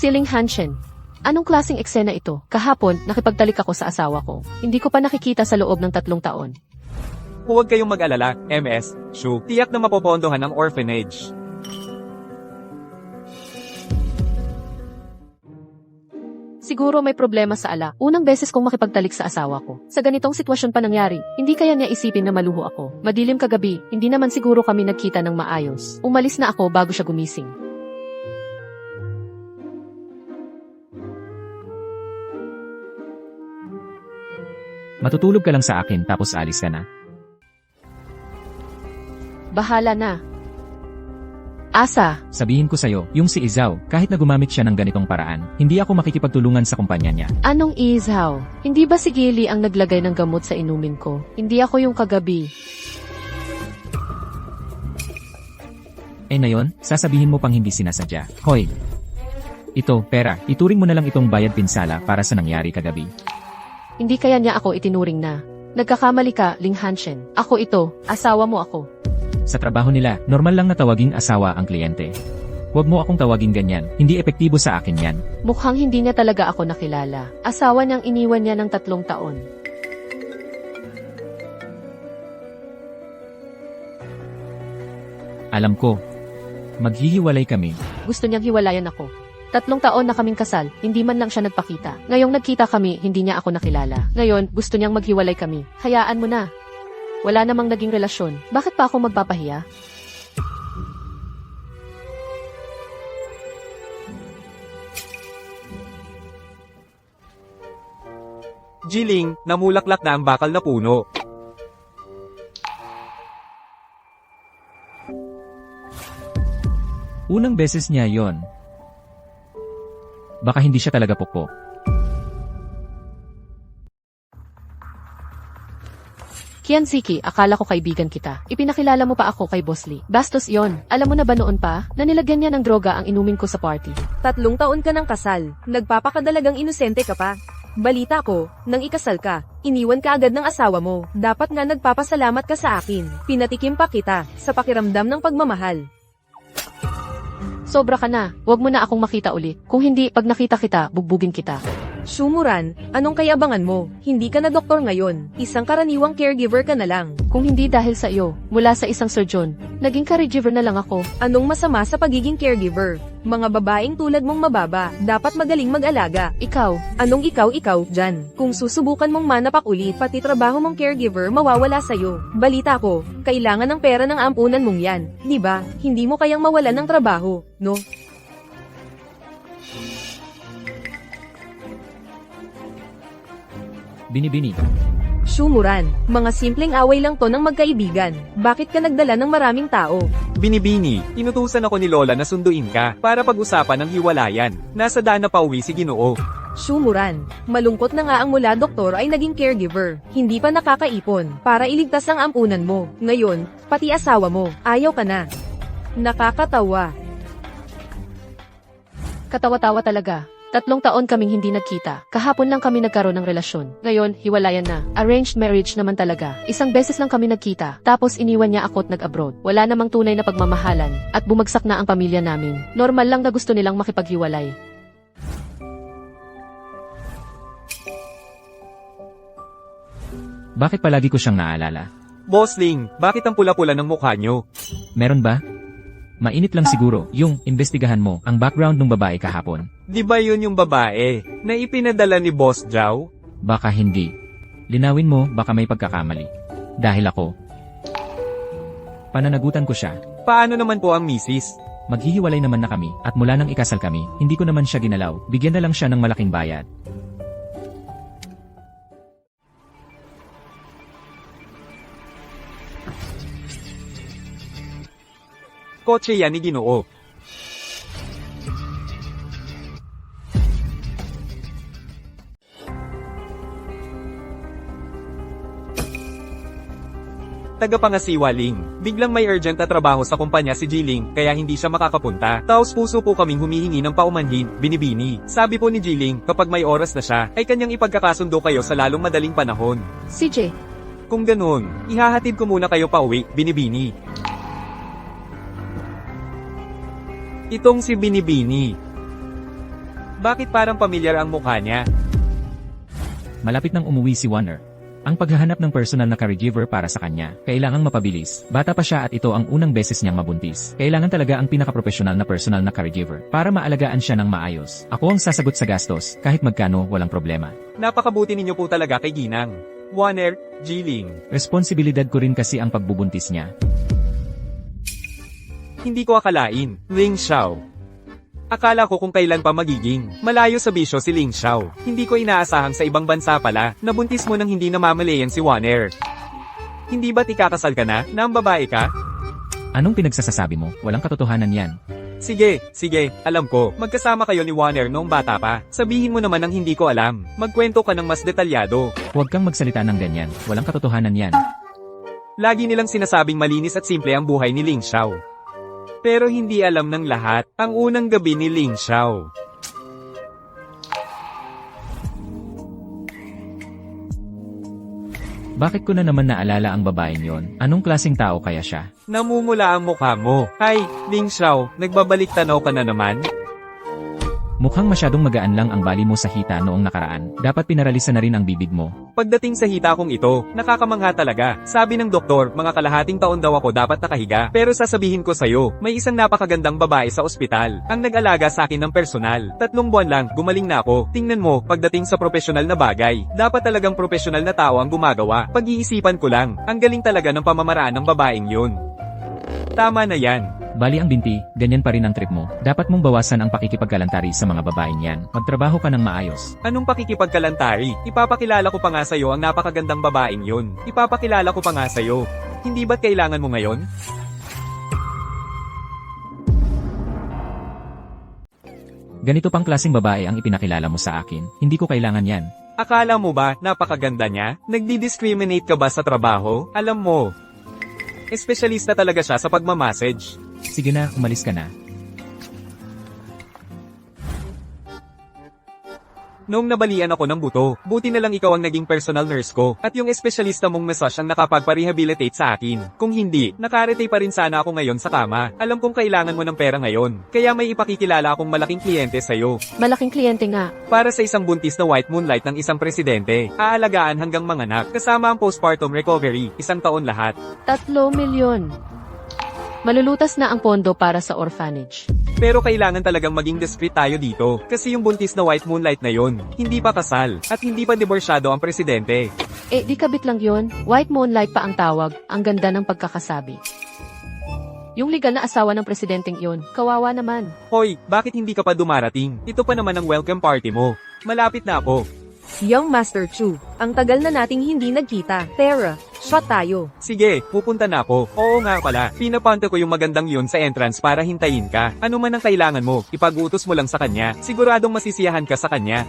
Siling Hanshin. Anong klaseng eksena ito? Kahapon, nakipagtalik ako sa asawa ko. Hindi ko pa nakikita sa loob ng 3 taon. Huwag kayong mag-alala, MS, Shu. Tiyak na mapopondohan ang orphanage. Siguro may problema sa ala. Unang beses kong makipagtalik sa asawa ko. Sa ganitong sitwasyon pa nangyari, hindi kaya niya isipin na maluho ako. Madilim kagabi, hindi naman siguro kami nagkita ng maayos. Umalis na ako bago siya gumising. Matutulog ka lang sa akin tapos alis ka na. Bahala na. Asa, Sabihin ko sa'yo, yung si Izao, kahit na gumamit siya ng ganitong paraan, hindi ako makikipagtulungan sa kumpanya niya. anong ihaw? Hindi ba si Gili ang naglagay ng gamot sa inumin ko? Hindi ako yung kagabi. Eh ngayon, sasabihin mo pang hindi sinasadya. Hoy! Ito, pera, ituring mo na lang itong bayad pinsala para sa nangyari kagabi. Hindi kaya niya ako itinuring na. Nagkakamali ka, Ling Hanshin. Ako ito, asawa mo ako. Sa trabaho nila, normal lang na tawaging asawa ang kliyente. Huwag mo akong tawagin ganyan, hindi epektibo sa akin yan. Mukhang hindi niya talaga ako nakilala. Asawa niyang iniwan niya ng 3 taon. Alam ko. Maghihiwalay kami. Gusto niyang hiwalayan ako. 3 taon na kaming kasal, hindi man lang siya nagpakita. Ngayong nagkita kami, hindi niya ako nakilala. Ngayon, gusto niyang maghiwalay kami. Hayaan mo na. Wala namang naging relasyon. Bakit pa ako magpapahiya? Jiling, namulaklak na ang bakal na puno. Unang beses niya yon. Baka hindi siya talaga pokpok. Kiansiki, akala ko kaibigan kita. Ipinakilala mo pa ako kay Boss Lee. Bastos yon. Alam mo na ba noon pa, na nilagyan niya ng droga ang inumin ko sa party? 3 taon ka ng kasal, nagpapakadalagang inosente ka pa. Balita ko, nang ikasal ka, iniwan ka agad ng asawa mo. Dapat nga nagpapasalamat ka sa akin. Pinatikim pa kita, sa pakiramdam ng pagmamahal. Sobra ka na. Huwag mo na akong makita ulit. Kung hindi, pag nakita kita, bugbugin kita. Shumuran, anong kayabangan mo? Hindi ka na doktor ngayon. Isang karaniwang caregiver ka na lang. Kung hindi dahil sa iyo, mula sa isang surgeon, naging caregiver na lang ako. Anong masama sa pagiging caregiver? Mga babaeng tulad mong mababa, dapat magaling mag-alaga. Ikaw, Anong ikaw dyan? Kung susubukan mong manapak ulit, pati trabaho mong caregiver mawawala sa'yo. Balita ko, kailangan ng pera ng ampunan mong yan. Di ba? Hindi mo kayang mawalan ng trabaho, no? Binibini. Shumuran, mga simpleng away lang to ng magkaibigan. Bakit ka nagdala ng maraming tao? Binibini, inutusan ako ni Lola na sunduin ka para pag-usapan ng hiwalayan. Nasa daan na pauwi si Ginoo. Shumuran, malungkot na nga ang mula doktor ay naging caregiver. Hindi pa nakakaipon para iligtas ang ampunan mo. Ngayon, pati asawa mo, ayaw ka na. Nakakatawa. katawa-tawa talaga. 3 taon kaming hindi nagkita. Kahapon lang kami nagkaroon ng relasyon. Ngayon, hiwalayan na. Arranged marriage naman talaga. Isang beses lang kami nagkita. Tapos iniwan niya ako at nag-abroad. Wala namang tunay na pagmamahalan. At bumagsak na ang pamilya namin. Normal lang na gusto nilang makipaghiwalay. Bakit palagi ko siyang naalala? Boss Ling, bakit ang pula-pula ng mukha nyo? Meron ba? Mainit lang siguro, yung imbestigahan mo ang background ng babae kahapon. Di ba yun yung babae na ipinadala ni Boss Zhao? Baka hindi. Linawin mo, baka may pagkakamali. Dahil ako. Pananagutan ko siya. Paano naman po ang misis? Maghihiwalay naman na kami, at mula nang ikasal kami, hindi ko naman siya ginalaw. Bigyan na lang siya ng malaking bayad. Kotse yan ni Ginoo. Tagapangasiwa Ling. Biglang may urgent na trabaho sa kumpanya si Jiling, kaya hindi siya makakapunta. Taos puso po kaming humihingi ng paumanhin, binibini. Sabi po ni Jiling, kapag may oras na siya, ay kanyang ipagkakasundo kayo sa lalong madaling panahon. CJ, Kung ganun, ihahatid ko muna kayo pauwi, binibini. Itong si Binibini. Bakit parang pamilyar ang mukha niya? Malapit nang umuwi si Warner. Ang paghahanap ng personal na caregiver para sa kanya, kailangang mapabilis. Bata pa siya at ito ang unang beses niyang mabuntis. Kailangan talaga ang pinakaprofesional na personal na caregiver para maalagaan siya ng maayos. Ako ang sasagot sa gastos, kahit magkano walang problema. Napakabuti ninyo po talaga kay Ginang. Warner, Jiling. Responsibilidad ko rin kasi ang pagbubuntis niya. Hindi ko akalain, Ling Xiao. Akala ko kung kailan pa magiging malayo sa bisyo si Ling Xiao. Hindi ko inaasahang sa ibang bansa pala, nabuntis mo nang hindi namamalayan si Warner. Hindi ba't ikakasal ka na, ang babae ka? Anong pinagsasasabi mo? Walang katotohanan yan. Sige, alam ko, magkasama kayo ni Warner noong bata pa. Sabihin mo naman ang hindi ko alam. Magkwento ka ng mas detalyado. Huwag kang magsalita ng ganyan. Walang katotohanan yan. Lagi nilang sinasabing malinis at simple ang buhay ni Ling Xiao. Pero hindi alam ng lahat, ang unang gabi ni Ling Xiao. Bakit ko na naman naalala ang babaeng yon? Anong klaseng tao kaya siya? Namumula ang mukha mo. Hi, Ling Xiao, nagbabalik tanaw ka na naman? Mukhang masyadong magaan lang ang bali mo sa hita noong nakaraan. Dapat pinaralisa na rin ang bibig mo. Pagdating sa hita kong ito, nakakamangha talaga. Sabi ng doktor, mga kalahating taon daw ako dapat nakahiga. Pero sasabihin ko sa'yo, may isang napakagandang babae sa ospital. Ang nag-alaga sa akin ng personal. 3 buwan lang, gumaling na ako. Tingnan mo, pagdating sa profesional na bagay, dapat talagang profesional na tao ang gumagawa. Pag-iisipan ko lang, ang galing talaga ng pamamaraan ng babaeng yun. Tama na yan. Bali ang binti, ganyan pa rin ang trip mo. Dapat mong bawasan ang pakikipagkalantari sa mga babaeng yan. Magtrabaho ka ng maayos. Anong pakikipagkalantari? Ipapakilala ko pa nga sa'yo ang napakagandang babaeng yun. Ipapakilala ko pa nga sa'yo. Hindi ba't kailangan mo ngayon? Ganito pang klaseng babae ang ipinakilala mo sa akin. Hindi ko kailangan yan. Akala mo ba napakaganda niya? Nagdi-discriminate ka ba sa trabaho? Alam mo, espesyalista talaga siya sa pagmamassage. Sige na, umalis ka na. Noong nabalian ako ng buto, buti na lang ikaw ang naging personal nurse ko, at yung espesyalista mong massage ang nakapagpa-rehabilitate sa akin. Kung hindi, nakarete pa rin sana ako ngayon sa kama. Alam kong kailangan mo ng pera ngayon, kaya may ipakikilala akong malaking kliyente sa'yo. Malaking kliyente nga. Para sa isang buntis na white moonlight ng isang presidente, aalagaan hanggang manganak, kasama ang postpartum recovery, 1 taon lahat. 3 milyon. Malulutas na ang pondo para sa orphanage. Pero kailangan talagang maging discreet tayo dito, kasi yung buntis na white moonlight na yon, hindi pa kasal, at hindi pa diborsyado ang presidente. Eh, di kabit lang yon. White moonlight pa ang tawag. Ang ganda ng pagkakasabi. Yung legal na asawa ng presidenteng yon, kawawa naman. Hoy, bakit hindi ka pa dumarating? Ito pa naman ang welcome party mo. Malapit na ako. Young Master Chu, ang tagal na nating hindi nagkita. Tara, shot tayo. Sige, pupunta na ako. Oo nga pala, pinapante ko yung magandang yun sa entrance para hintayin ka. Ano man ang kailangan mo, ipag-utos mo lang sa kanya. Siguradong masisiyahan ka sa kanya.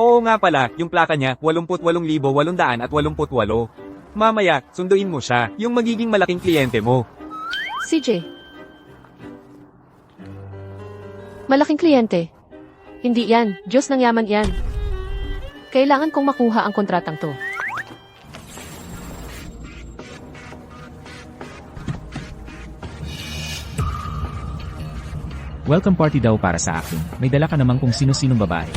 Oo nga pala, yung plaka niya, 88,888. Mamaya, sunduin mo siya, yung magiging malaking kliyente mo. CJ. Malaking kliyente. Hindi yan, Diyos ng yaman yan. Kailangan kong makuha ang kontratang to. Welcome party daw para sa akin. May dala ka naman kung sino-sinong babae.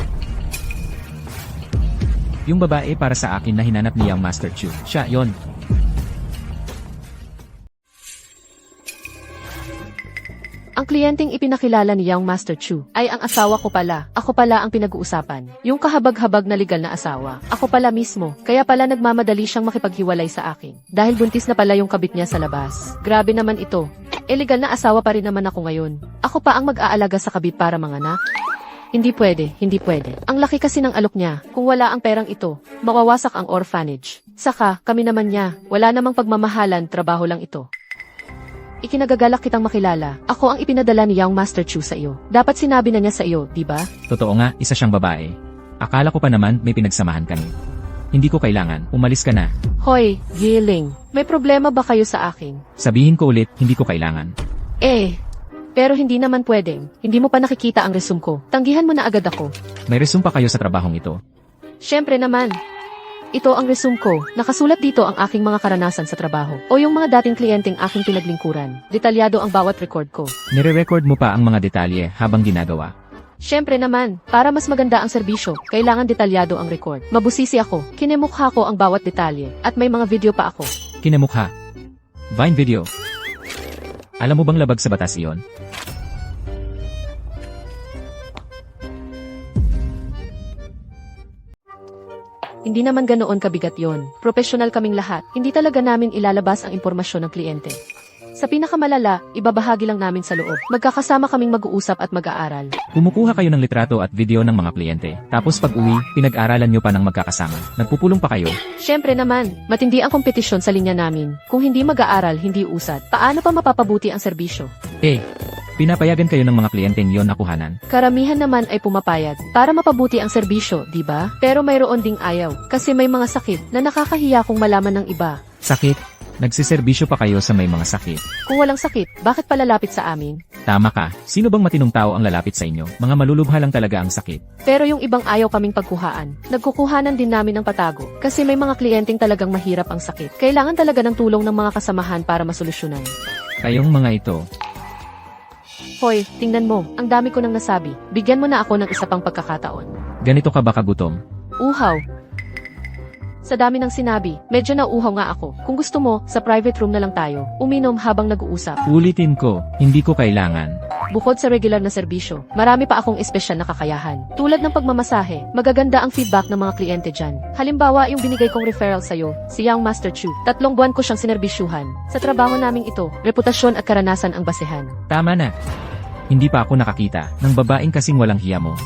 Yung babae para sa akin na hinanap ni Young Master Chu. Siya, yon. Ang kliyenteng ipinakilala ni Young Master Chu ay ang asawa ko pala. Ako pala ang pinag-uusapan. Yung kahabag-habag na legal na asawa. Ako pala mismo. Kaya pala nagmamadali siyang makipaghiwalay sa akin. Dahil buntis na pala yung kabit niya sa labas. Grabe naman ito. Legal na asawa pa rin naman ako ngayon. Ako pa ang mag-aalaga sa kabit para manganak? Hindi pwede, hindi pwede. Ang laki kasi ng alok niya. Kung wala ang perang ito, mawawasak ang orphanage. Saka, kami naman niya. Wala namang pagmamahalan, trabaho lang ito. Ikinagagalak kitang makilala. Ako ang ipinadala ni Young Master Chu sa iyo. Dapat sinabi na niya sa iyo, di ba? Totoo nga, isa siyang babae. Akala ko pa naman may pinagsamahan kami. Hindi ko kailangan, umalis ka na. Hoy, Yiling. May problema ba kayo sa akin? Sabihin ko ulit, hindi ko kailangan. Pero hindi naman pwedeng. Hindi mo pa nakikita ang resume ko. Tanggihan mo na agad ako. May resume pa kayo sa trabahong ito. Siyempre naman. Ito ang resume ko. Nakasulat dito ang aking mga karanasan sa trabaho. O yung mga dating kliyenteng aking pinaglingkuran. Detalyado ang bawat record ko. Nire-record mo pa ang mga detalye habang ginagawa. Siyempre naman, para mas maganda ang serbisyo, kailangan detalyado ang record. Mabusisi ako, kinemukha ko ang bawat detalye, at may mga video pa ako. Kinamukha. Vine video. Alam mo bang labag sa batas iyon? Hindi naman ganoon kabigat yon. Profesional kaming lahat, hindi talaga namin ilalabas ang impormasyon ng kliyente. Sa pinakamalala, ibabahagi lang namin sa loob. Magkakasama kaming mag-uusap at mag-aaral. Kumukuha kayo ng litrato at video ng mga kliyente. Tapos pag uwi, pinag-aralan nyo pa ng magkakasama. Nagpupulong pa kayo. Siyempre naman, matindi ang kompetisyon sa linya namin. Kung hindi mag-aaral, hindi usad. Paano pa mapapabuti ang serbisyo? Pinapayagan kayo ng mga kliyenteng yon na kuhanan. Karamihan naman ay pumapayag para mapabuti ang serbisyo, di ba? Pero mayroon ding ayaw, kasi may mga sakit na nakakahiya kung malaman ng iba. Sakit? Nagsiservisyo pa kayo sa may mga sakit. Kung walang sakit, bakit palalapit sa amin? Tama ka. Sino bang matinong tao ang lalapit sa inyo? Mga malulubha lang talaga ang sakit. Pero yung ibang ayaw kaming pagkuhaan. Nagkukuhanan din namin ng patago, kasi may mga kliyenteng talagang mahirap ang sakit. Kailangan talaga ng tulong ng mga kasamahan para masolusyonan. Kayong mga ito, Hoy, tingnan mo, ang dami ko nang nasabi. Bigyan mo na ako ng isa pang pagkakataon. ganito ka ba kagutom? Uhaw. Sa dami ng sinabi, medyo nauuhaw nga ako. Kung gusto mo, sa private room na lang tayo. Uminom habang nag-uusap. Ulitin ko, hindi ko kailangan. Bukod sa regular na serbisyo, marami pa akong espesyal na kakayahan. Tulad ng pagmamasahe, magaganda ang feedback ng mga kliyente dyan. Halimbawa, yung binigay kong referral sa'yo, si Young Master Chu. 3 buwan ko siyang sinerbisyuhan. Sa trabaho naming ito, reputasyon at karanasan ang basehan. Tama na. Hindi pa ako nakakita ng babaeng kasing walang hiya mo.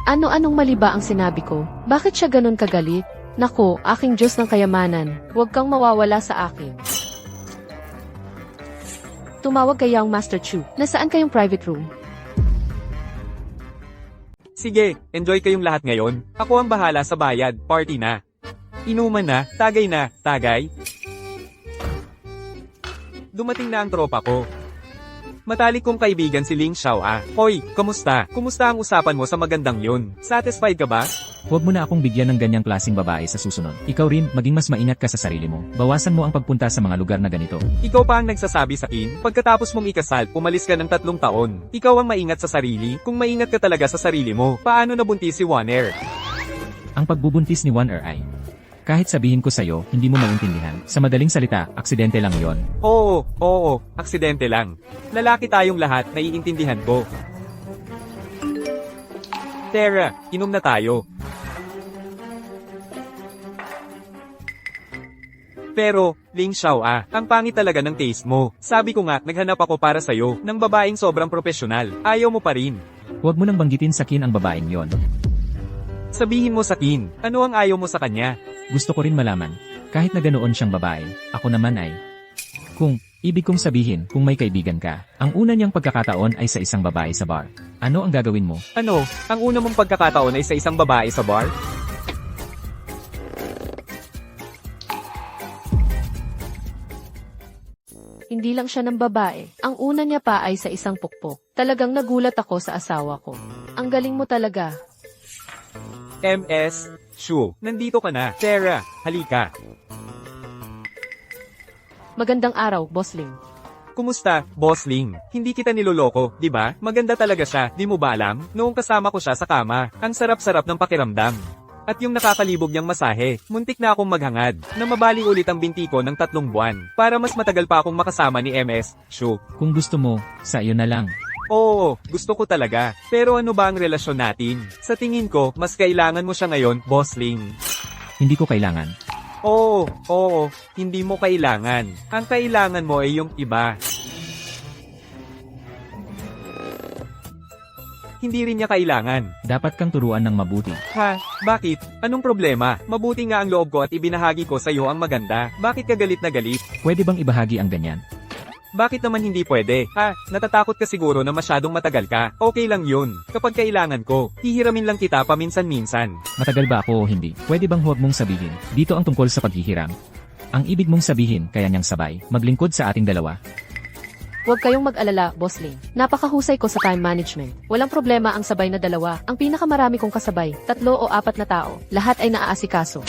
Ano-anong mali ba ang sinabi ko? Bakit siya ganun kagalit? Nako, aking Diyos ng kayamanan, huwag kang mawawala sa akin. Tumawag kay Young Master Chu. Nasaan kayong private room? Sige, enjoy kayong lahat ngayon. Ako ang bahala sa bayad, party na. Inuman na, tagay. Dumating na ang tropa ko. Matalik kong kaibigan si Ling Xiaoa. Hoy, kamusta? Kumusta ang usapan mo sa magandang yun? Satisfied ka ba? Huwag mo na akong bigyan ng ganyang klaseng babae sa susunod. Ikaw rin, maging mas maingat ka sa sarili mo. Bawasan mo ang pagpunta sa mga lugar na ganito. Ikaw pa ang nagsasabi sa akin, pagkatapos mong ikasal, umalis ka ng 3 taon. Ikaw ang maingat sa sarili, kung maingat ka talaga sa sarili mo, paano nabuntis si Warner? Ang pagbubuntis ni One ay, kahit sabihin ko sa'yo, hindi mo maintindihan. Sa madaling salita, aksidente lang yon. Oo, aksidente lang. Lalaki tayong lahat, naiintindihan ko. Tara, inom na tayo. Pero, Ling Xiaoa, ang pangit talaga ng taste mo. Sabi ko nga, naghanap ako para sa'yo, ng babaeng sobrang profesional. Ayaw mo pa rin. Huwag mo nang banggitin sa kin ang babaeng yon. Sabihin mo sa Kin, ano ang ayaw mo sa kanya? Gusto ko rin malaman, kahit na ganoon siyang babae, ako naman ay, kung ibig kong sabihin, kung may kaibigan ka, ang una niyang pagkakataon ay sa isang babae sa bar. Ano ang gagawin mo? Ano, ang una mong pagkakataon ay sa isang babae sa bar? Hindi lang siya ng babae. Ang una niya pa ay sa isang pukpok. Talagang nagulat ako sa asawa ko. Ang galing mo talaga. MS, Shu, nandito ka na. Tara, halika. Magandang araw, Boss Ling. Kumusta, Boss Ling? Hindi kita niloloko, di ba? Maganda talaga siya, di mo ba alam? Noong kasama ko siya sa kama, ang sarap-sarap ng pakiramdam. At yung nakakalibog niyang masahe, muntik na akong maghangad, na mabali ulit ang binti ko ng 3 buwan, para mas matagal pa akong makasama ni MS, Shu. Kung gusto mo, sa iyo na lang. Oo, gusto ko talaga. Pero ano ba ang relasyon natin? Sa tingin ko, mas kailangan mo siya ngayon, Boss Ling. Hindi ko kailangan. Oo, hindi mo kailangan. Ang kailangan mo ay yung iba. Hindi rin niya kailangan. Dapat kang turuan ng mabuti. Ha? Bakit? Anong problema? Mabuti nga ang loob ko at ibinahagi ko sa iyo ang maganda. Bakit ka galit na galit? Pwede bang ibahagi ang ganyan? Bakit naman hindi pwede? Ha? Natatakot ka siguro na masyadong matagal ka? Okay lang yun. Kapag kailangan ko, hihiramin lang kita paminsan-minsan. Matagal ba ako o hindi? Pwede bang huwag mong sabihin? Dito ang tungkol sa paghihiram. Ang ibig mong sabihin, kaya niyang sabay, maglingkod sa ating dalawa. Huwag kayong mag-alala, Boss Ling. Napakahusay ko sa time management. Walang problema ang sabay na 2. Ang pinakamarami kong kasabay, 3 o 4 na tao. Lahat ay naaasikaso.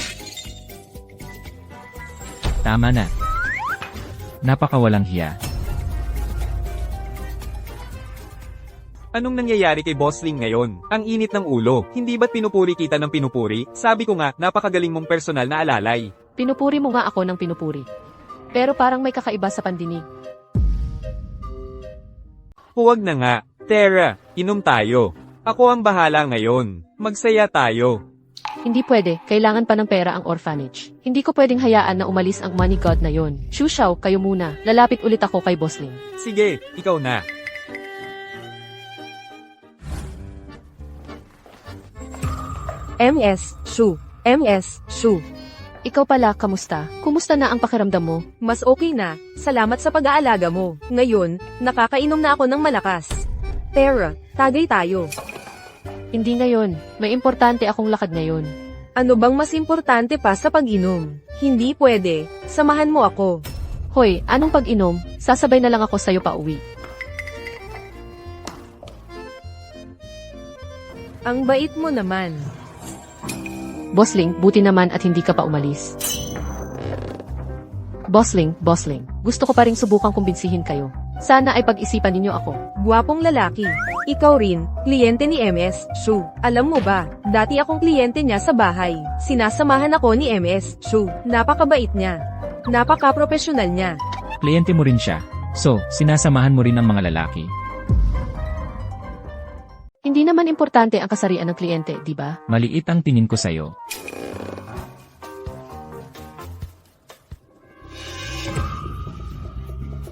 Tama na. Napakawalang hiya. Anong nangyayari kay Boss Ling ngayon? Ang init ng ulo. Hindi ba't pinupuri kita ng pinupuri? Sabi ko nga, napakagaling mong personal na alalay. Pinupuri mo nga ako ng pinupuri. Pero parang may kakaiba sa pandinig. Huwag na nga. Tara, inom tayo. Ako ang bahala ngayon. Magsaya tayo. Hindi pwede, kailangan pa ng pera ang orphanage. Hindi ko pwedeng hayaan na umalis ang money god na yon. Shushaw, kayo muna. Lalapit ulit ako kay Boss Ling. Sige, ikaw na. MS, Shu. MS, Shu. Ikaw pala, kamusta? Kumusta na ang pakiramdam mo? Mas okay na. Salamat sa pag-aalaga mo. Ngayon, nakakainom na ako ng malakas. Tara, tagay tayo. Hindi ngayon. May importante akong lakad ngayon. Ano bang mas importante pa sa pag-inom? Hindi pwede. Samahan mo ako. Hoy, anong pag-inom? Sasabay na lang ako sa'yo pa uwi. Ang bait mo naman. Bossling, buti naman at hindi ka pa umalis. Bossling, gusto ko pa ring subukang kumbinsihin kayo. Sana ay pag-isipan ninyo ako. Gwapong lalaki. Ikaw rin, kliyente ni MS, Shu. Alam mo ba, dati akong kliyente niya sa bahay. Sinasamahan ako ni MS, Shu. Napakabait niya. Napaka-professional niya. Kliyente mo rin siya. So, sinasamahan mo rin ang mga lalaki. Hindi naman importante ang kasarian ng kliyente, di ba? Maliit ang tingin ko sa'yo.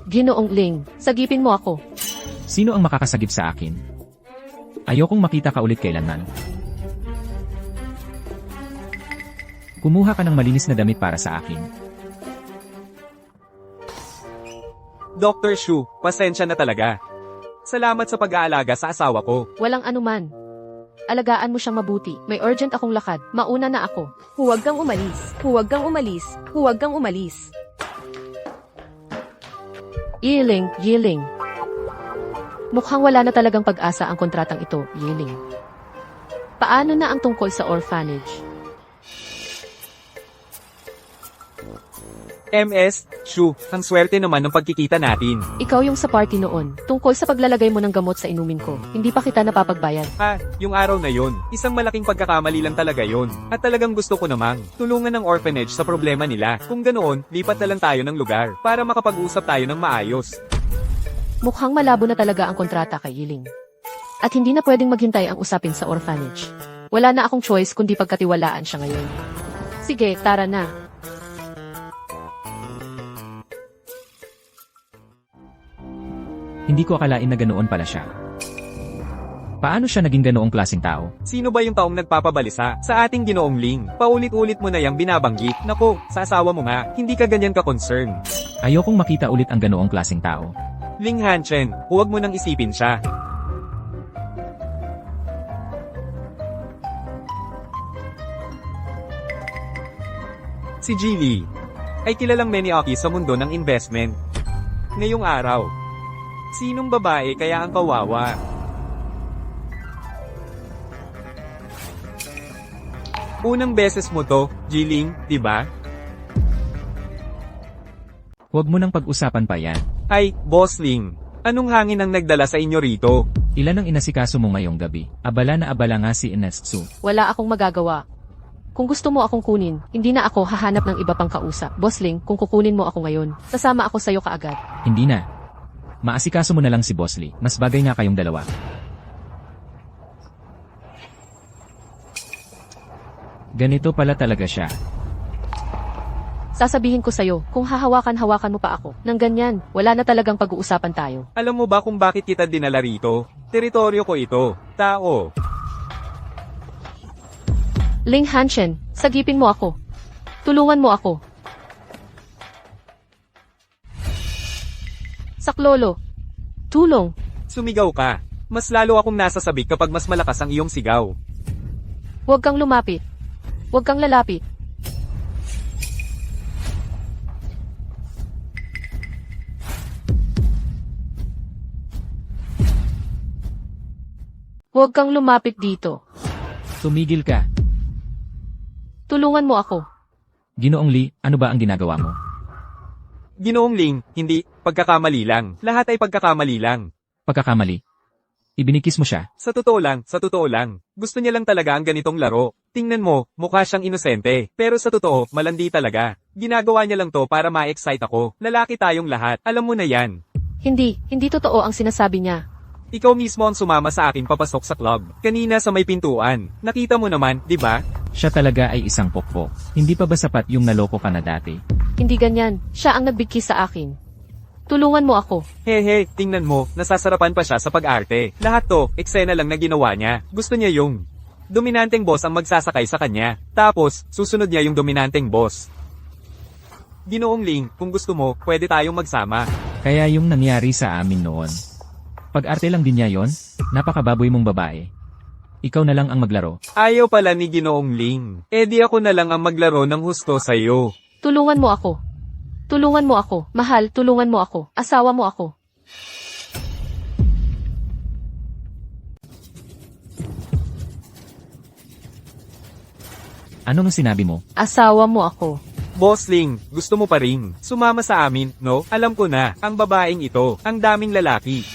Ginoong Ling, sagipin mo ako. Sino ang makakasagip sa akin? Ayokong makita ka ulit kailanman. Kumuha ka ng malinis na damit para sa akin. Dr. Shu, pasensya na talaga. Salamat sa pag-aalaga sa asawa ko. Walang anuman. Alagaan mo siyang mabuti. May urgent akong lakad. Mauna na ako. Huwag kang umalis. Huwag kang umalis. Huwag kang umalis. Yiling. Mukhang wala na talagang pag-asa ang kontratang ito, Yiling. Paano na ang tungkol sa orphanage? MS, Shu, ang swerte naman ng pagkikita natin. Ikaw yung sa party noon, tungkol sa paglalagay mo ng gamot sa inumin ko. Hindi pa kita napapagbayad. Yung araw na yon, isang malaking pagkakamali lang talaga yon. At talagang gusto ko namang tulungan ng orphanage sa problema nila. Kung ganoon, lipat na lang tayo ng lugar para makapag-usap tayo ng maayos. Mukhang malabo na talaga ang kontrata kay Yiling. At hindi na pwedeng maghintay ang usapin sa orphanage. Wala na akong choice kundi pagkatiwalaan siya ngayon. Sige, tara na. Hindi ko akalain na ganoon pala siya. Paano siya naging ganoong klaseng tao? Sino ba yung taong nagpapabalisa sa ating Ginoong Ling? Paulit-ulit mo na yang binabanggit. Nako, sa asawa mo nga, hindi ka ganyan ka-concern. Ayokong makita ulit ang ganoong klaseng tao. Ling Hanchen, huwag mo nang isipin siya. Si Jilly ay kilalang maniaki sa mundo ng investment. Ngayong araw, sinong babae kaya ang kawawa? Unang beses mo to, Jiling, di ba? Huwag mo nang pag-usapan pa yan. Ay, Boss Ling, anong hangin ang nagdala sa inyo rito? Ilan ang inasikaso mo ngayong gabi? Abala na abala nga si Inessu. Wala akong magagawa. Kung gusto mo akong kunin, hindi na ako hahanap ng iba pang kausap. Boss Ling, kung kukunin mo ako ngayon, sasama ako sa'yo kaagad. Hindi na. Maasikaso mo na lang si Boss Lee. Mas bagay nga kayong dalawa. Ganito pala talaga siya. Sasabihin ko sa'yo, kung hahawakan mo pa ako. Nang ganyan, wala na talagang pag-uusapan tayo. Alam mo ba kung bakit kita dinala rito? Teritoryo ko ito. Tao. Ling Hanchen, sagipin mo ako. Tulungan mo ako. Saklolo. Tulong. Sumigaw ka. Mas lalo akong nasasabik kapag mas malakas ang iyong sigaw. Huwag kang lumapit. Huwag kang lalapit. Huwag kang lumapit dito. Tumigil ka. Tulungan mo ako. Ginoong Lee, ano ba ang ginagawa mo? Ginoong Ling, hindi, pagkakamali lang. Lahat ay pagkakamali lang. Pagkakamali. Ibinikis mo siya. Sa totoo lang. Gusto niya lang talaga ang ganitong laro. Tingnan mo, mukha siyang inosente. Pero sa totoo, malandi talaga. Ginagawa niya lang to para ma-excite ako. Lalaki tayong lahat. Alam mo na yan. Hindi totoo ang sinasabi niya. Ikaw mismo ang sumama sa akin papasok sa club. Kanina sa may pintuan. Nakita mo naman, di ba? Siya talaga ay isang pokpok. Hindi pa ba sapat yung naloko ka na dati? Hindi ganyan. Siya ang nagbigkis sa akin. Tulungan mo ako. Hehe, tingnan mo, nasasarapan pa siya sa pag-arte. Lahat to, eksena lang na ginawa niya. Gusto niya yung dominanteng boss ang magsasakay sa kanya. Tapos, susunod niya yung dominanteng boss. Ginoong Ling, kung gusto mo, pwede tayong magsama. Kaya yung nangyari sa amin noon. Pag-arte lang din niya yon? Napakababoy mong babae. Ikaw na lang ang maglaro. Ayaw pala ni Ginoong Ling. Eh di ako na lang ang maglaro ng husto sa'yo. Tulungan mo ako. Tulungan mo ako. Mahal, tulungan mo ako. Asawa mo ako. Anong sinabi mo? Asawa mo ako. Boss Ling, gusto mo pa rin. Sumama sa amin, no? Alam ko na, ang babaeng ito, ang daming lalaki.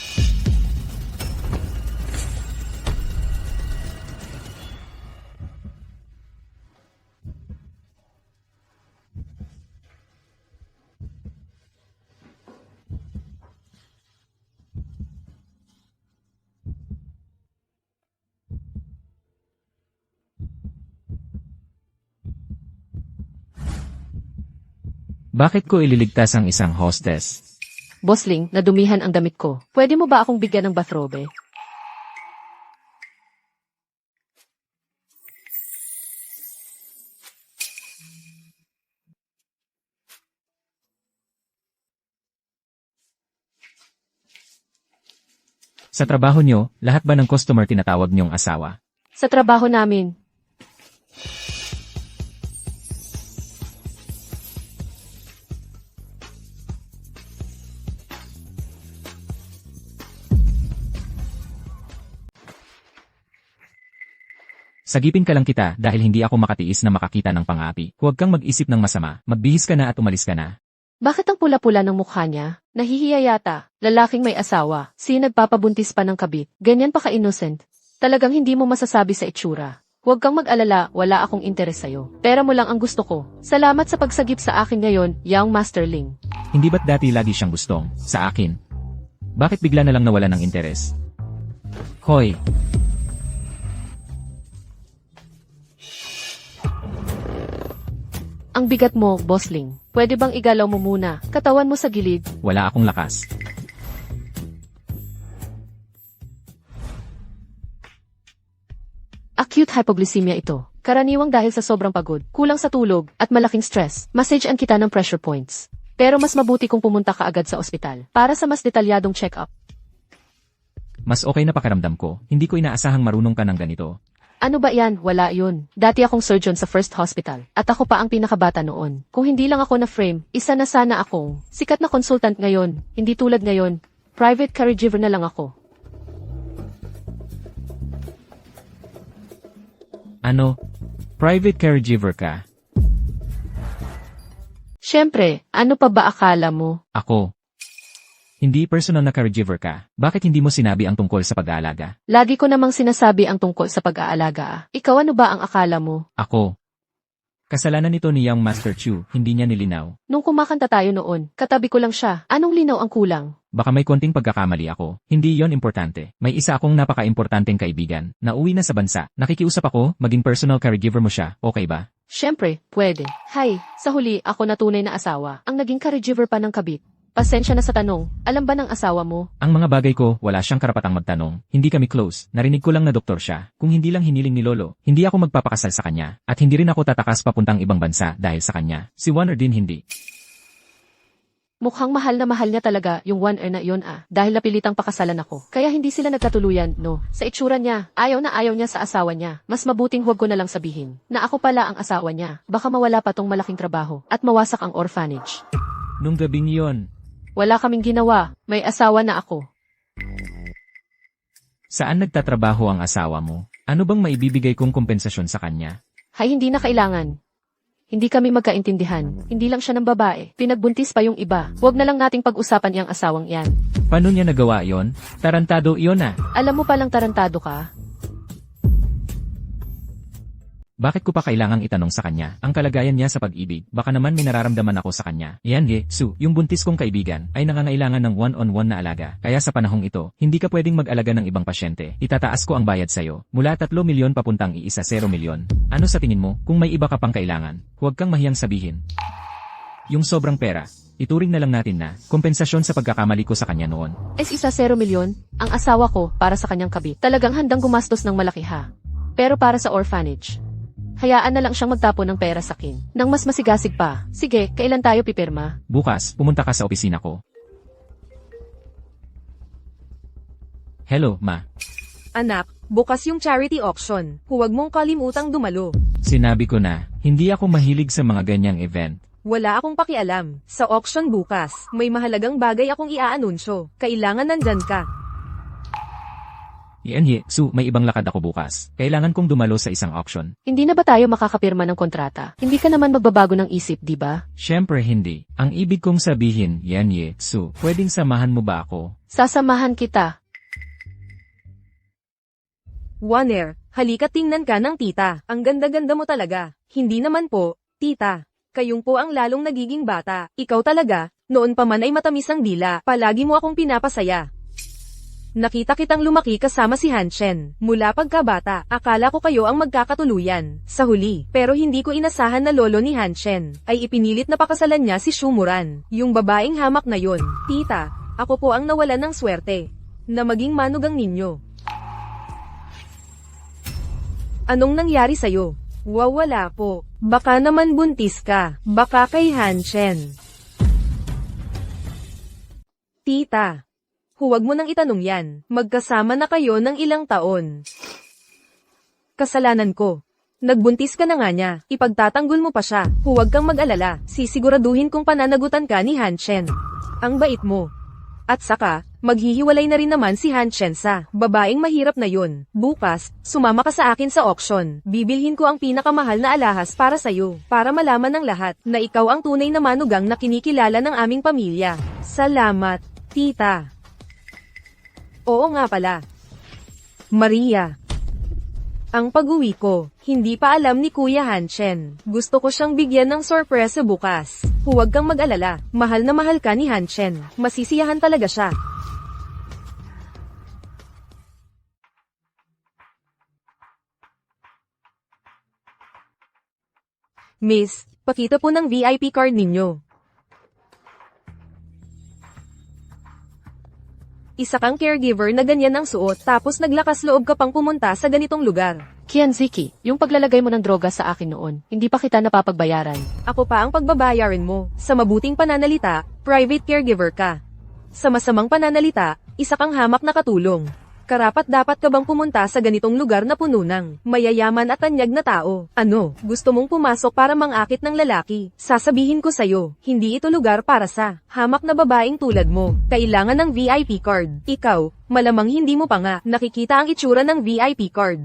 Bakit ko ililigtas ang isang hostess? Bossling, nadumihan ang damit ko. Pwede mo ba akong bigyan ng bathrobe? Sa trabaho nyo, lahat ba ng customer tinatawag nyong asawa? Sa trabaho namin. Sagipin ka lang kita dahil hindi ako makatiis na makakita ng pangapi. Huwag kang mag-isip ng masama. Magbihis ka na at umalis ka na. Bakit ang pula-pula ng mukha niya? Nahihiya yata. Lalaking may asawa. Si nagpapabuntis pa ng kabit. Ganyan pa ka-innocent. Talagang hindi mo masasabi sa itsura. Huwag kang mag-alala, wala akong interes sa'yo. Pera mo lang ang gusto ko. Salamat sa pagsagip sa akin ngayon, Young Master Ling. Hindi ba't dati lagi siyang gustong? Sa akin? Bakit bigla na lang nawala ng interes? Hoy! Ang bigat mo, Bossling. Pwede bang igalaw mo muna? Katawan mo sa gilid. Wala akong lakas. Acute hypoglycemia ito. Karaniwang dahil sa sobrang pagod, kulang sa tulog, at malaking stress. Masagean kita ng pressure points. Pero mas mabuti kung pumunta ka agad sa ospital para sa mas detalyadong check-up. Mas okay na pakiramdam ko. Hindi ko inaasahang marunong ka ng ganito. Ano ba yan? Wala yun. Dati akong surgeon sa First Hospital. At ako pa ang pinakabata noon. Kung hindi lang ako na-frame, isa na sana akong sikat na consultant ngayon. Hindi tulad ngayon. Private caregiver na lang ako. Ano? Private caregiver ka? Siyempre, ano pa ba akala mo? Ako. Hindi personal na caregiver ka. Bakit hindi mo sinabi ang tungkol sa pag-aalaga? Lagi ko namang sinasabi ang tungkol sa pag-aalaga. Ikaw ano ba ang akala mo? Ako. Kasalanan nito ni Young Master Chu, hindi niya nilinaw. Nung kumakanta tayo noon, katabi ko lang siya. Anong linaw ang kulang? Baka may konting pagkakamali ako. Hindi yon importante. May isa akong napaka-importanteng kaibigan. Nauwi na sa bansa. Nakikiusap ako, maging personal caregiver mo siya. Okay ba? Siyempre, pwede. Hay, sa huli, ako na tunay na asawa. Ang naging caregiver pa ng kabit. Pasensya na sa tanong, alam ba ng asawa mo? Ang mga bagay ko, wala siyang karapatang magtanong. Hindi kami close. Narinig ko lang na doktor siya. Kung hindi lang hiniling ni Lolo, hindi ako magpapakasal sa kanya. At hindi rin ako tatakas papuntang ibang bansa dahil sa kanya. Si Warner din hindi. Mukhang mahal na mahal niya talaga yung one na iyon dahil napilitang pakasalan ako. Kaya hindi sila nagkatuluyan, no? Sa itsura niya, ayaw na ayaw niya sa asawa niya. Mas mabuting huwag ko na lang sabihin na ako pala ang asawa niya. Baka mawala pa tong malaking trabaho at mawasak ang orphanage. Nung gabing yon, wala kaming ginawa. May asawa na ako. saan nagtatrabaho ang asawa mo? Ano bang maibibigay kong kompensasyon sa kanya? Hay hindi na kailangan. Hindi kami magkaintindihan. Hindi lang siya ng babae. Pinagbuntis pa yung iba. Huwag na lang nating pag-usapan iyang asawang yan. Paano niya nagawa yon? Tarantado iyon ah. Alam mo palang tarantado ka? Bakit ko pa kailangang itanong sa kanya ang kalagayan niya sa pag-ibig? Baka naman may nararamdaman ako sa kanya. Yan Su, yung buntis kong kaibigan ay nangangailangan ng one-on-one na alaga. Kaya sa panahong ito, hindi ka pwedeng mag-alaga ng ibang pasyente. Itataas ko ang bayad sa'yo. Mula 3 milyon papuntang 0 milyon. Ano sa tingin mo kung may iba ka pang kailangan? Huwag kang mahiyang sabihin. Yung sobrang pera, ituring na lang natin na kompensasyon sa pagkakamali ko sa kanya noon. 0 milyon, ang asawa ko para sa kanyang kabit. Talagang handang gumastos ng malaki ha. Pero para sa orphanage, hayaan na lang siyang magtapon ng pera sa akin. Nang mas masigasig pa. Sige, kailan tayo pipirma? Bukas, pumunta ka sa opisina ko. Hello, Ma. Anak, bukas yung charity auction. Huwag mong kalimutang dumalo. Sinabi ko na, hindi ako mahilig sa mga ganyang event. Wala akong pakialam. Sa auction bukas, may mahalagang bagay akong iaanunsyo. Kailangan nandyan ka. Su, may ibang lakad ako bukas. Kailangan kong dumalo sa isang auction. Hindi na ba tayo makakapirma ng kontrata? Hindi ka naman magbabago ng isip, di ba? Siyempre hindi. Ang ibig kong sabihin, Su, pwedeng samahan mo ba ako? Sasamahan kita. Waner, halika tingnan ka ng tita. Ang ganda-ganda mo talaga. Hindi naman po, tita. Kayong po ang lalong nagiging bata. Ikaw talaga, noon pa man ay matamis ang dila. Palagi mo akong pinapasaya. Nakita kitang lumaki kasama si Hanshen. Mula pagkabata, akala ko kayo ang magkakatuluyan. Sa huli, pero hindi ko inasahan na lolo ni Hanshen, ay ipinilit na pakasalan niya si Shumuran, yung babaeng hamak na yon. Tita, ako po ang nawalan ng swerte, na maging manugang ninyo. Anong nangyari sa'yo? Wala po. Baka naman buntis ka. Baka kay Hanshen. Tita, huwag mo nang itanong yan. Magkasama na kayo ng ilang taon. Kasalanan ko. Nagbuntis ka na nga niya. Ipagtatanggol mo pa siya. Huwag kang mag-alala. Sisiguraduhin kong pananagutan ka ni Hanshen. Ang bait mo. At saka, maghihiwalay na rin naman si Hanshen sa babaeng mahirap na yun. Bukas, sumama ka sa akin sa auction. Bibilhin ko ang pinakamahal na alahas para sa'yo. Para malaman ng lahat na ikaw ang tunay na manugang na kinikilala ng aming pamilya. Salamat, tita. Oo nga pala. Maria. Ang pag-uwi ko, hindi pa alam ni Kuya Hanshen. Gusto ko siyang bigyan ng sorpresa bukas. Huwag kang mag-alala, mahal na mahal ka ni Hanshen. Masisiyahan talaga siya. Miss, pakita po ng VIP card ninyo. Isa kang caregiver na ganyan ang suot tapos naglakas loob ka pang pumunta sa ganitong lugar. Kianziki, yung paglalagay mo ng droga sa akin noon, hindi pa kita napapagbayaran. Ako pa ang pagbabayarin mo. Sa mabuting pananalita, private caregiver ka. Sa masamang pananalita, isa kang hamak na katulong. Karapat dapat ka bang pumunta sa ganitong lugar na puno ng mayayaman at tanyag na tao? Ano, gusto mong pumasok para mangakit ng lalaki? Sasabihin ko sa'yo, hindi ito lugar para sa hamak na babaeng tulad mo. Kailangan ng VIP card. Ikaw, malamang hindi mo pa nga nakikita ang itsura ng VIP card.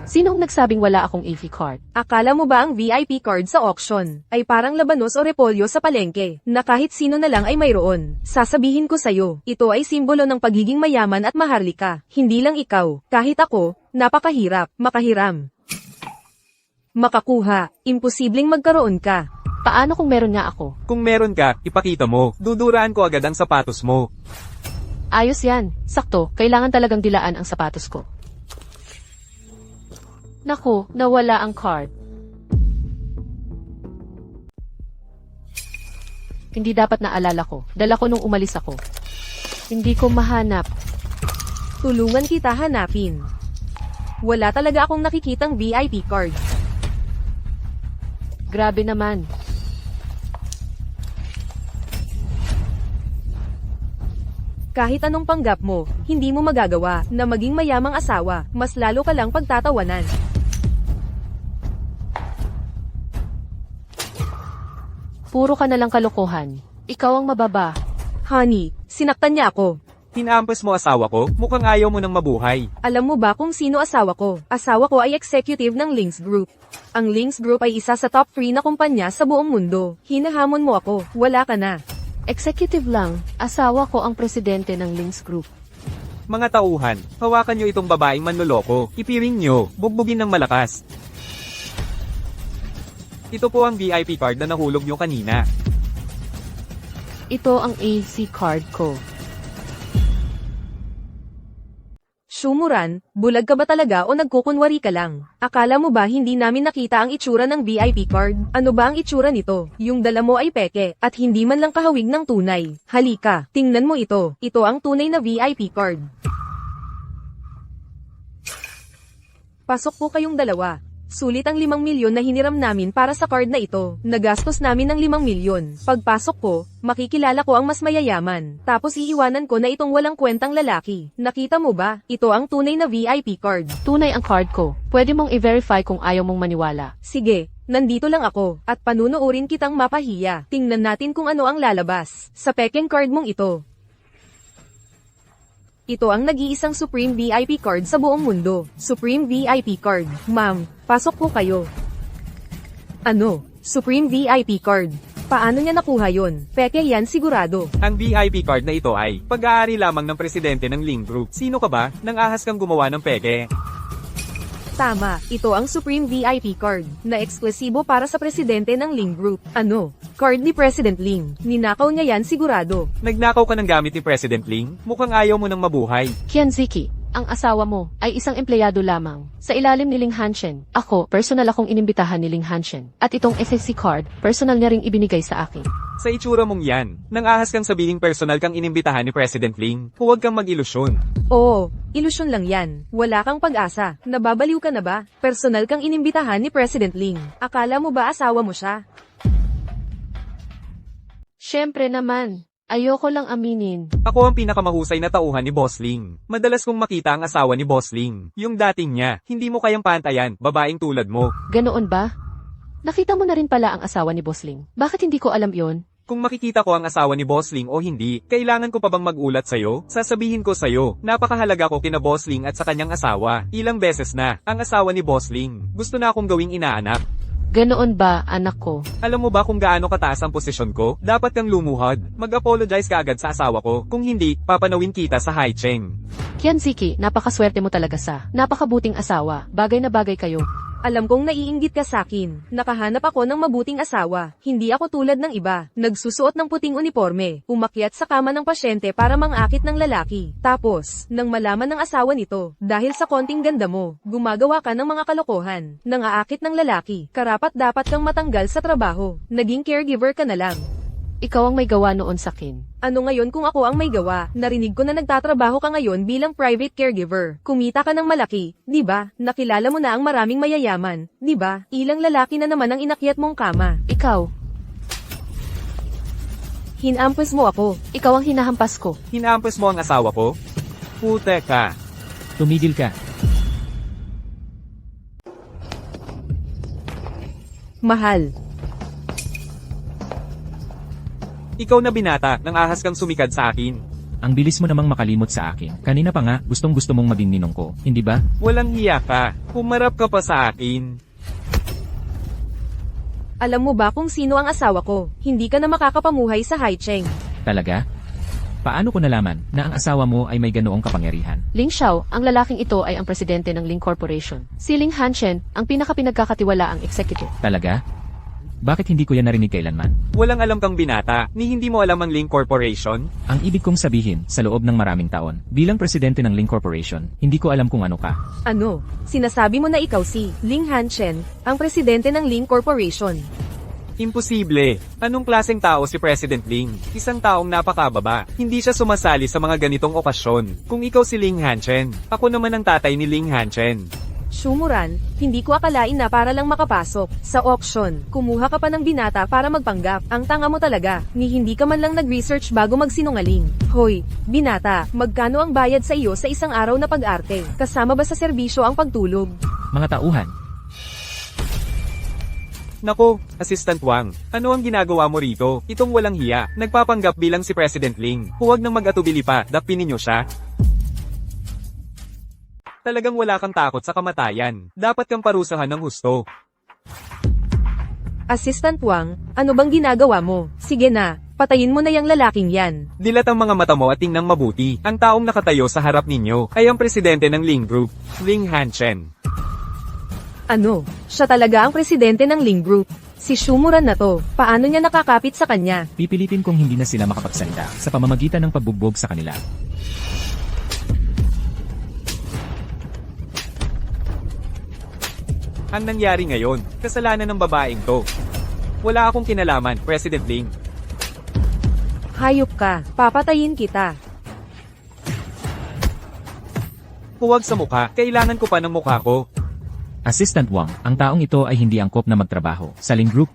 Sinong nagsabing wala akong AV card? Akala mo ba ang VIP card sa auction ay parang labanos o repolyo sa palengke na kahit sino na lang ay mayroon? Sasabihin ko sa'yo, ito ay simbolo ng pagiging mayaman at maharlika. Hindi lang ikaw, kahit ako, napakahirap, makahiram. Makakuha, imposibleng magkaroon ka. Paano kung meron nga ako? Kung meron ka, ipakita mo. Duduraan ko agad ang sapatos mo. Ayos yan. Sakto, kailangan talagang dilaan ang sapatos ko. Naku, nawala ang card. Hindi dapat naalala ko. Dala ko nung umalis ako. Hindi ko mahanap. Tulungan kita hanapin. Wala talaga akong nakikitang VIP card. Grabe naman. Kahit anong panggap mo, hindi mo magagawa na maging mayamang asawa, mas lalo ka lang pagtatawanan. Puro ka na lang kalokohan. Ikaw ang mababa. Honey, sinaktan niya ako. Hinampas mo asawa ko, mukhang ayaw mo nang mabuhay. Alam mo ba kung sino asawa ko? Asawa ko ay executive ng Lynx Group. Ang Lynx Group ay isa sa top 3 na kumpanya sa buong mundo. Hinahamon mo ako, wala ka na. Executive lang, asawa ko ang presidente ng Lynx Group. Mga tauhan, hawakan nyo itong babaeng manloloko. Ipiring nyo, bugbugin ng malakas. Ito po ang VIP card na nahulog nyo kanina. Ito ang AC card ko. Shumuran, bulag ka ba talaga o nagkukunwari ka lang? Akala mo ba hindi namin nakita ang itsura ng VIP card? Ano ba ang itsura nito? Yung dala mo ay peke, at hindi man lang kahawig ng tunay. Halika, tingnan mo ito. Ito ang tunay na VIP card. Pasok po kayong dalawa. Sulit ang 5 milyon na hiniram namin para sa card na ito. Nagastos namin ng 5 milyon. Pagpasok ko, makikilala ko ang mas mayayaman. Tapos iiwanan ko na itong walang kwentang lalaki. Nakita mo ba? Ito ang tunay na VIP card. Tunay ang card ko. Pwede mong i-verify kung ayaw mong maniwala. Sige, nandito lang ako, at panunuorin kitang mapahiya. Tingnan natin kung ano ang lalabas sa pekeng card mong ito. Ito ang nag-iisang Supreme VIP card sa buong mundo. Supreme VIP card. Ma'am, pasok po kayo. Ano? Supreme VIP card. Paano niya nakuha yon? Peke yan sigurado. Ang VIP card na ito ay pag-aari lamang ng presidente ng Link Group. Sino ka ba? Nang ahas kang gumawa ng peke. Tama, ito ang Supreme VIP card, na eksklusibo para sa presidente ng Ling Group. Ano? Card ni President Ling. Ninakaw niya yan sigurado. Nagnakaw ka ng gamit ni President Ling? Mukhang ayaw mo nang mabuhay. Kianziki, ang asawa mo ay isang empleyado lamang. Sa ilalim ni Ling Hanshen, ako, personal akong inimbitahan ni Ling Hanshen. At itong SSC card, personal niya ring ibinigay sa akin. Sa itsura mong yan, nang ahas kang sabihing personal kang inimbitahan ni President Ling, huwag kang mag-ilusyon. Oo, ilusyon lang yan. Wala kang pag-asa. Nababaliw ka na ba? Personal kang inimbitahan ni President Ling. Akala mo ba asawa mo siya? Siyempre naman, ayoko lang aminin. Ako ang pinakamahusay na tauhan ni Boss Ling. Madalas kong makita ang asawa ni Boss Ling. Yung dating niya, hindi mo kayang pantayan, babaeng tulad mo. Ganoon ba? Nakita mo na rin pala ang asawa ni Boss Ling. Bakit hindi ko alam yon? Kung makikita ko ang asawa ni Boss Ling o hindi, kailangan ko pa bang magulat sa'yo? Sasabihin ko sa'yo, napakahalaga ko kina Boss Ling at sa kanyang asawa. Ilang beses na, ang asawa ni Boss Ling. Gusto na akong gawing inaanak. Ganoon ba, anak ko? Alam mo ba kung gaano kataas ang posisyon ko? Dapat kang lumuhod. Mag-apologize ka agad sa asawa ko. Kung hindi, papanawin kita sa Haicheng. Kianziki, napakaswerte mo talaga sa napakabuting asawa. Bagay na bagay kayo. Alam kong naiinggit ka sakin. Nakahanap ako ng mabuting asawa. Hindi ako tulad ng iba. Nagsusuot ng puting uniforme. Umakyat sa kama ng pasyente para mangakit ng lalaki. Tapos, nang malaman ng asawa nito, dahil sa konting ganda mo, gumagawa ka ng mga kalokohan. Nangaakit ng lalaki. Karapat dapat kang matanggal sa trabaho. Naging caregiver ka na lang. Ikaw ang may gawa noon sa akin. Ano ngayon kung ako ang may gawa? Narinig ko na nagtatrabaho ka ngayon bilang private caregiver. Kumita ka ng malaki, di ba? Nakilala mo na ang maraming mayayaman, di ba? Ilang lalaki na naman ang inakyat mong kama. Ikaw, Hinampas mo ako. ikaw ang hinahampas ko. Hinahampas mo ang asawa ko? Pute ka. Tumigil ka. Mahal. Ikaw na binata, nang ahas kang sumikad sa akin. Ang bilis mo namang makalimot sa akin. Kanina pa nga, gustong gusto mong maging ninong ko, hindi ba? Walang hiya ka. Humarap ka pa sa akin. Alam mo ba kung sino ang asawa ko? Hindi ka na makakapamuhay sa Haicheng. Talaga? Paano ko nalaman na ang asawa mo ay may ganoong kapangyarihan? Ling Xiao, ang lalaking ito ay ang presidente ng Ling Corporation. Si Ling Hanshen, ang pinakapinagkakatiwalaang executive. Talaga? Bakit hindi ko yan narinig kailanman? Walang alam kang binata, ni hindi mo alam ang Link Corporation? Ang ibig kong sabihin, sa loob ng maraming taon, bilang presidente ng Link Corporation, hindi ko alam kung ano ka. Ano? Sinasabi mo na ikaw si Ling Hanshen, ang presidente ng Ling Corporation. Imposible. Anong klaseng tao si President Ling? Isang taong napakababa. Hindi siya sumasali sa mga ganitong okasyon. Kung ikaw si Ling Hanshen, ako naman ang tatay ni Ling Hanshen. Shumuran, hindi ko akalain na para lang makapasok sa auction. Kumuha ka pa ng binata para magpanggap. Ang tanga mo talaga, ni hindi ka man lang nag-research bago magsinungaling. Hoy, binata, magkano ang bayad sa iyo sa isang araw na pag-arte? Kasama ba sa serbisyo ang pagtulog? Mga tauhan, Nako, Assistant Wang, ano ang ginagawa mo rito? Itong walang hiya, nagpapanggap bilang si President Ling. Huwag nang mag-atubili pa, dapinin niyo siya. Talagang wala kang takot sa kamatayan. Dapat kang parusahan ng husto. Assistant Wang, ano bang ginagawa mo? Sige na, patayin mo na yung lalaking yan. Dilat ang mga mata mo at tingnang mabuti. Ang taong nakatayo sa harap ninyo ay ang presidente ng Ling Group, Ling Hanchen. Ano? Siya talaga ang presidente ng Ling Group. Si Shumuran na to, paano niya nakakapit sa kanya? Pipilitin kong hindi na sila makapagsalita sa pamamagitan ng pagbugbog sa kanila. Ang nangyari ngayon, kasalanan ng babaeng to. Wala akong kinalaman, President Ling. Hayop ka, papatayin kita. Huwag sa mukha, kailangan ko pa ng mukha ko. Assistant Wang, ang taong ito ay hindi angkop na magtrabaho sa Ling Group.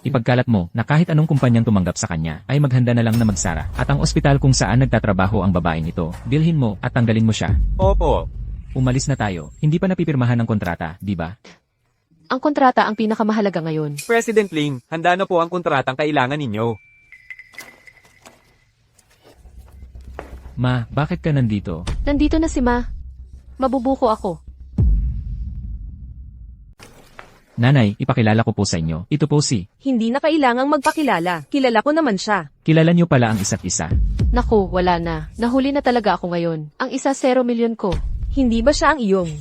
Ipagkalat mo na kahit anong kumpanyang tumanggap sa kanya ay maghanda na lang na magsara at ang ospital kung saan nagtatrabaho ang babaeng ito, bilhin mo at tanggalin mo siya. Opo. Umalis na tayo. Hindi pa napipirmahan ng kontrata, di ba? Ang kontrata ang pinakamahalaga ngayon. President Ling, handa na po ang kontratang kailangan ninyo. Ma, bakit ka nandito? Nandito na si Ma. Mabubuko ako. Nanay, ipakilala ko po sa inyo. Ito po si. Hindi na kailangang magpakilala. Kilala ko naman siya. Kilala niyo pala ang isa't isa. Naku, wala na. Nahuli na talaga ako ngayon. Ang isa 0 milyon ko. Hindi ba siya ang iyong?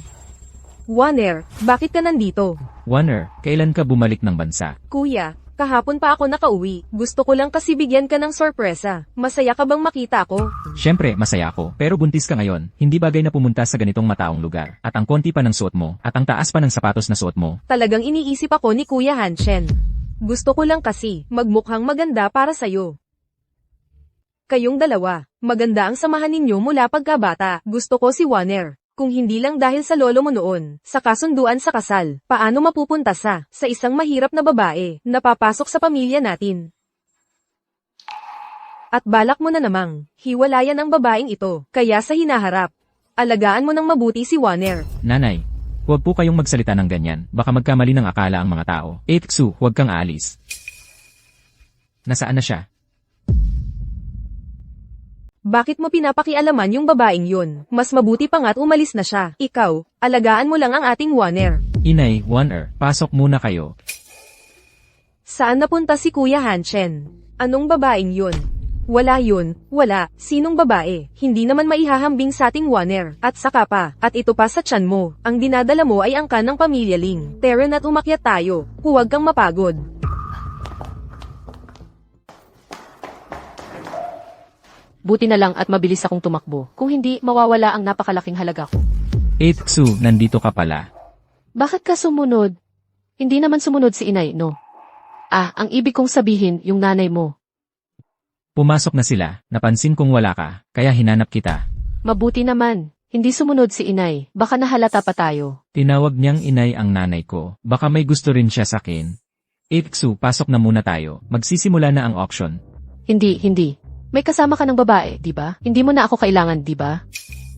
Warner, bakit ka nandito? Warner, kailan ka bumalik ng bansa? Kuya, kahapon pa ako nakauwi. Gusto ko lang kasi bigyan ka ng sorpresa. Masaya ka bang makita ako? Siyempre, masaya ako. Pero buntis ka ngayon. Hindi bagay na pumunta sa ganitong mataong lugar. At ang konti pa ng suot mo, at ang taas pa ng sapatos na suot mo. Talagang iniisip ako ni Kuya Hanchen. Gusto ko lang kasi magmukhang maganda para sa'yo. Kayong dalawa, maganda ang samahan ninyo mula pagkabata. Gusto ko si Warner. Kung hindi lang dahil sa lolo mo noon, sa kasunduan sa kasal, paano mapupunta sa isang mahirap na babae na papasok sa pamilya natin? At balak mo na namang, hiwalayan ang babaeng ito, kaya sa hinaharap, alagaan mo ng mabuti si Warner. Nanay, huwag po kayong magsalita ng ganyan. Baka magkamali ng akala ang mga tao. Su, huwag kang aalis. Nasaan na siya? Bakit mo pinapakialaman yung babaeng yun? Mas mabuti pa nga't umalis na siya. Ikaw, alagaan mo lang ang ating Warner. Inay, Warner, pasok muna kayo. Saan napunta si Kuya Hanchen? Anong babaeng yun? Wala yun, wala. Sinong babae? Hindi naman maihahambing sa ating Warner. At saka pa, at ito pa sa tiyan mo. Ang dinadala mo ay angkan ng pamilya Ling. Teren at umakyat tayo. Huwag kang mapagod. Buti na lang at mabilis akong tumakbo. Kung hindi, mawawala ang napakalaking halaga ko. Su, nandito ka pala. Bakit ka sumunod? Hindi naman sumunod si inay, no? Ah, ang ibig kong sabihin, yung nanay mo. Pumasok na sila, napansin kong wala ka, kaya hinanap kita. Mabuti naman. Hindi sumunod si inay. Baka nahalata pa tayo. Tinawag niyang inay ang nanay ko, baka may gusto rin siya sa akin. Su, pasok na muna tayo, magsisimula na ang auction. Hindi. May kasama ka ng babae, di ba? Hindi mo na ako kailangan, di ba?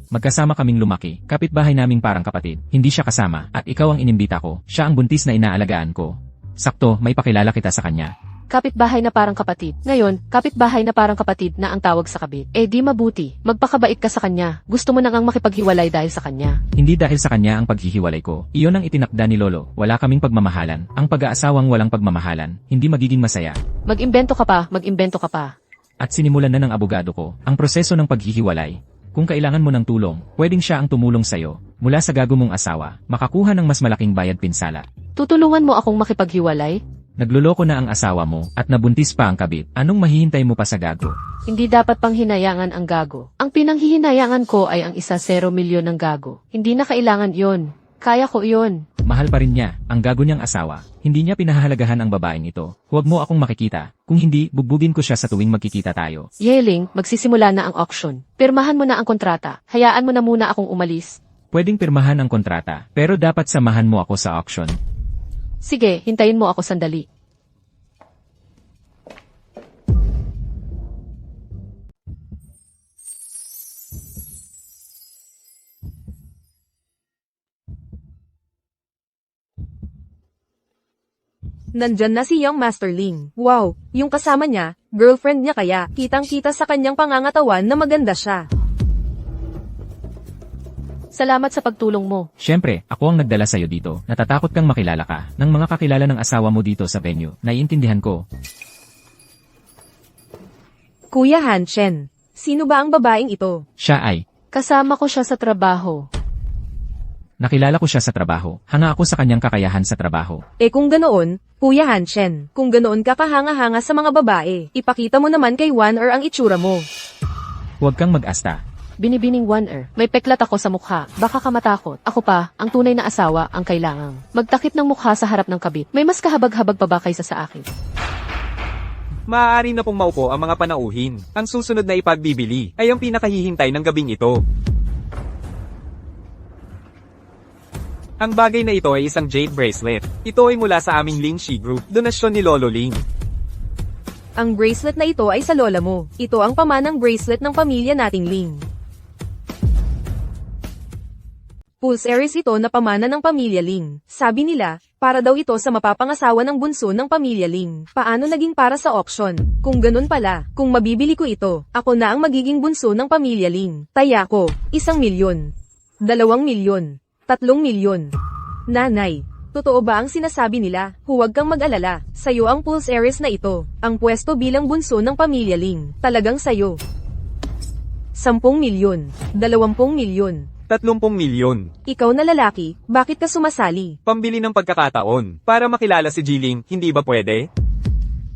Magkasama kaming lumaki, kapitbahay naming parang kapatid, hindi siya kasama, at ikaw ang inimbita ko, siya ang buntis na inaalagaan ko. Sakto, may pakilala kita sa kanya. Kapitbahay na parang kapatid. Ngayon, kapitbahay na parang kapatid na ang tawag sa kabit. Eh di mabuti, magpakabait ka sa kanya. Gusto mo nang ang makipaghiwalay dahil sa kanya. Hindi dahil sa kanya ang paghihiwalay ko. Iyon ang itinakda ni Lolo. Wala kaming pagmamahalan. Ang pag-aasawang walang pagmamahalan, hindi magiging masaya. Mag-imbento ka pa. At sinimulan na ng abogado ko, ang proseso ng paghihiwalay. Kung kailangan mo ng tulong, pwedeng siya ang tumulong sa'yo, mula sa gago mong asawa, makakuha ng mas malaking bayad pinsala. Tutulungan mo akong makipaghiwalay? Nagluloko na ang asawa mo, at nabuntis pa ang kabit. Anong mahihintay mo pa sa gago? Hindi dapat pang hinayangan ang gago. Ang pinanghihinayangan ko ay ang isa 0 milyon ng gago. Hindi na kailangan yon. Kaya ko yon. Mahal pa rin niya, ang gago niyang asawa. Hindi niya pinahahalagahan ang babaeng ito. Huwag mo akong makikita. Kung hindi, bugbugin ko siya sa tuwing magkikita tayo. Yeling, magsisimula na ang auction. Pirmahan mo na ang kontrata. Hayaan mo na muna akong umalis. Pwedeng pirmahan ang kontrata, pero dapat samahan mo ako sa auction. Sige, hintayin mo ako sandali. Nandyan na si Young Master Ling. Wow, yung kasama niya, girlfriend niya kaya, kitang-kita sa kanyang pangangatawan na maganda siya. Salamat sa pagtulong mo. Siyempre, ako ang nagdala sa'yo dito. Natatakot kang makilala ka ng mga kakilala ng asawa mo dito sa venue. Naiintindihan ko. Kuya Hanchen, sino ba ang babaeng ito? Siya ay, Kasama ko siya sa trabaho. nakilala ko siya sa trabaho. Hanga ako sa kanyang kakayahan sa trabaho. Kung ganoon, Kuya Hanchen, kung ganoon ka kahanga-hanga sa mga babae, ipakita mo naman kay Wanner ang itsura mo. Huwag kang mag-asta. Binibining Wanner, may peklat ako sa mukha. Baka ka matakot. Ako pa, ang tunay na asawa, ang kailangang magtakip ng mukha sa harap ng kabit. May mas kahabag-habag pa ba kaysa sa akin? Maaari na pong maupo ang mga panauhin. Ang susunod na ipagbibili ay ang pinakahihintay ng gabing ito. Ang bagay na ito ay isang jade bracelet. Ito ay mula sa aming Ling Shi Group, donasyon ni Lolo Ling. Ang bracelet na ito ay sa lola mo. Ito ang pamanang bracelet ng pamilya nating Ling. Pulse Eris ito na pamana ng pamilya Ling. Sabi nila, para daw ito sa mapapangasawa ng bunso ng pamilya Ling. Paano naging para sa auction? Kung ganun pala, kung mabibili ko ito, ako na ang magiging bunso ng pamilya Ling. Taya ko, 1 milyon, 2 milyon, 3 milyon. Nanay, totoo ba ang sinasabi nila? Huwag kang mag-alala, sayo ang Pulse Eris na ito. Ang pwesto bilang bunso ng pamilya Ling. Talagang sayo. 10 milyon, 20 milyon. 30 milyon. Ikaw na lalaki, bakit ka sumasali? Pambili ng pagkakataon. Para makilala si Jiling, hindi ba pwede?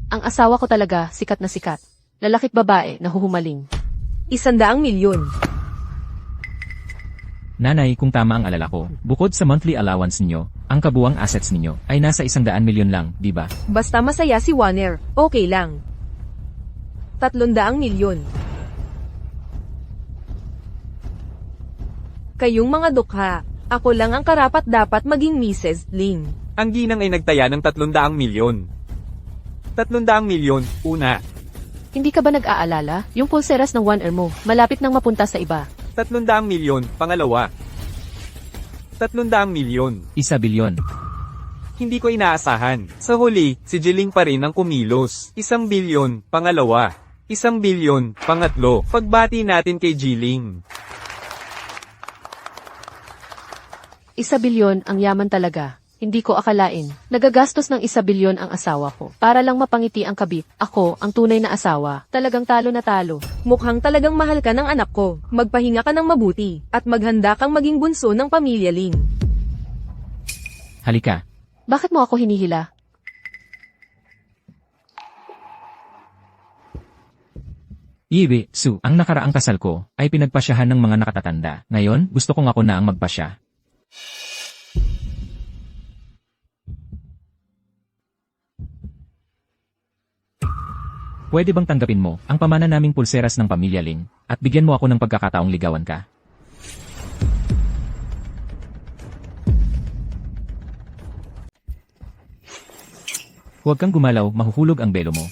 Ang asawa ko talaga, sikat na sikat. Lalakit babae, nahuhumaling. 100 milyon. Nanay, kung tama ang alala ko, bukod sa monthly allowance ninyo, ang kabuang assets ninyo ay nasa 100 milyon lang, di ba? Basta masaya si Wanner, okay lang. 300 milyon. Kayong mga dukha, ako lang ang karapat dapat maging Mrs. Ling. Ang ginang ay nagtaya ng 300 milyon. 300 milyon, una. Hindi ka ba nag-aalala? Yung pulseras ng Wanner mo, malapit nang mapunta sa iba. 300 milyon, pangalawa. 300 milyon. 1 bilyon. Hindi ko inaasahan. Sa huli, si Jiling pa rin ang kumilos. 1 bilyon, pangalawa. 1 bilyon, pangatlo. Pagbati natin kay Jiling. 1 bilyon ang yaman talaga. Hindi ko akalain. Nagagastos ng 1 bilyon ang asawa ko. Para lang mapangiti ang kabit. Ako, ang tunay na asawa. Talagang talo na talo. Mukhang talagang mahal ka ng anak ko. Magpahinga ka ng mabuti, at maghanda kang maging bunso ng pamilya Ling. Halika. Bakit mo ako hinihila? Iwi, Su, ang nakaraang kasal ko ay pinagpasyahan ng mga nakatatanda. Ngayon, gusto kong ako na ang magpasya. Pwede bang tanggapin mo ang pamana naming pulseras ng pamilya Ling at bigyan mo ako ng pagkakataong ligawan ka? Huwag kang gumalaw, mahuhulog ang belo mo.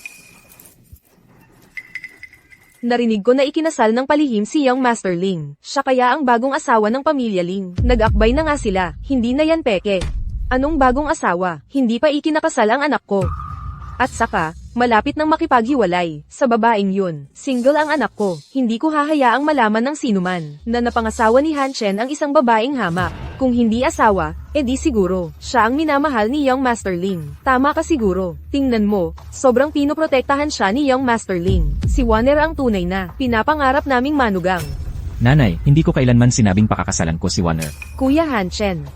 Narinig ko na ikinasal ng palihim si Young Master Ling. Siya kaya ang bagong asawa ng pamilya Ling. Nag-akbay na nga sila, hindi na yan peke. Anong bagong asawa? Hindi pa ikinakasal ang anak ko. At saka, malapit nang makipaghiwalay sa babaeng yun. Single ang anak ko, hindi ko hahayaang malaman ng sinuman na napangasawa ni Hanchen ang isang babaeng hamak. Kung hindi asawa, edi siguro, siya ang minamahal ni Young Master Ling. Tama ka siguro, tingnan mo, sobrang pinoprotektahan siya ni Young Master Ling. Si Wanner ang tunay na, pinapangarap naming manugang. Nanay, hindi ko kailanman sinabing pakakasalan ko si Wanner. Kuya Hanchen.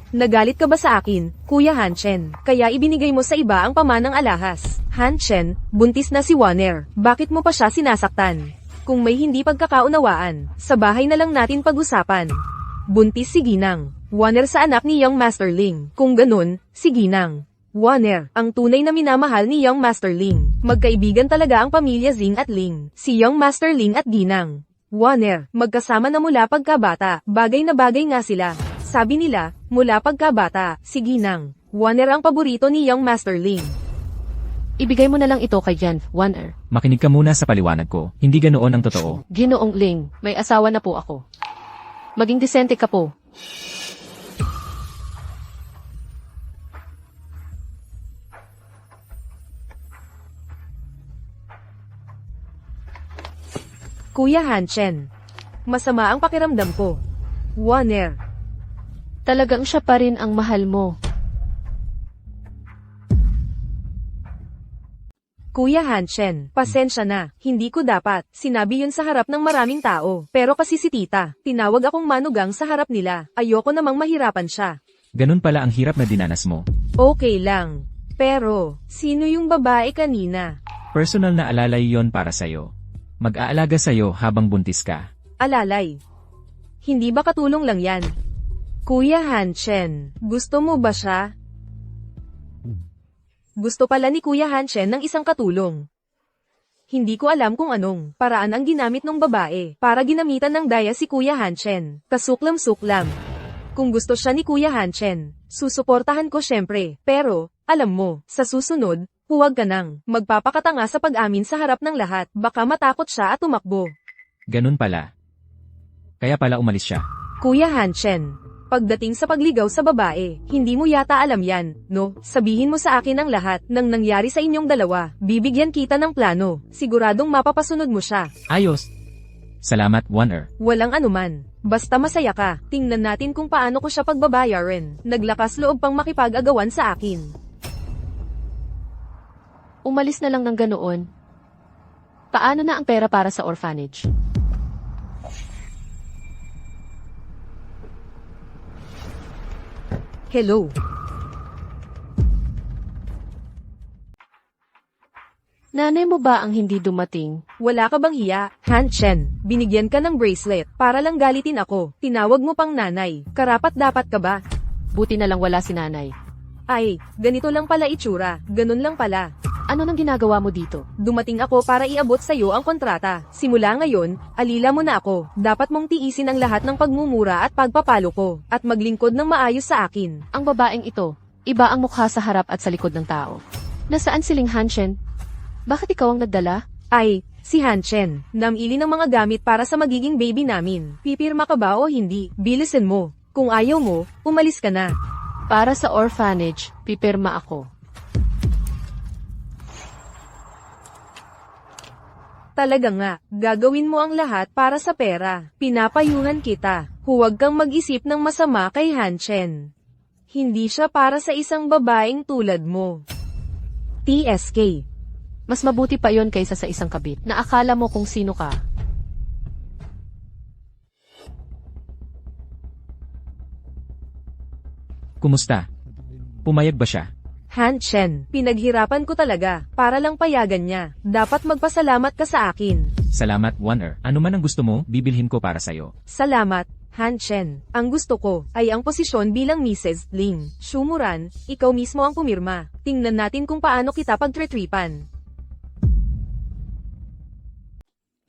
Nagalit ka ba sa akin, Kuya Hanchen? Kaya ibinigay mo sa iba ang pamanang alahas. Hanchen, buntis na si Wanner. Bakit mo pa siya sinasaktan? Kung may hindi pagkakaunawaan, sa bahay na lang natin pag-usapan. Buntis si Ginang. Wanner sa anak ni Young Master Ling. Kung ganun, si Ginang. Wanner, ang tunay na minamahal ni Young Master Ling. Magkaibigan talaga ang pamilya Zing at Ling. Si Young Master Ling at Ginang. Wanner, magkasama na mula pagkabata. Bagay na bagay nga sila. Sabi nila, mula pagkabata, si Ginang. Wanner ang paborito ni Young Master Ling. Ibigay mo na lang ito kay Jan, Wanner. Makinig ka muna sa paliwanag ko, hindi ganoon ang totoo. Ginoong Ling, may asawa na po ako. Maging disente ka po. Kuya Hanchen. Masama ang pakiramdam ko. Warner. Talagang siya pa rin ang mahal mo. Kuya Hanchen, pasensya na, hindi ko dapat. Sinabi yun sa harap ng maraming tao. Pero kasi si tita, tinawag akong manugang sa harap nila. Ayoko namang mahirapan siya. Ganun pala ang hirap na dinanas mo. Okay lang. Pero, sino yung babae kanina? Personal na alalay yon para sa'yo. Mag-aalaga sa'yo habang buntis ka. Alalay. Hindi ba katulong lang yan? Kuya Hanchen, gusto mo ba siya? Gusto pala ni Kuya Hanchen ng isang katulong. Hindi ko alam kung anong paraan ang ginamit ng babae para ginamitan ng daya si Kuya Hanchen. Kasuklam-suklam. Kung gusto siya ni Kuya Hanchen, susuportahan ko syempre. Pero, alam mo, sa susunod, huwag ka nang magpapakatanga sa pag-amin sa harap ng lahat. Baka matakot siya at tumakbo. Ganun pala. Kaya pala umalis siya. Kuya Hanchen, pagdating sa pagligaw sa babae, hindi mo yata alam yan, no? Sabihin mo sa akin ang lahat ng nangyari sa inyong dalawa. Bibigyan kita ng plano. Siguradong mapapasunod mo siya. Ayos. Salamat, Warner. Walang anuman. Basta masaya ka. Tingnan natin kung paano ko siya pagbabayaran. Naglakas loob pang makipag-agawan sa akin. Umalis na lang ng ganoon. Paano na ang pera para sa orphanage? Hello. Nanay mo ba ang hindi dumating? Wala ka bang hiya? Hanchen, binigyan ka ng bracelet para lang galitin ako. Tinawag mo pang nanay. Karapat dapat ka ba? Buti na lang wala si nanay. Ay, ganito lang pala itsura. Ganun lang pala. Ano nang ginagawa mo dito? Dumating ako para iabot sa'yo ang kontrata. Simula ngayon, alila mo na ako. Dapat mong tiisin ang lahat ng pagmumura at pagpapalo ko. At maglingkod ng maayos sa akin. Ang babaeng ito, iba ang mukha sa harap at sa likod ng tao. Nasaan si Ling Hanchen? Bakit ikaw ang nagdala? Ay, si Hanchen. Namili ng mga gamit para sa magiging baby namin. Pipirma ka ba o hindi? Bilisan mo. Kung ayaw mo, umalis ka na. Para sa orphanage, pipirma ako. Talaga nga, gagawin mo ang lahat para sa pera. Pinapayuhan kita. Huwag kang mag-isip ng masama kay Hanchen. Hindi siya para sa isang babaeng tulad mo. TSK. Mas mabuti pa yon kaysa sa isang kabit na akala mo kung sino ka. Kumusta? Pumayag ba siya? Hanchen, pinaghirapan ko talaga, para lang payagan niya. Dapat magpasalamat ka sa akin. Salamat, Warner. Ano man ang gusto mo, bibilhin ko para sa'yo. Salamat, Hanchen. Ang gusto ko ay ang posisyon bilang Mrs. Ling. Shumuran, ikaw mismo ang pumirma. Tingnan natin kung paano kita pagtritripan.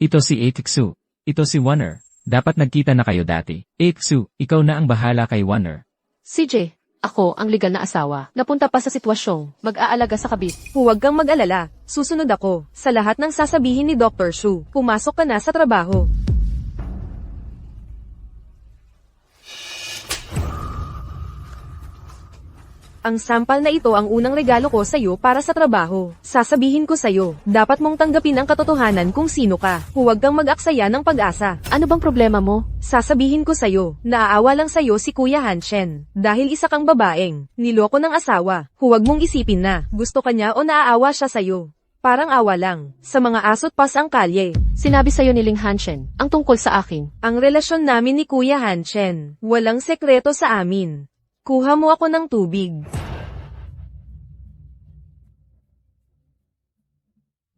Ito si Aiksu. Ito si Warner. Dapat nagkita na kayo dati. Aiksu, ikaw na ang bahala kay Warner. CJ, ako ang legal na asawa. Napunta pa sa sitwasyong mag-aalaga sa kabit. Huwag kang mag-alala. Susunod ako sa lahat ng sasabihin ni Dr. Shu. Pumasok ka na sa trabaho. Ang sampal na ito ang unang regalo ko sa'yo para sa trabaho. Sasabihin ko sa'yo, dapat mong tanggapin ang katotohanan kung sino ka. Huwag kang mag-aksaya ng pag-asa. Ano bang problema mo? Sasabihin ko sa'yo, naaawa lang sa'yo si Kuya Hanchen. Dahil isa kang babaeng, niloko ng asawa. Huwag mong isipin na, gusto ka niya o naaawa siya sa'yo. Parang awa lang, sa mga asot pas ang kalye. Sinabi sa'yo ni Ling Hanchen, ang tungkol sa akin. Ang relasyon namin ni Kuya Hanchen, walang sekreto sa amin. Kuha mo ako ng tubig.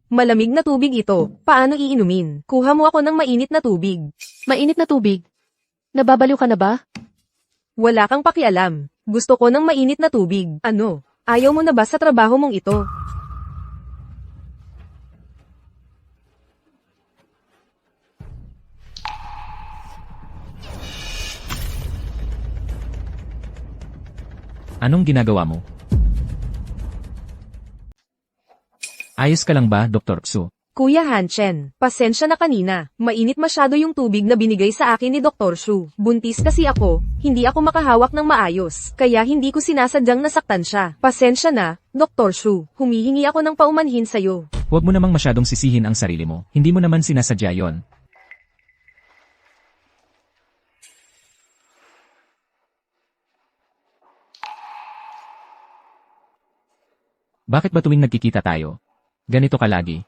Malamig na tubig ito, paano iinumin? Kuha mo ako ng mainit na tubig. Mainit na tubig? Nababaliw ka na ba? Wala kang pakialam. Gusto ko ng mainit na tubig. Ano? Ayaw mo na ba sa trabaho mong ito? Anong ginagawa mo? Ayos ka lang ba, Dr. Xu? Kuya Hanchen, pasensya na kanina. Mainit masyado yung tubig na binigay sa akin ni Dr. Shu. Buntis kasi ako, hindi ako makahawak ng maayos. Kaya hindi ko sinasadyang nasaktan siya. Pasensya na, Dr. Shu. Humihingi ako ng paumanhin sa'yo. Huwag mo namang masyadong sisihin ang sarili mo. Hindi mo naman sinasadya yon. Bakit ba tuwing nagkikita tayo? Ganito ka lagi.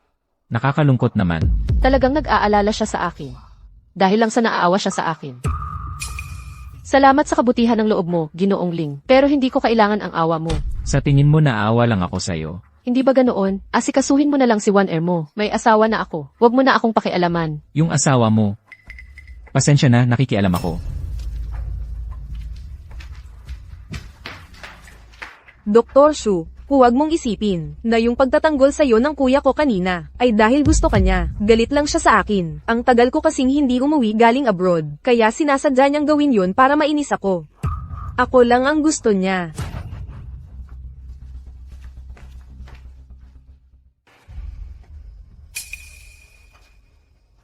Nakakalungkot naman. Talagang nag-aalala siya sa akin. Dahil lang sa naaawa siya sa akin. Salamat sa kabutihan ng loob mo, Ginoong Ling. Pero hindi ko kailangan ang awa mo. Sa tingin mo naawa lang ako sa'yo. Hindi ba ganoon? Asikasuhin mo na lang si One Air mo. May asawa na ako. Huwag mo na akong pakialaman. Yung asawa mo. Pasensya na, nakikialam ako. Dr. Shu, huwag mong isipin na yung pagtatanggol sa'yo ng kuya ko kanina ay dahil gusto ka niya. Galit lang siya sa akin. Ang tagal ko kasing hindi umuwi galing abroad, kaya sinasadya niyang gawin yun para mainis ako. Ako lang ang gusto niya.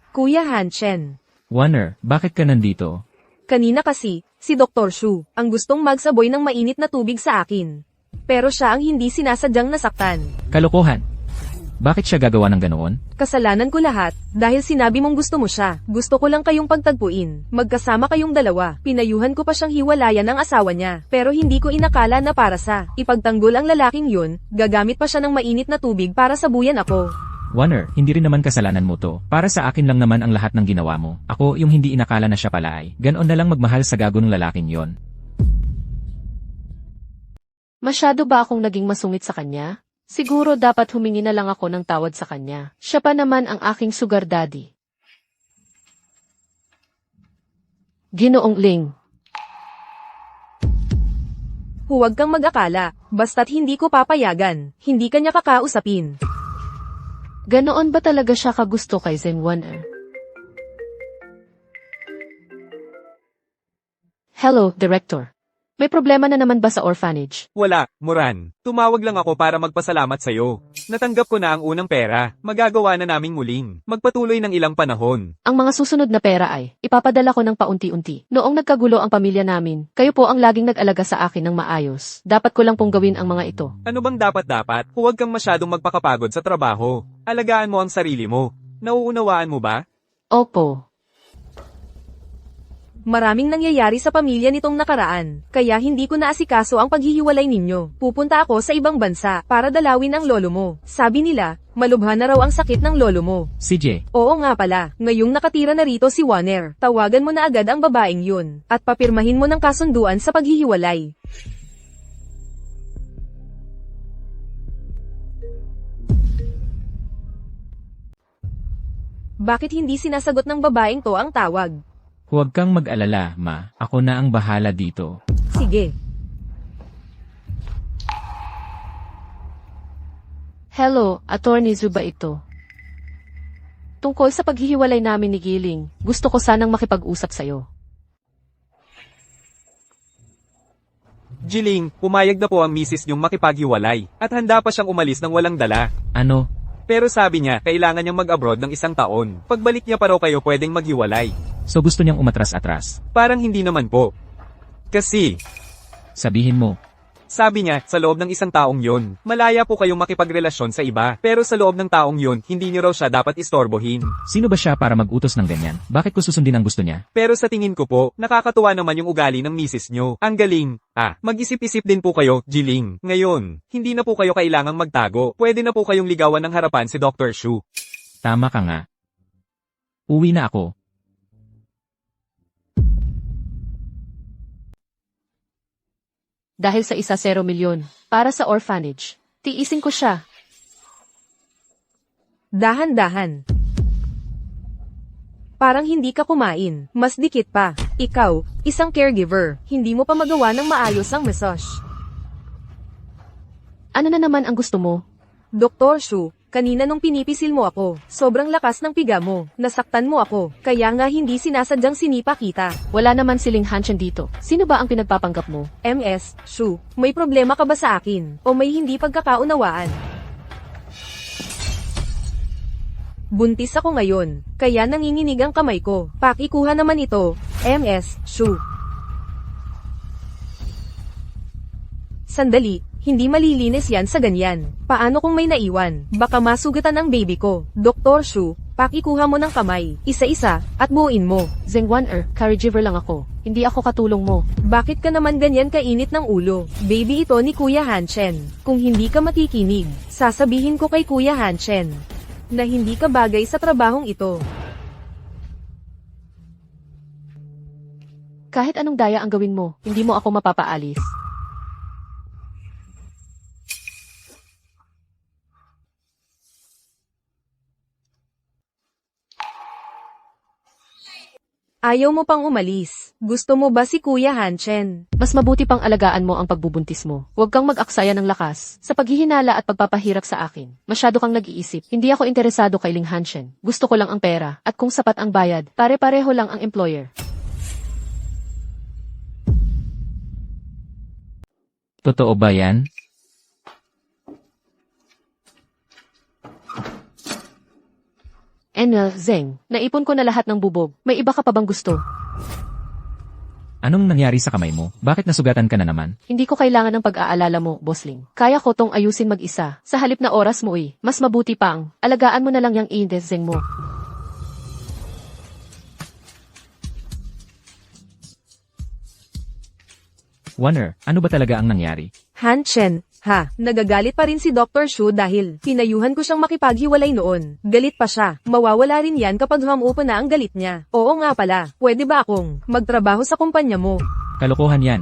Kuya Hanchen, Warner, bakit ka nandito? kanina kasi, si Dr. Shu, ang gustong magsaboy ng mainit na tubig sa akin. Pero siya ang hindi sinasadyang nasaktan. Kalokohan. Bakit siya gagawa ng ganoon? Kasalanan ko lahat, dahil sinabi mong gusto mo siya. Gusto ko lang kayong pagtagpuin. Magkasama kayong dalawa. Pinayuhan ko pa siyang hiwalayan ng asawa niya. Pero hindi ko inakala na para sa ipagtanggol ang lalaking yun, gagamit pa siya ng mainit na tubig para sabuyan ako. Warner, hindi rin naman kasalanan mo to. Para sa akin lang naman ang lahat ng ginawa mo. Ako yung hindi inakala na siya pala ay. Ganon na lang magmahal sa gago ng lalaking yon. Masyado ba akong naging masungit sa kanya? Siguro dapat humingi na lang ako ng tawad sa kanya. Siya pa naman ang aking sugar daddy. Ginoong Ling. Huwag kang mag-akala, basta't hindi ko papayagan, hindi kanya kakausapin. Ganoon ba talaga siya kagusto kay Zeng Warner? Hello, Director. May problema na naman ba sa orphanage? Wala, Moran. Tumawag lang ako para magpasalamat sa'yo. Natanggap ko na ang unang pera. Magagawa na naming muling. Magpatuloy ng ilang panahon. Ang mga susunod na pera ay, ipapadala ko ng paunti-unti. Noong nagkagulo ang pamilya namin, kayo po ang laging nag-alaga sa akin ng maayos. Dapat ko lang pong gawin ang mga ito. Ano bang dapat? Huwag kang masyadong magpakapagod sa trabaho. Alagaan mo ang sarili mo. Nauunawaan mo ba? Opo. Maraming nangyayari sa pamilya nitong nakaraan, kaya hindi ko naasikaso ang paghihiwalay ninyo. Pupunta ako sa ibang bansa para dalawin ang lolo mo. Sabi nila, malubha na raw ang sakit ng lolo mo. CJ, Oo nga pala, ngayong nakatira na rito si Warner, tawagan mo na agad ang babaeng yun, at papirmahin mo ng kasunduan sa paghihiwalay. Bakit hindi sinasagot ng babaeng to ang tawag? huwag kang mag-alala, ma. Ako na ang bahala dito. Sige. Hello, Attorney Zuba ito. Tungkol sa paghihiwalay namin ni Giling, gusto ko sanang makipag-usap sa'yo. Jiling, pumayag na po ang misis niyong makipaghiwalay. At handa pa siyang umalis ng walang dala. Ano? Pero sabi niya, kailangan niyang mag-abroad ng 1 taon. Pagbalik niya pa raw kayo pwedeng maghiwalay. So gusto niyang umatras-atras. Parang hindi naman po. Kasi, Sabihin mo. sabi niya, sa loob ng 1 taong yon, malaya po kayong makipagrelasyon sa iba. Pero sa loob ng taong yon, hindi niyo raw siya dapat istorbohin. Sino ba siya para mag-utos ng ganyan? Bakit ko susundin ang gusto niya? Pero sa tingin ko po, nakakatuwa naman yung ugali ng misis niyo. Ang galing. Mag-isip-isip din po kayo, Jiling. Ngayon, hindi na po kayo kailangang magtago. Pwede na po kayong ligawan ng harapan si Dr. Shu. Tama ka nga. Uwi na ako. Dahil sa 1-0 milyon, para sa orphanage, tiisin ko siya. Dahan-dahan. Parang hindi ka kumain, mas dikit pa. Ikaw, isang caregiver, hindi mo pa magawa ng maayos ang massage. Ano na naman ang gusto mo? Dr. Shu, kanina nung pinipisil mo ako, sobrang lakas ng piga mo, nasaktan mo ako, kaya nga hindi sinasadyang sinipa kita. Wala naman siling Hanchen dito. Sino ba ang pinagpapanggap mo? MS, Shu, may problema ka ba sa akin, o may hindi pagkakaunawaan? Buntis ako ngayon, kaya nanginginig ang kamay ko. Pakikuha naman ito, MS, Shu. Sandali, hindi malilinis yan sa ganyan. Paano kung may naiwan? Baka masugatan ang baby ko. Dr. Shu, Pakikuha mo ng kamay, isa-isa, at buuin mo. Zeng Wan'er, caregiver lang ako. Hindi ako katulong mo. Bakit ka naman ganyan kainit ng ulo? Baby ito ni Kuya Hanchen. Kung hindi ka makikinig, sasabihin ko kay Kuya Hanchen na hindi ka bagay sa trabahong ito. Kahit anong daya ang gawin mo, hindi mo ako mapapaalis. Ayaw mo pang umalis. Gusto mo ba si Kuya Hanchen? Mas mabuti pang alagaan mo ang pagbubuntis mo. Huwag kang mag-aksaya ng lakas sa paghihinala at pagpapahirap sa akin. Masyado kang nag-iisip. Hindi ako interesado kay Ling Hanchen. Gusto ko lang ang pera. At kung sapat ang bayad, pare-pareho lang ang employer. Totoo ba yan? Enel, Zeng, naipon ko na lahat ng bubog. May iba ka pa bang gusto? Anong nangyari sa kamay mo? Bakit nasugatan ka na naman? Hindi ko kailangan ng pag-aalala mo, Bossling. Kaya ko tong ayusin mag-isa. Sa halip na oras mo mas mabuti pang, alagaan mo na lang yung indes, Zeng mo. Wan'er, ano ba talaga ang nangyari? Hanchen, ha, nagagalit pa rin si Dr. Shu dahil pinayuhan ko siyang makipaghiwalay noon. Galit pa siya. Mawawala rin yan kapag humupo na ang galit niya. Oo nga pala, pwede ba akong magtrabaho sa kumpanya mo? Kalokohan yan.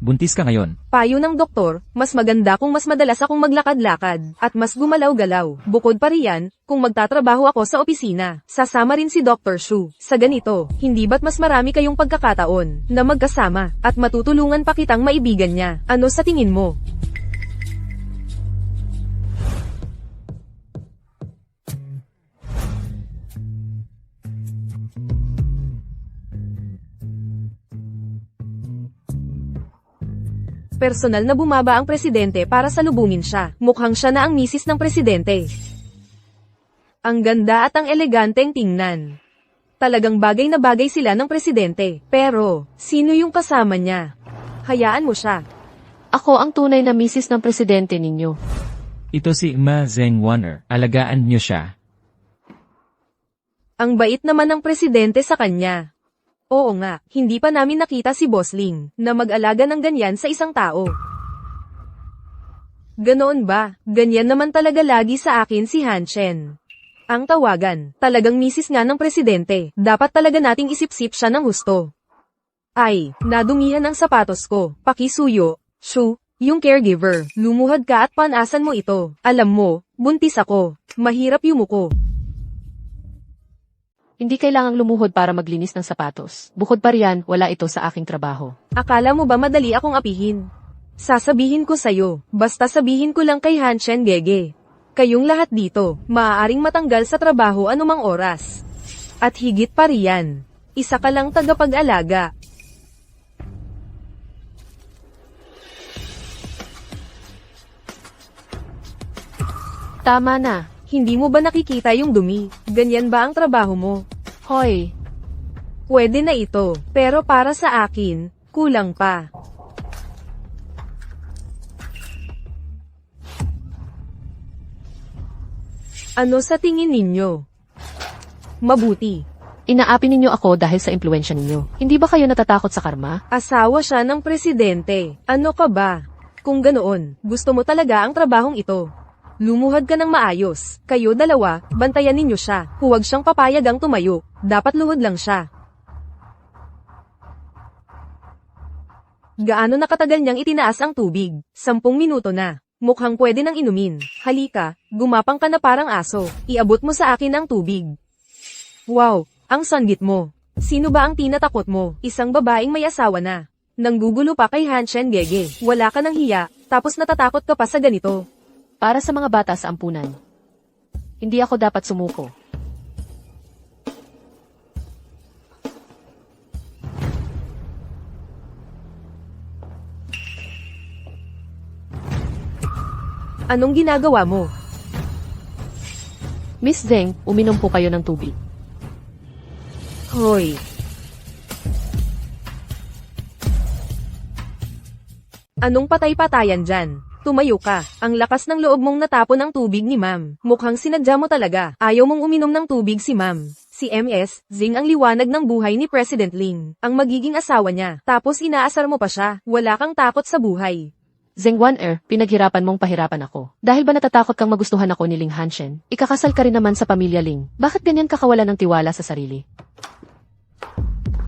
Buntis ka ngayon. Payo ng doktor, mas maganda kung mas madalas akong maglakad-lakad at mas gumalaw-galaw. Bukod pa riyan, kung magtatrabaho ako sa opisina, sasama rin si Dr. Shu. Sa ganito, hindi ba't mas marami kayong pagkakataon na magkasama at matutulungan pa kitang maibigan niya? Ano sa tingin mo? Personal na bumaba ang presidente para salubungin siya. Mukhang siya na ang misis ng presidente. Ang ganda at ang eleganteng tingnan. Talagang bagay na bagay sila ng presidente. Pero, sino yung kasama niya? Hayaan mo siya. Ako ang tunay na misis ng presidente ninyo. Ito si Ma Zeng Wan'er. Alagaan niyo siya. Ang bait naman ng presidente sa kanya. Oo nga, hindi pa namin nakita si Bossling na mag-alaga ng ganyan sa isang tao. Ganoon ba? Ganyan naman talaga lagi sa akin si Hanchen. Ang tawagan, talagang misis nga ng presidente. Dapat talaga nating isipsip siya ng husto. Ay, nadumihan ang sapatos ko. Pakisuyo, Shu, yung caregiver. Lumuhad ka at panasan mo ito. Alam mo, buntis ako. Mahirap yumuko. Hindi kailangang lumuhod para maglinis ng sapatos. Bukod pa riyan, wala ito sa aking trabaho. Akala mo ba madali akong apihin? Sasabihin ko sa'yo, basta sabihin ko lang kay Hanchen Gege. Kayong lahat dito, maaaring matanggal sa trabaho anumang oras. At higit pa riyan, isa ka lang tagapag-alaga. Tama na. Hindi mo ba nakikita yung dumi? Ganyan ba ang trabaho mo? Hoy, Pwede na ito, pero para sa akin, kulang pa. Ano sa tingin ninyo? Mabuti. inaapi ninyo ako dahil sa impluensya ninyo. Hindi ba kayo natatakot sa karma? Asawa siya ng presidente. Ano ka ba? Kung ganoon, gusto mo talaga ang trabahong ito. Lumuhad ka ng maayos. Kayo dalawa, bantayan ninyo siya. Huwag siyang papayagang tumayo. Dapat luhod lang siya. Gaano nakatagal niyang itinaas ang tubig? 10 minuto na. Mukhang pwede nang inumin. Halika, gumapang ka na parang aso. Iabot mo sa akin ang tubig. Wow, ang sanggit mo. Sino ba ang tinatakot mo? Isang babaeng may asawa na. Nanggugulo pa kay Hanchen Gege. Wala ka ng hiya, tapos natatakot ka pa sa ganito. Para sa mga bata sa ampunan. Hindi ako dapat sumuko. Anong ginagawa mo? Miss Zeng, uminom po kayo ng tubig. Hoy. Anong patay-patayan dyan? Tumayo ka. Ang lakas ng loob mong natapon ang tubig ni ma'am. Mukhang sinadya mo talaga. Ayaw mong uminom ng tubig si ma'am. Si MS, Zing ang liwanag ng buhay ni President Ling. Ang magiging asawa niya. Tapos inaasar mo pa siya. Wala kang takot sa buhay. Zeng Wan-er, pinaghirapan mong pahirapan ako. Dahil ba natatakot kang magustuhan ako ni Ling Hanshen? Ikakasal ka rin naman sa pamilya Ling. Bakit ganyan ka kawalan ng tiwala sa sarili?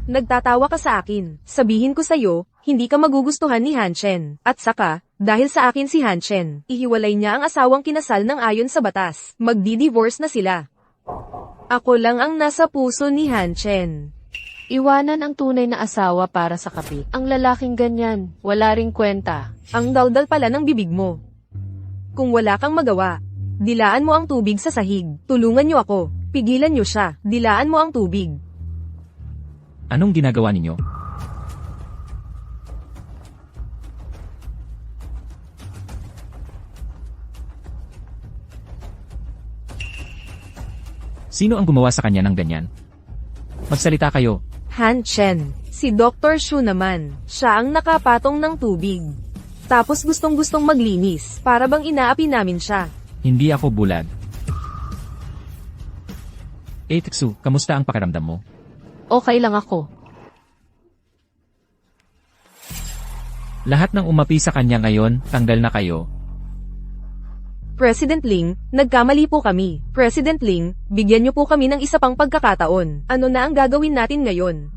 Nagtatawa ka sa akin. Sabihin ko sa'yo, hindi ka magugustuhan ni Hanshen. At saka, dahil sa akin si Hanshen, ihiwalay niya ang asawang kinasal ng ayon sa batas. Magdi-divorce na sila. Ako lang ang nasa puso ni Hanshen. Iwanan ang tunay na asawa para sa kapit. Ang lalaking ganyan, wala ring kwenta. Ang daldal pala ng bibig mo. Kung wala kang magawa, dilaan mo ang tubig sa sahig. Tulungan niyo ako. Pigilan niyo siya. Dilaan mo ang tubig. Anong ginagawa ninyo? Sino ang gumawa sa kanya ng ganyan? Magsalita kayo. Hanshen, si Dr. Shu naman. Siya ang nakapatong ng tubig. Tapos gustong-gustong maglinis. Para bang inaapi namin siya. Hindi ako bulag. Tsu, kamusta ang pakiramdam mo? Okay lang ako. Lahat ng umapi sa kanya ngayon, tanggal na kayo. President Ling, nagkamali po kami. President Ling, bigyan niyo po kami ng isa pang pagkakataon. Ano na ang gagawin natin ngayon?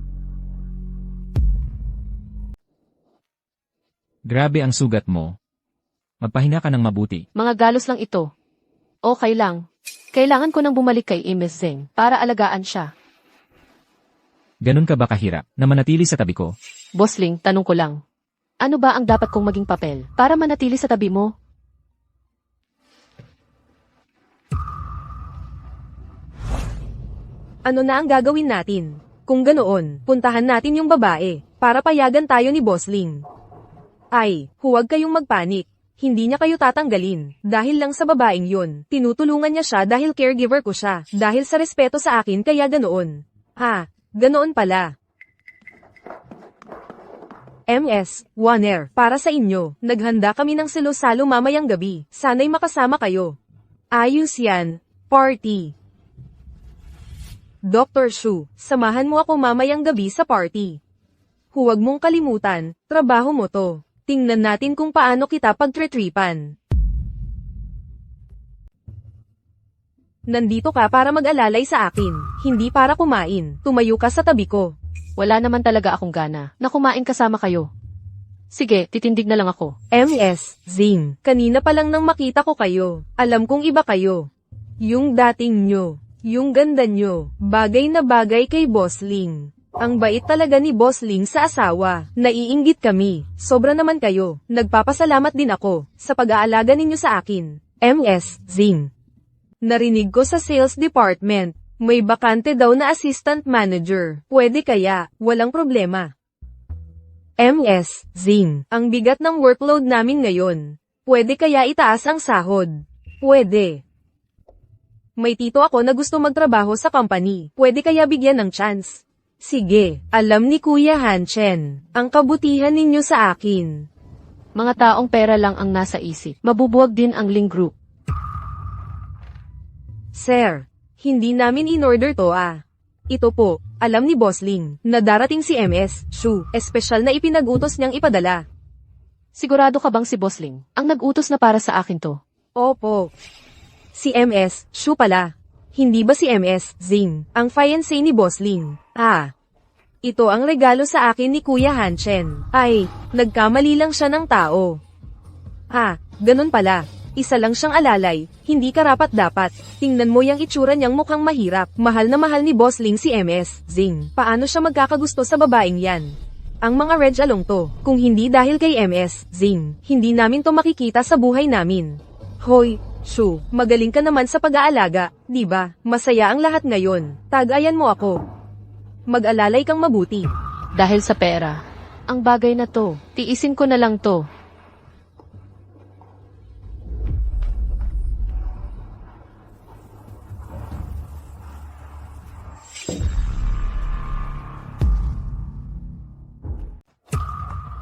Grabe ang sugat mo. Magpahinga ka ng mabuti. Mga galos lang ito. Okay lang. Kailangan ko nang bumalik kay Ms. Zeng para alagaan siya. Ganun ka ba kahirap na manatili sa tabi ko? Boss Ling, tanong ko lang. Ano ba ang dapat kong maging papel para manatili sa tabi mo? Ano na ang gagawin natin? Kung ganoon, puntahan natin yung babae, para payagan tayo ni Boss Ling. Ay, huwag kayong magpanik. Hindi niya kayo tatanggalin. Dahil lang sa babaeng yun. Tinutulungan niya siya dahil caregiver ko siya. Dahil sa respeto sa akin kaya ganoon. Ganoon pala. MS, One Air, para sa inyo. Naghanda kami ng salo-salo mamayang gabi. Sana'y makasama kayo. Ayos yan. Party. Dr. Shu, samahan mo ako mamayang gabi sa party. Huwag mong kalimutan, trabaho mo to. Tingnan natin kung paano kita pagtritripan. Nandito ka para mag-alalay sa akin, hindi para kumain. Tumayo ka sa tabi ko. Wala naman talaga akong gana na kumain kasama kayo. Sige, titindig na lang ako. MS, Zing, kanina pa lang nang makita ko kayo. Alam kong iba kayo. Yung dating nyo, yung ganda nyo, bagay na bagay kay Boss Ling. Ang bait talaga ni Boss Ling sa asawa. Naiinggit kami. Sobra naman kayo. Nagpapasalamat din ako sa pag-aalaga ninyo sa akin. MS, Zing. Narinig ko sa sales department. May bakante daw na assistant manager. Pwede kaya, walang problema. MS, Zing. Ang bigat ng workload namin ngayon. Pwede kaya itaas ang sahod? Pwede. May tito ako na gusto magtrabaho sa company. Pwede kaya bigyan ng chance? Sige, alam ni Kuya Hanshen. Ang kabutihan ninyo sa akin. Mga taong pera lang ang nasa isip. Mabubuwag din ang Ling Group. Sir, hindi namin in-order to Ito po, alam ni Boss Ling, na darating si MS, Shu, espesyal na ipinag-utos niyang ipadala. Sigurado ka bang si Boss Ling ang nag-utos na para sa akin to? Opo. Si MS, Shu pala. Hindi ba si MS, Zing, ang fiancé ni Boss Ling? Ito ang regalo sa akin ni Kuya Hanshen. Ay, nagkamali lang siya ng tao. Ganun pala. Isa lang siyang alalay, hindi karapat-dapat. Tingnan mo yung itsura niyang mukhang mahirap. Mahal na mahal ni Boss Ling si MS, Zing. Paano siya magkakagusto sa babaeng yan? Ang mga red along to, kung hindi dahil kay MS, Zing, hindi namin to makikita sa buhay namin. Hoy, Shu, magaling ka naman sa pag-aalaga, di ba? Masaya ang lahat ngayon. Tagayan mo ako. Mag-alalay kang mabuti. Dahil sa pera. Ang bagay na to, tiisin ko na lang to.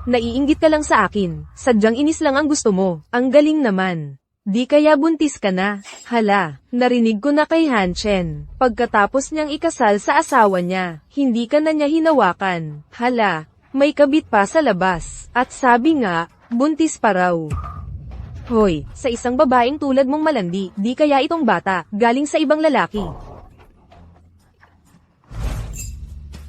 Naiinggit ka lang sa akin. Sadyang inis lang ang gusto mo. Ang galing naman. Di kaya buntis ka na. Hala, narinig ko na kay Hanchen. Pagkatapos niyang ikasal sa asawa niya, hindi ka na niya hinawakan. Hala, may kabit pa sa labas. At sabi nga, buntis pa raw. Hoy, sa isang babaeng tulad mong malandi, di kaya itong bata, galing sa ibang lalaki.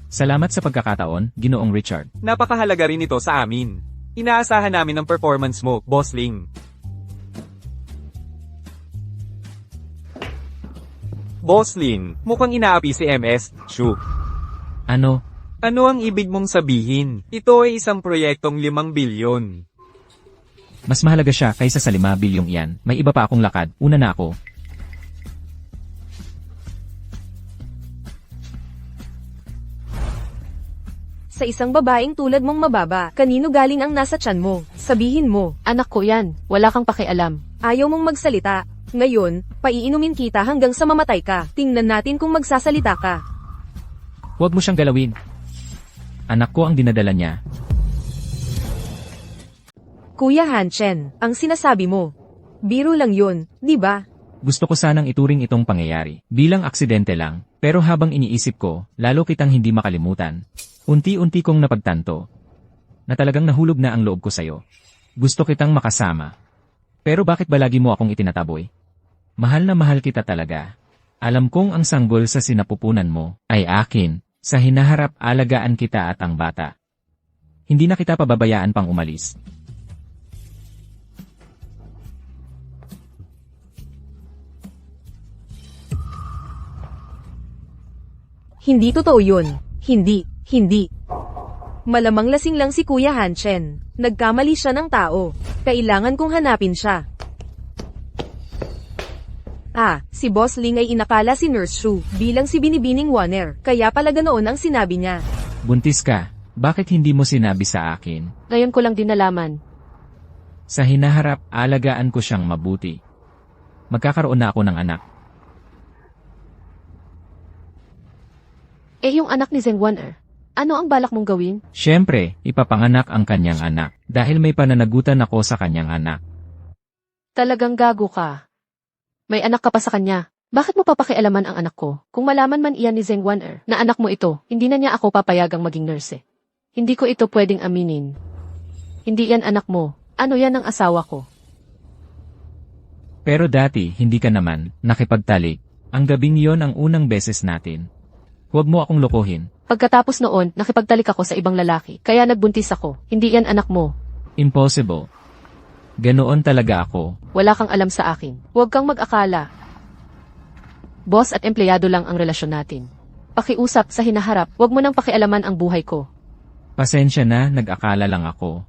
Salamat sa pagkakataon, Ginoong Richard. Napakahalaga rin ito sa amin. Inaasahan namin ang performance mo, Boss Ling. Boss Lin, mukhang inaapi si MS, Shu. Ano? Ano ang ibig mong sabihin? Ito ay isang proyektong 5 bilyon. Mas mahalaga siya kaysa sa 5 bilyong iyan. May iba pa akong lakad. Una na ako. Sa isang babaeng tulad mong mababa, kanino galing ang nasa tiyan mo? Sabihin mo, Anak ko yan, wala kang pakialam. ayaw mong magsalita. Ngayon, paiinumin kita hanggang sa mamatay ka. Tingnan natin kung magsasalita ka. Huwag mo siyang galawin. Anak ko ang dinadala niya. Kuya Hanchen, ang sinasabi mo. Biro lang yun, di ba? Gusto ko sanang ituring itong pangyayari bilang aksidente lang, pero habang iniisip ko, lalo kitang hindi makalimutan. Unti-unti kong napagtanto na talagang nahulog na ang loob ko sa'yo. Gusto kitang makasama. Pero bakit ba lagi mo akong itinataboy? Mahal na mahal kita talaga. Alam kong ang sanggol sa sinapupunan mo ay akin. Sa hinaharap alagaan kita at ang bata. Hindi na kita pababayaan pang umalis. Hindi totoo yun. Hindi. Malamang lasing lang si Kuya Hanchen. Nagkamali siya ng tao. Kailangan kong hanapin siya. Si Boss Ling ay inakala si Nurse Shu bilang si Binibining Warner, kaya pala ganoon ang sinabi niya. Buntis ka, bakit hindi mo sinabi sa akin? Ngayon ko lang din nalaman. Sa hinaharap, alagaan ko siyang mabuti. Magkakaroon na ako ng anak. Yung anak ni Zheng Wan'er, ano ang balak mong gawin? Siyempre, ipapanganak ang kanyang anak, dahil may pananagutan ako sa kanyang anak. Talagang gago ka. May anak ka pa sa kanya. Bakit mo papakialaman ang anak ko? Kung malaman man iyan ni Zheng Wan'er na anak mo ito, hindi na niya ako papayagang maging nurse. Hindi ko ito pwedeng aminin. Hindi yan anak mo. Ano yan ang asawa ko? Pero dati, hindi ka naman nakipagtalik. Ang gabing yon ang unang beses natin. Huwag mo akong lokohin. Pagkatapos noon, nakipagtalik ako sa ibang lalaki, kaya nagbuntis ako. Hindi yan anak mo. Impossible. Ganoon talaga ako. Wala kang alam sa akin. Huwag kang mag-akala. Boss at empleyado lang ang relasyon natin. Pakiusap sa hinaharap, huwag mo nang pakialaman ang buhay ko. Pasensya na, nag-akala lang ako.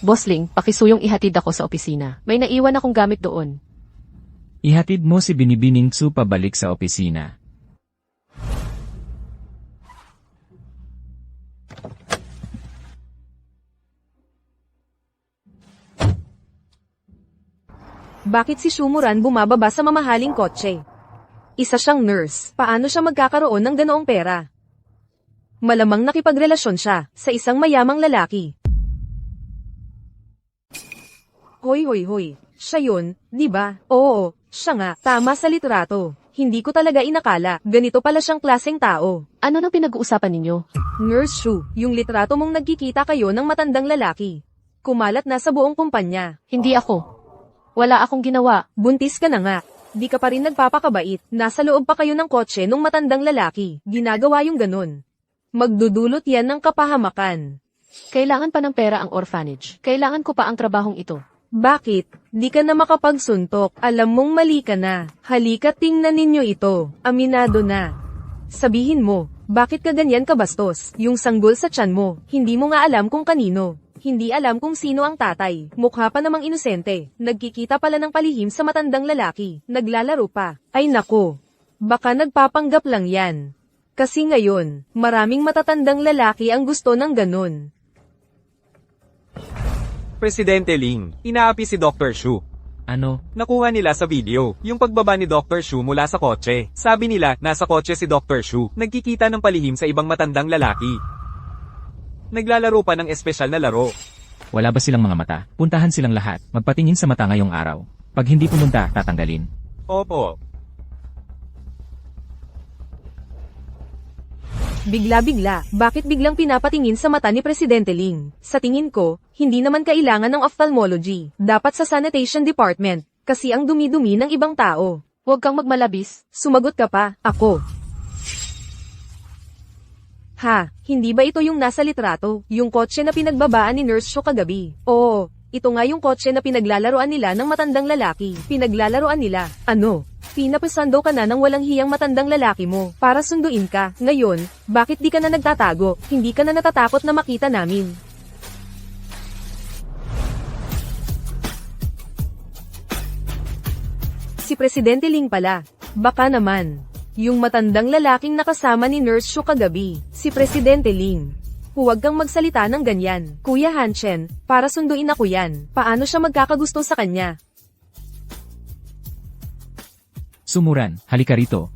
Boss Ling, pakisuyong ihatid ako sa opisina. May naiwan akong gamit doon. Ihatid mo si Binibining Tsu pabalik sa opisina. Bakit si Shumuran bumababa sa mamahaling kotse? Isa siyang nurse. Paano siya magkakaroon ng ganoong pera? Malamang nakipagrelasyon siya sa isang mayamang lalaki. Hoy. Siya yun, di ba? Oo, siya nga. Tama sa litrato. Hindi ko talaga inakala. Ganito pala siyang klaseng tao. Ano nang pinag-uusapan ninyo? Nurse Shu, yung litrato mong nagkikita kayo ng matandang lalaki. Kumalat na sa buong kumpanya. Hindi ako. Wala akong ginawa. Buntis ka na nga. Di ka pa rin nagpapakabait. Nasa loob pa kayo ng kotse nung matandang lalaki. Ginagawa yung ganun. Magdudulot yan ng kapahamakan. Kailangan pa ng pera ang orphanage. Kailangan ko pa ang trabahong ito. Bakit? Di ka na makapagsuntok. Alam mong mali ka na. Halika tingnan ninyo ito. Aminado na. Sabihin mo, bakit ka ganyan kabastos? Yung sanggol sa tiyan mo, hindi mo nga alam kung kanino. Hindi alam kung sino ang tatay. Mukha pa namang inosente. Nagkikita pala ng palihim sa matandang lalaki. Naglalaro pa. Ay nako. Baka nagpapanggap lang yan. Kasi ngayon, maraming matatandang lalaki ang gusto ng ganun. Presidente Ling, inaapi si Dr. Shu. Ano? Nakuha nila sa video, yung pagbaba ni Dr. Shu mula sa kotse. Sabi nila, nasa kotse si Dr. Shu, nagkikita ng palihim sa ibang matandang lalaki. Naglalaro pa ng espesyal na laro. Wala ba silang mga mata? Puntahan silang lahat. Magpatingin sa mata ngayong araw. Pag hindi pumunta, tatanggalin. Opo. Bigla-bigla, bakit biglang pinapatingin sa mata ni Presidente Ling? Sa tingin ko, hindi naman kailangan ng ophthalmology. Dapat sa sanitation department, kasi ang dumi-dumi ng ibang tao. Huwag kang magmalabis. Sumagot ka pa, ako. Ha, hindi ba ito yung nasa litrato? Yung kotse na pinagbabaan ni Nurse Sho kagabi? Oo, ito nga yung kotse na pinaglalaroan nila ng matandang lalaki. Pinaglalaroan nila. Ano? Pinapasando ka na ng walang hiyang matandang lalaki mo para sunduin ka. Ngayon, bakit di ka na nagtatago? Hindi ka na natatakot na makita namin. Si Presidente Ling pala. Baka naman. Yung matandang lalaking nakasama ni Nurse Sho kagabi. Si Presidente Ling. Huwag kang magsalita ng ganyan. Kuya Hanchen, para sunduin ako yan. Paano siya magkakagusto sa kanya? Sumuran, halika rito.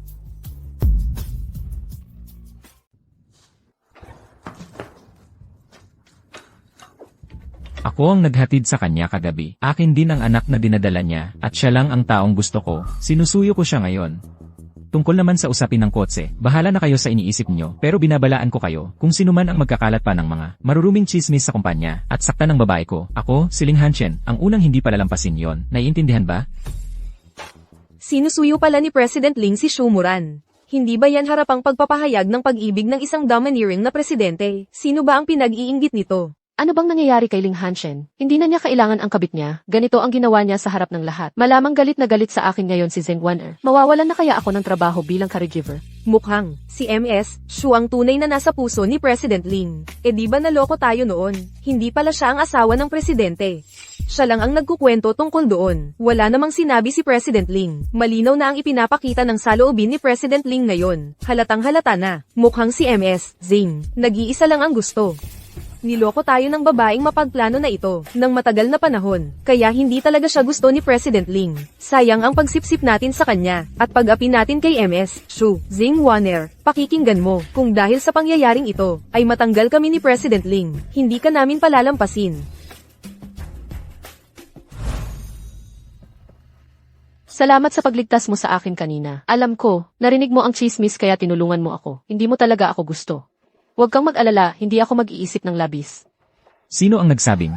Ako ang naghatid sa kanya kagabi. Akin din ang anak na dinadala niya, at siya lang ang taong gusto ko. Sinusuyo ko siya ngayon. Tungkol naman sa usapin ng kotse, bahala na kayo sa iniisip nyo, pero binabalaan ko kayo, kung sino man ang magkakalat pa ng mga maruruming chismis sa kumpanya, at sakta ng babae ko, ako, si Ling Hanchen, ang unang hindi palalampasin yon. Naiintindihan ba? Sinusuyo pala ni President Ling si Shumuran. Hindi ba yan harapang pagpapahayag ng pag-ibig ng isang domineering na presidente? Sino ba ang pinag-iinggit nito? Ano bang nangyayari kay Ling Hanchen? Hindi na niya kailangan ang kabit niya. Ganito ang ginawa niya sa harap ng lahat. Malamang galit na galit sa akin ngayon si Zheng Wan'er. Mawawalan na kaya ako ng trabaho bilang caregiver? Mukhang, si MS, Shu ang tunay na nasa puso ni President Ling. E di ba naloko tayo noon? Hindi pala siya ang asawa ng presidente. Siya lang ang nagkukwento tungkol doon. Wala namang sinabi si President Ling. Malinaw na ang ipinapakita ng saloobin ni President Ling ngayon. Halatang halata na. Mukhang si MS, Zing. Nag-iisa lang ang gusto. Niloko tayo ng babaeng mapagplano na ito, ng matagal na panahon, kaya hindi talaga siya gusto ni President Ling. Sayang ang pagsipsip natin sa kanya, at pag-api natin kay MS, Shu, Zheng Wan'er, pakikinggan mo, kung dahil sa pangyayaring ito, ay matanggal kami ni President Ling, hindi ka namin palalampasin. Salamat sa pagligtas mo sa akin kanina. Alam ko, narinig mo ang chismis kaya tinulungan mo ako. Hindi mo talaga ako gusto. Huwag kang mag-alala, hindi ako mag-iisip ng labis. Sino ang nagsabing?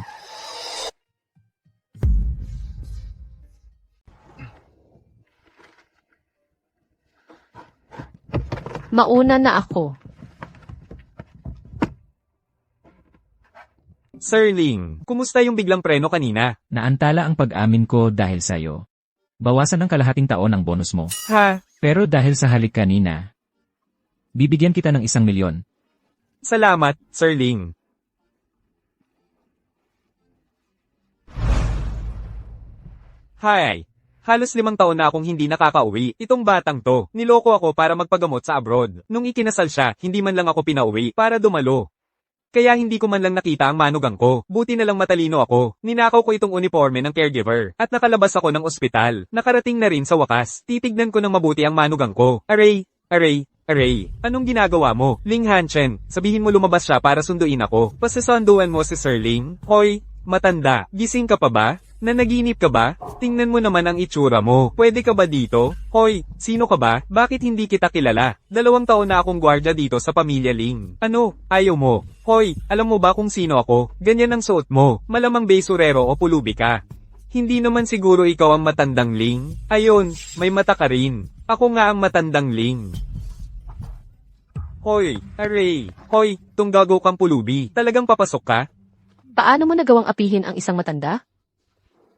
Mauna na ako. Sir Ling, kumusta yung biglang preno kanina? Naantala ang pag-amin ko dahil sa'yo. Bawasan ng kalahating taon ang bonus mo. Ha? Pero dahil sa halik kanina, bibigyan kita ng 1,000,000. Salamat, Sir Ling. Hi. Halos 5 taon na akong hindi nakakauwi. Itong batang to, niloko ako para magpagamot sa abroad. Nung ikinasal siya, hindi man lang ako pinauwi para dumalo. Kaya hindi ko man lang nakita ang manugang ko. Buti na lang matalino ako. Ninakaw ko itong uniforme ng caregiver. At nakalabas ako ng ospital. Nakarating na rin sa wakas. Titignan ko ng mabuti ang manugang ko. Aray, aray, aray. Anong ginagawa mo? Ling Hanchen, sabihin mo lumabas siya para sunduin ako. Pasasanduan mo si Sir Ling? Hoy, matanda. Gising ka pa ba? Nanaginip ka ba? Tingnan mo naman ang itsura mo. Pwede ka ba dito? Hoy, sino ka ba? Bakit hindi kita kilala? 2 taon na akong gwardya dito sa pamilya Ling. Ano? Ayaw mo? Hoy, alam mo ba kung sino ako? Ganyan ang suot mo. Malamang besurero o pulubi ka. Hindi naman siguro ikaw ang matandang Ling? Ayun, may mata ka rin. Ako nga ang matandang Ling. Hoy, aray. Hoy, tunggago kang pulubi. Talagang papasok ka? Paano mo nagawang apihin ang isang matanda?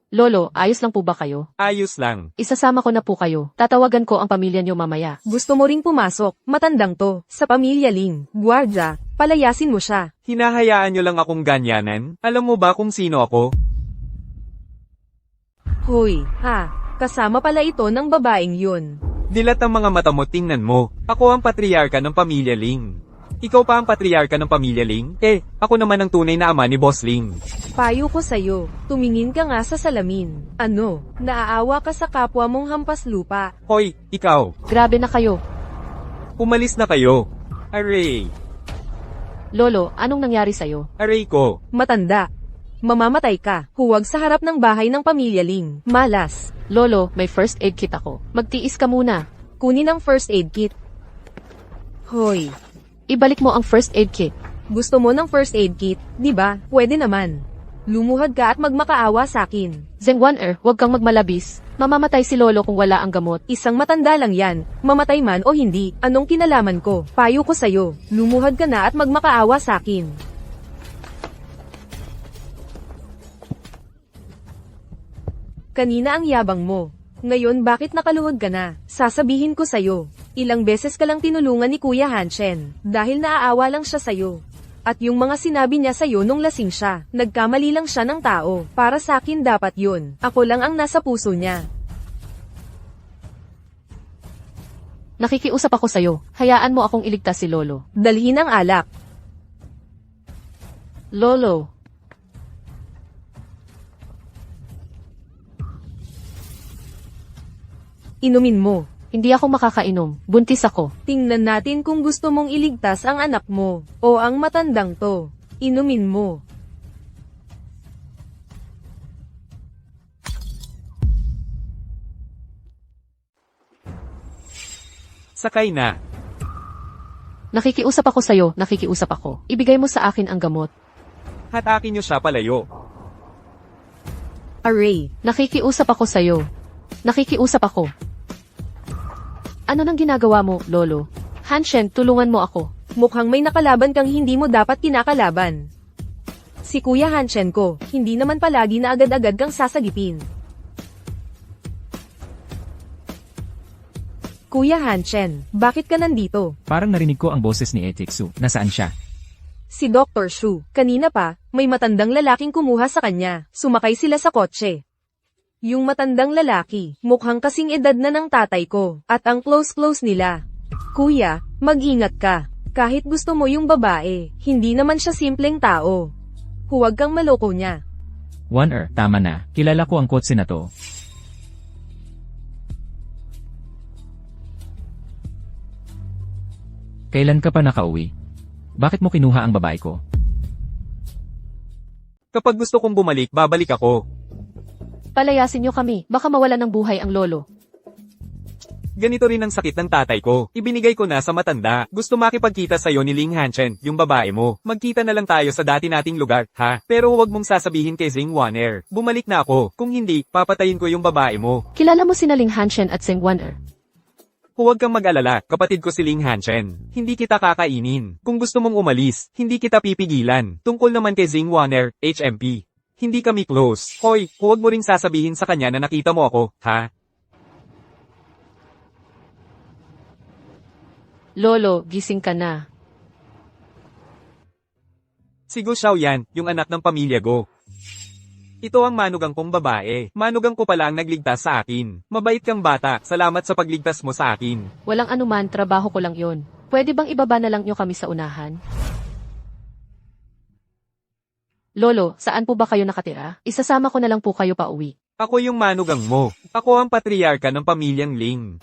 Lolo, ayos lang po ba kayo? Ayos lang. Isasama ko na po kayo. Tatawagan ko ang pamilya niyo mamaya. Gusto mo ring pumasok, matandang to, sa pamilya Ling, gwardya, palayasin mo siya. Hinahayaan nyo lang akong ganyanan? Alam mo ba kung sino ako? Hoy, ha, kasama pala ito ng babaeng yun. Dilat ang mga mata mo, tingnan mo. Ako ang patriarka ng pamilya Ling. Ikaw pa ang patriarka ng pamilya Ling? Ako naman ang tunay na ama ni Boss Ling. Payo ko sa'yo, tumingin ka nga sa salamin. Ano, naaawa ka sa kapwa mong hampas lupa. Hoy, ikaw. Grabe na kayo. Umalis na kayo. Aray. Lolo, anong nangyari sa'yo? Aray ko. Matanda. Mamamatay ka. Huwag sa harap ng bahay ng pamilya Ling. Malas. Lolo, may first aid kit ako. Magtiis ka muna. Kunin ang first aid kit. Hoy, Ibalik mo ang first aid kit. gusto mo ng first aid kit, di ba? Pwede naman. Lumuhad ka at magmakaawa sa akin. Zengwaner, huwag kang magmalabis. Mamamatay si Lolo kung wala ang gamot. Isang matanda lang yan, mamatay man o hindi, anong kinalaman ko? Payo ko sa'yo, lumuhad ka na at magmakaawa sa akin. Kanina ang yabang mo. Ngayon bakit nakaluhod ka na? Sasabihin ko sa'yo. Ilang beses ka lang tinulungan ni Kuya Hanchen, dahil naaawa lang siya sa'yo. At yung mga sinabi niya sa'yo nung lasing siya, nagkamali lang siya ng tao. Para sa akin dapat yun. Ako lang ang nasa puso niya. Nakikiusap ako sa'yo. Hayaan mo akong iligtas si Lolo. Dalhin ang alak. Lolo. Inumin mo. Hindi ako makakainom. Buntis ako. Tingnan natin kung gusto mong iligtas ang anak mo, o ang matandang to. Inumin mo. Sakay na. Nakikiusap ako sa'yo. Nakikiusap ako. Ibigay mo sa akin ang gamot. Hatakin niyo siya palayo. Array. Nakikiusap ako sa'yo. Nakikiusap ako. Ano nang ginagawa mo, Lolo? Hanshen, tulungan mo ako. Mukhang may nakalaban kang hindi mo dapat kinakalaban. Si Kuya Hanchen ko, hindi naman palagi na agad-agad kang sasagipin. Kuya Hanchen, bakit ka nandito? Parang narinig ko ang boses ni Etiksu. Nasaan siya? Si Dr. Shu, kanina pa, may matandang lalaking kumuha sa kanya. Sumakay sila sa kotse. Yung matandang lalaki, mukhang kasing edad na ng tatay ko, at ang close-close nila. Kuya, mag-ingat ka. Kahit gusto mo yung babae, hindi naman siya simpleng tao. Huwag kang maloko niya. Warner, tama na. Kilala ko ang kotse na to. Kailan ka pa nakauwi? Bakit mo kinuha ang babae ko? Kapag gusto kong bumalik, babalik ako. Palayasin niyo kami. Baka mawala ng buhay ang Lolo. Ganito rin ang sakit ng tatay ko. Ibinigay ko na sa matanda. Gusto makipagkita sa'yo ni Ling Hanchen, yung babae mo. Magkita na lang tayo sa dati nating lugar, ha? Pero huwag mong sasabihin kay Zengwaner. Bumalik na ako. Kung hindi, papatayin ko yung babae mo. Kilala mo si Ling Hanshen at Zengwaner. Huwag kang mag-alala, kapatid ko si Ling Hanchen. Hindi kita kakainin. Kung gusto mong umalis, hindi kita pipigilan. Tungkol naman kay Zengwaner, HMP. Hindi kami close. Hoy, huwag mo ring sasabihin sa kanya na nakita mo ako, ha? Lolo, gising ka na. Si Gu Xiao yan, yung anak ng pamilya Go. Ito ang manugang kong babae. Manugang ko pala ang nagligtas sa akin. Mabait kang bata, salamat sa pagligtas mo sa akin. Walang anuman, trabaho ko lang yon. Pwede bang ibaba na lang niyo kami sa unahan? Lolo, saan po ba kayo nakatira? Isasama ko na lang po kayo pa uwi. Ako yung manugang mo. Ako ang patriarka ng pamilyang Ling.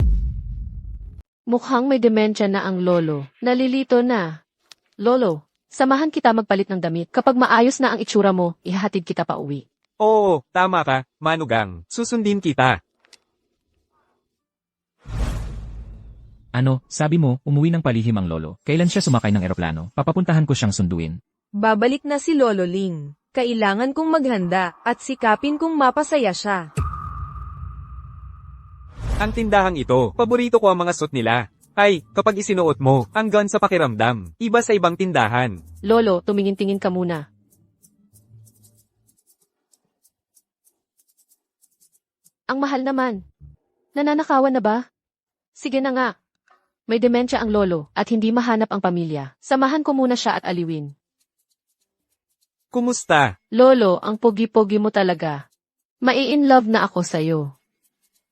Mukhang may demensya na ang Lolo. Nalilito na. Lolo, samahan kita magpalit ng damit. Kapag maayos na ang itsura mo, ihahatid kita pa uwi. Oo, tama ka, manugang. Susundin kita. Ano, sabi mo, umuwi ng palihim ang lolo. Kailan siya sumakay ng eroplano? Papapuntahan ko siyang sunduin. Babalik na si Lolo Ling. Kailangan kong maghanda, at sikapin kong mapasaya siya. Ang tindahang ito, paborito ko ang mga suit nila. Ay, kapag isinuot mo, ang gun sa pakiramdam. Iba sa ibang tindahan. Lolo, tumingin-tingin ka muna. Ang mahal naman. Nananakawan na ba? Sige na nga. May demensya ang lolo at hindi mahanap ang pamilya. Samahan ko muna siya at aliwin. Kumusta? Lolo, ang pogi-pogi mo talaga. Mai-in-love na ako sa'yo.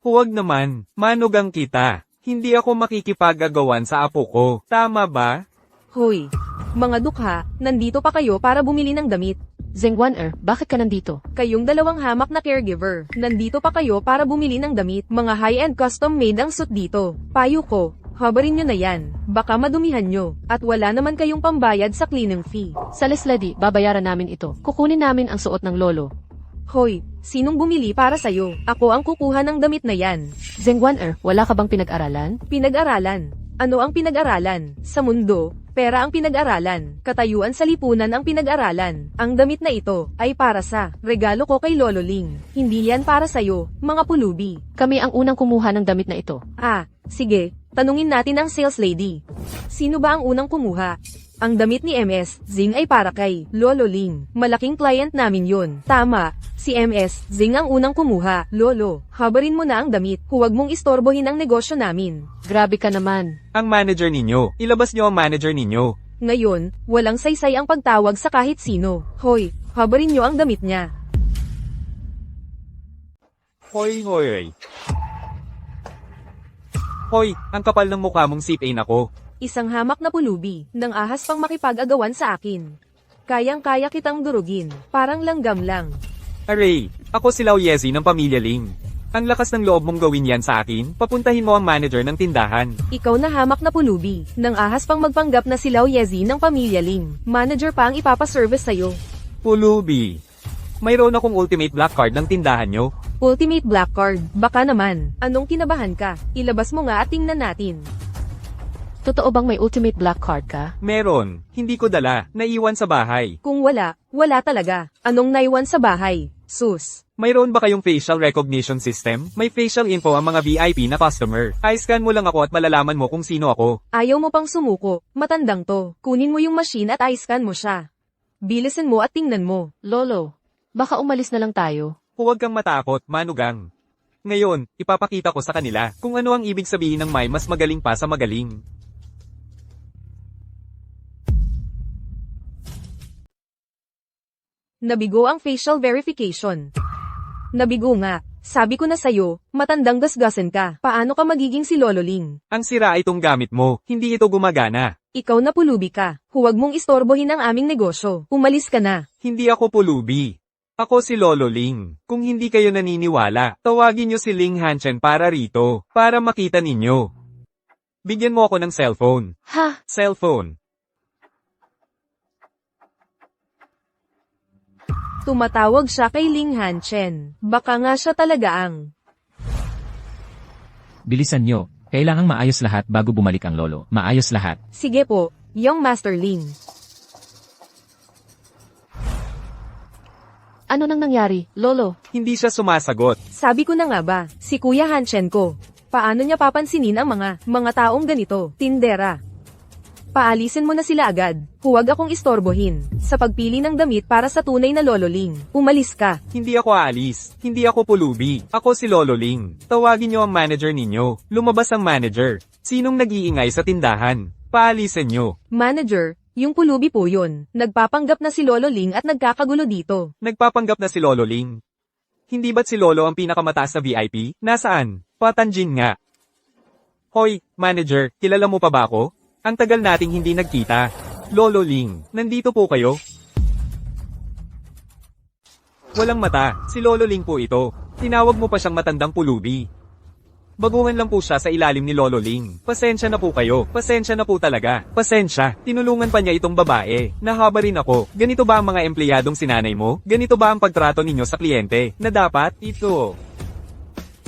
Huwag naman, manugang kita. Hindi ako makikipagagawan sa apo ko. Tama ba? Hoy, mga dukha, nandito pa kayo para bumili ng damit. Zengwaner, bakit ka nandito? Kayong dalawang hamak na caregiver, nandito pa kayo para bumili ng damit. Mga high-end custom-made ang suit dito. Payo ko, Habarin nyo na yan. Baka madumihan nyo. At wala naman kayong pambayad sa cleaning fee. Sa Leslady, babayaran namin ito. Kukunin namin ang suot ng lolo. Hoy, sinong bumili para sa'yo? Ako ang kukuha ng damit na yan. Zengwaner, wala ka bang pinag-aralan? Pinag-aralan. Ano ang pinag-aralan? Sa mundo, pera ang pinag-aralan. Katayuan sa lipunan ang pinag-aralan. Ang damit na ito ay para sa regalo ko kay Lolo Ling. Hindi yan para sa'yo, mga pulubi. Kami ang unang kumuha ng damit na ito. Ah, sige, tanungin natin ang sales lady. Sino ba ang unang kumuha? Ang damit ni MS Zing ay para kay Lolo Ling. Malaking client namin yun. Tama, si MS Zing ang unang kumuha. Lolo, habarin mo na ang damit. Huwag mong istorbohin ang negosyo namin. Grabe ka naman. Ang manager ninyo. Ilabas nyo ang manager ninyo. Ngayon, walang saysay ang pagtawag sa kahit sino. Hoy, habarin nyo ang damit niya. Hoy, hoy. Hoy, ang kapal ng mukha mong sipin ako. Isang hamak na pulubi, nang ahas pang makipag-agawan sa akin. Kayang-kaya kitang durugin, parang langgam lang. Aray, ako si Lau Yezi ng Pamilya Ling. Ang lakas ng loob mong gawin yan sa akin, papuntahin mo ang manager ng tindahan. Ikaw na hamak na pulubi, nang ahas pang magpanggap na si Lau Yezi ng Pamilya Ling. Manager pa ang ipapaservice sa'yo. Pulubi. Mayroon akong ultimate black card ng tindahan nyo. Ultimate black card, baka naman. Anong kinabahan ka? Ilabas mo nga at tingnan natin. Totoo bang may ultimate black card ka? Meron. Hindi ko dala. Naiwan sa bahay. Kung wala, wala talaga. Anong naiwan sa bahay? Sus. Mayroon ba kayong facial recognition system? May facial info ang mga VIP na customer. I-scan mo lang ako at malalaman mo kung sino ako. Ayaw mo pang sumuko. Matandang to. Kunin mo yung machine at i-scan mo siya. Bilisan mo at tingnan mo. Lolo, baka umalis na lang tayo. Huwag kang matakot, manugang. Ngayon, ipapakita ko sa kanila kung ano ang ibig sabihin ng may mas magaling pa sa magaling. Nabigo ang facial verification. Nabigo nga. Sabi ko na sa'yo, matandang gasgasan ka. Paano ka magiging si Lolo Ling? Ang sira itong gamit mo, hindi ito gumagana. Ikaw na pulubi ka. Huwag mong istorbohin ang aming negosyo. Umalis ka na. Hindi ako pulubi. Ako si Lolo Ling. Kung hindi kayo naniniwala, tawagin nyo si Ling Hanchen para rito, para makita ninyo. Bigyan mo ako ng cellphone. Ha? Cellphone. Tumatawag siya kay Ling Hanchen. Baka nga siya talaga ang... Bilisan nyo. Kailangang maayos lahat bago bumalik ang lolo. Maayos lahat. Sige po, Young Master Ling. Ano nang nangyari, Lolo? Hindi siya sumasagot. Sabi ko na nga ba, si Kuya Hanchen ko. Paano niya papansinin ang mga taong ganito? Tindera. Paalisin mo na sila agad. Huwag akong istorbohin. Sa pagpili ng damit para sa tunay na Lolo Ling. Umalis ka. Hindi ako aalis. Hindi ako pulubi. Ako si Lolo Ling. Tawagin niyo ang manager ninyo. Lumabas ang manager. Sinong nag-iingay sa tindahan? Paalisin niyo. Manager, yung pulubi po yun. Nagpapanggap na si Lolo Ling at nagkakagulo dito. Nagpapanggap na si Lolo Ling. Hindi ba't si Lolo ang pinakamataas na VIP? Nasaan? Patanjin nga. Hoy, manager, kilala mo pa ba ako? Ang tagal nating hindi nagkita. Lolo Ling, nandito po kayo? Walang mata, si Lolo Ling po ito. Tinawag mo pa siyang matandang pulubi. Baguhan lang po siya sa ilalim ni Lolo Ling. Pasensya na po kayo, pasensya na po talaga. Pasensya, tinulungan pa niya itong babae. Nahaba rin ako. Ganito ba ang mga empleyadong sinanay mo? Ganito ba ang pagtrato ninyo sa kliyente? Na dapat, ito.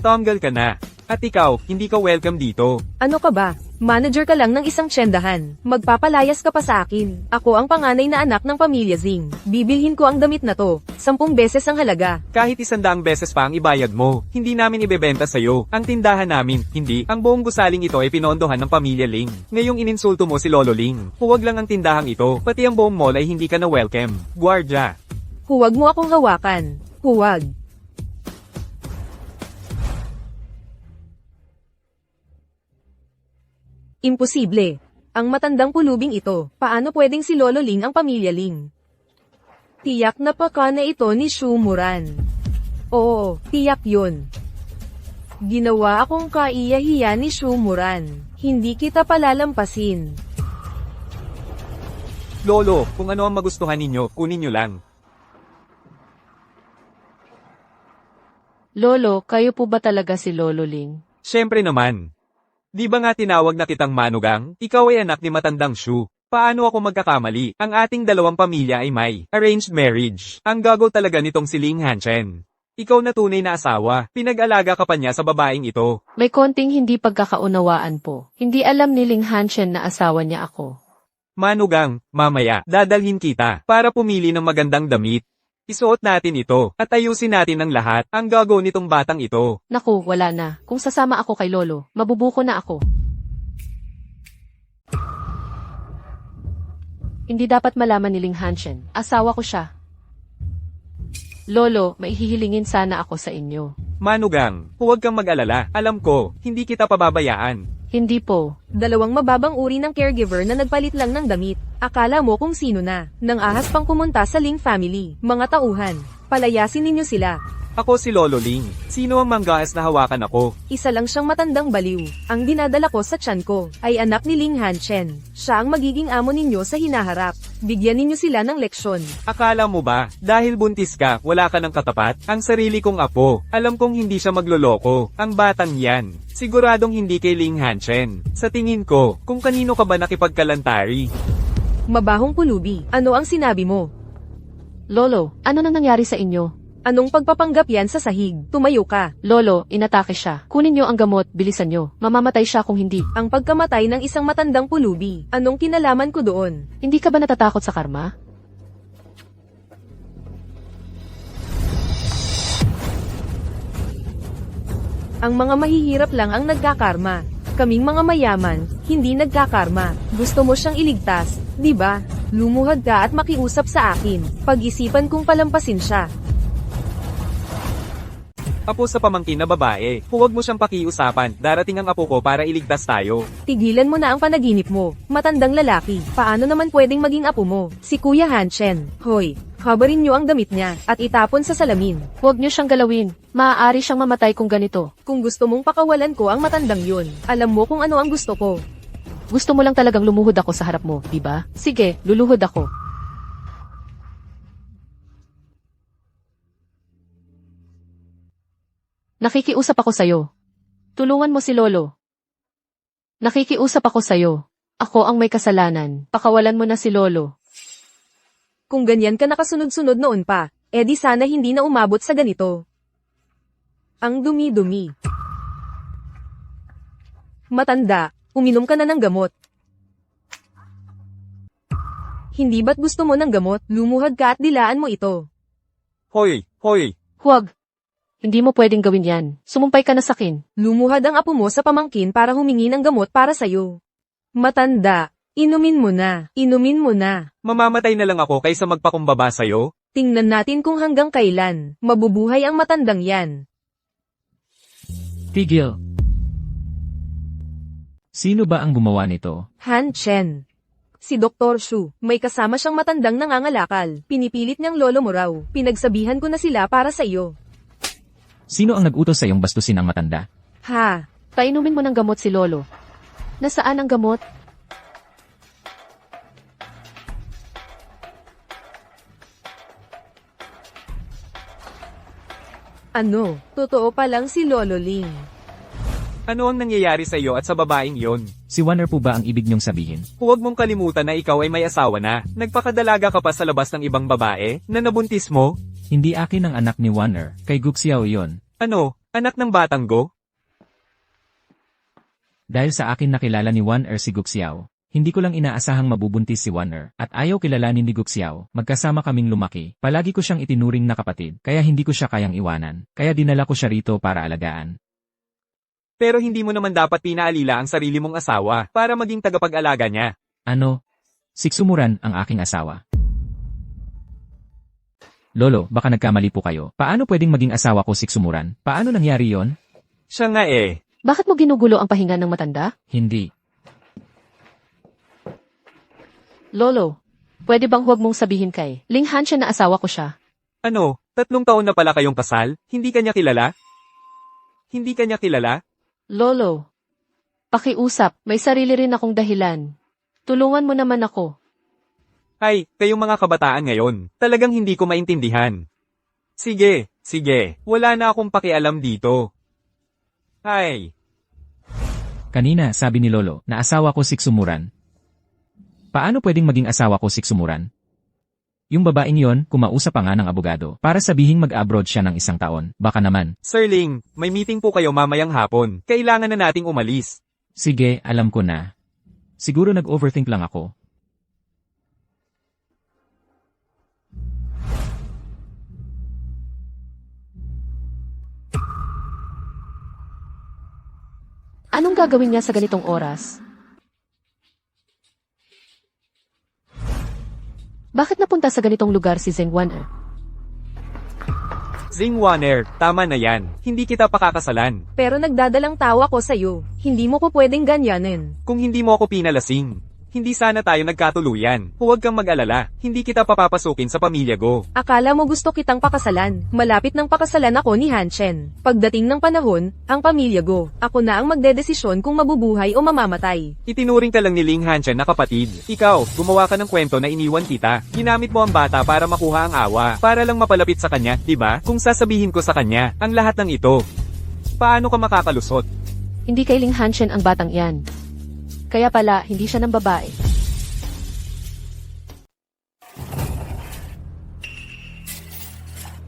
Tanggal ka na. At ikaw, hindi ka welcome dito. Ano ka ba? Manager ka lang ng isang tsendahan. Magpapalayas ka pa sa akin. Ako ang panganay na anak ng pamilya Zing. Bibilhin ko ang damit na to. 10 beses ang halaga. Kahit 100 beses pa ang ibayad mo, hindi namin ibebenta sa'yo. Ang tindahan namin, hindi. Ang buong gusaling ito ay pinondohan ng pamilya Ling. Ngayong ininsulto mo si Lolo Ling. Huwag lang ang tindahang ito, pati ang buong mall ay hindi ka na welcome. Guardia. Huwag mo akong hawakan. Huwag. Imposible. Ang matandang pulubing ito, paano pwedeng si Lolo Ling ang pamilya Ling? Tiyak na paka na ito ni Shumuran. Oo, tiyak yun. Ginawa akong kaiyahiya ni Shumuran. Hindi kita palalampasin. Lolo, kung ano ang magustuhan ninyo, kunin nyo lang. Lolo, kayo po ba talaga si Lolo Ling? Siyempre naman. Di ba nga tinawag na kitang manugang? Ikaw ay anak ni matandang Shu. Paano ako magkakamali? Ang ating dalawang pamilya ay may arranged marriage. Ang gago talaga nitong si Ling Hanchen. Ikaw na tunay na asawa. Pinag-alaga ka pa niya sa babaeng ito. May konting hindi pagkakaunawaan po. Hindi alam ni Ling Hanchen na asawa niya ako. Manugang, mamaya, dadalhin kita para pumili ng magandang damit. Isuot natin ito at ayusin natin ang lahat. Ang gago nitong batang ito. Naku, wala na. Kung sasama ako kay Lolo, mabubuko na ako. Hindi dapat malaman ni Ling Hanchen. Asawa ko siya. Lolo, may hihilingin sana ako sa inyo. Manugang, huwag kang mag-alala. Alam ko, hindi kita pababayaan. Hindi po. Dalawang mababang uri ng caregiver na nagpalit lang ng damit. Akala mo kung sino na. Nang ahas pang kumunta sa Ling family. Mga tauhan. Palayasin ninyo sila. Ako si Lolo Ling. Sino ang manggaas na hawakan ako? Isa lang siyang matandang baliw. Ang dinadala ko sa tiyan ko ay anak ni Ling Hanchen. Siya ang magiging amo ninyo sa hinaharap. Bigyan ninyo sila ng leksyon. Akala mo ba, dahil buntis ka, wala ka ng katapat? Ang sarili kong apo, alam kong hindi siya magloloko. Ang batang yan, siguradong hindi kay Ling Hanchen. Sa tingin ko, kung kanino ka ba nakipagkalantari? Mabahong pulubi, ano ang sinabi mo? Lolo, ano nang nangyari sa inyo? Anong pagpapanggap yan sa sahig? Tumayo ka. Lolo, inatake siya. Kunin niyo ang gamot, bilisan niyo. Mamamatay siya kung hindi. Ang pagkamatay ng isang matandang pulubi. Anong kinalaman ko doon? Hindi ka ba natatakot sa karma? Ang mga mahihirap lang ang nagkakarma. Kaming mga mayaman, hindi nagkakarma. Gusto mo siyang iligtas, di ba? Lumuhad ka at makiusap sa akin. Pag-isipan kong palampasin siya. Apo sa pamangkin na babae, huwag mo siyang pakiusapan, darating ang apo ko para iligtas tayo. Tigilan mo na ang panaginip mo, matandang lalaki. Paano naman pwedeng maging apo mo? Si Kuya Hanchen. Hoy, habarin niyo ang damit niya, at itapon sa salamin. Huwag niyo siyang galawin. Maaari siyang mamatay kung ganito. Kung gusto mong pakawalan ko ang matandang yun, alam mo kung ano ang gusto ko. Gusto mo lang talagang lumuhod ako sa harap mo, di ba? Sige, luluhod ako. Nakikiusap ako sa'yo. Tulungan mo si Lolo. Nakikiusap ako sa'yo. Ako ang may kasalanan. Pakawalan mo na si Lolo. Kung ganyan ka nakasunod-sunod noon pa, edi sana hindi na umabot sa ganito. Ang dumi-dumi. Matanda, uminom ka na ng gamot. Hindi ba't gusto mo ng gamot? Lumuhad ka at dilaan mo ito. Hoy, hoy, Huwag. Hindi mo pwedeng gawin yan. Sumumpay ka na sa akin. Lumuhad ang apo mo sa pamangkin para humingi ng gamot para sa'yo. Matanda, inumin mo na. Inumin mo na. mamamatay na lang ako kaysa magpakumbaba sa'yo? Tingnan natin kung hanggang kailan mabubuhay ang matandang yan. Tigil. Sino ba ang gumawa nito? Han Chen. Si Dr. Shu, may kasama siyang matandang nangangalakal. Pinipilit niyang lolo mo raw. Pinagsabihan ko na sila para sa iyo. Sino ang nag-utos sa iyong bastusin ang matanda? Ha? Painumin mo ng gamot si Lolo. Nasaan ang gamot? Ano? Totoo pa lang si Lolo Ling. Ano ang nangyayari sa iyo at sa babaeng yon? Si Warner po ba ang ibig niyong sabihin? Huwag mong kalimutan na ikaw ay may asawa na. Nagpakadalaga ka pa sa labas ng ibang babae, na nabuntis mo? Hindi akin ang anak ni Warner, kay Guxiao yon. Ano, anak ng batang go? Dahil sa akin nakilala ni Warner si Guxiao, hindi ko lang inaasahang mabubuntis si Warner, at ayaw kilalanin ni Guxiao, magkasama kaming lumaki. Palagi ko siyang itinuring na kapatid, kaya hindi ko siya kayang iwanan, kaya dinala ko siya rito para alagaan. Pero hindi mo naman dapat pinaalila ang sarili mong asawa, para maging tagapag-alaga niya. Ano? Siksumuran ang aking asawa. Lolo, baka nagkamali po kayo. Paano pwedeng maging asawa ko siksumuran? Paano nangyari yon? Siya nga eh. Bakit mo ginugulo ang pahinga ng matanda? Hindi. Lolo, pwede bang huwag mong sabihin kay Ling Hanchen na asawa ko siya? Ano, 3 taon na pala kayong kasal? Hindi kanya kilala? Hindi kanya kilala? Lolo, pakiusap, may sarili rin akong dahilan. Tulungan mo naman ako. Ay, kayong mga kabataan ngayon, talagang hindi ko maintindihan. Sige, sige, wala na akong pakialam dito. Ay. Kanina, sabi ni Lolo, na asawa ko siksumuran. Paano pwedeng maging asawa ko siksumuran? Yung babaeng yon, kumausap pa nga ng abogado, para sabihing mag-abroad siya ng 1 taon. Baka naman. Sir Ling, may meeting po kayo mamayang hapon. Kailangan na nating umalis. Sige, alam ko na. Siguro nag-overthink lang ako. Anong gagawin niya sa ganitong oras? Bakit napunta sa ganitong lugar si Zheng Wan'er? Zing Wan'er, tama na yan. Hindi kita pakakasalan. Pero nagdadalang tawa ko sa'yo. Hindi mo ko pwedeng ganyanin. Kung hindi mo ako pinalasing, hindi sana tayo nagkatuluyan. Huwag kang mag-alala, hindi kita papapasukin sa pamilya ko. Akala mo gusto kitang pakasalan. Malapit ng pakasalan ako ni Hanchen. Pagdating ng panahon, ang pamilya ko. Ako na ang magdedesisyon kung mabubuhay o mamamatay. Itinuring ka lang ni Ling Hanchen na kapatid. Ikaw, gumawa ka ng kwento na iniwan kita. Ginamit mo ang bata para makuha ang awa, para lang mapalapit sa kanya, di ba? Kung sasabihin ko sa kanya, ang lahat ng ito, paano ka makakalusot? Hindi kay Ling Hanchen ang batang yan. Kaya pala, hindi siya ng babae.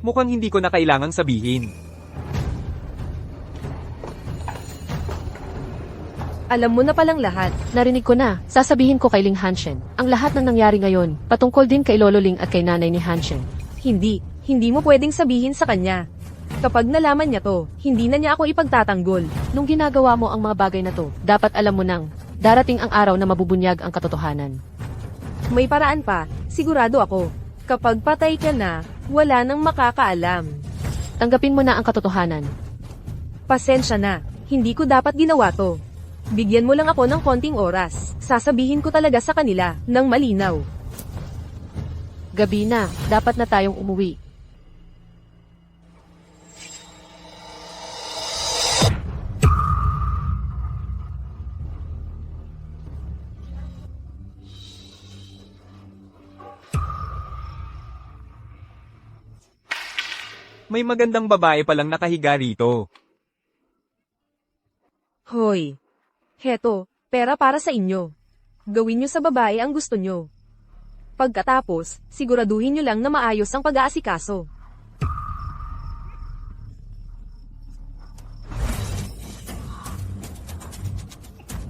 Mukhang hindi ko na kailangang sabihin. Alam mo na palang lahat. Narinig ko na, sasabihin ko kay Ling Hanchen. Ang lahat ng nangyari ngayon, patungkol din kay Lolo Ling at kay nanay ni Hanchen. Hindi mo pwedeng sabihin sa kanya. Kapag nalaman niya to, hindi na niya ako ipagtatanggol. Nung ginagawa mo ang mga bagay na to, dapat alam mo nang, darating ang araw na mabubunyag ang katotohanan. May paraan pa, sigurado ako. Kapag patay ka na, wala nang makakaalam. Tanggapin mo na ang katotohanan. Pasensya na, hindi ko dapat ginawa to. Bigyan mo lang ako ng konting oras. Sasabihin ko talaga sa kanila, ng malinaw. Gabi na, dapat na tayong umuwi. May magandang babae palang nakahiga rito. Hoy. Heto, pera para sa inyo. Gawin nyo sa babae ang gusto nyo. Pagkatapos, siguraduhin nyo lang na maayos ang pag-aasikaso.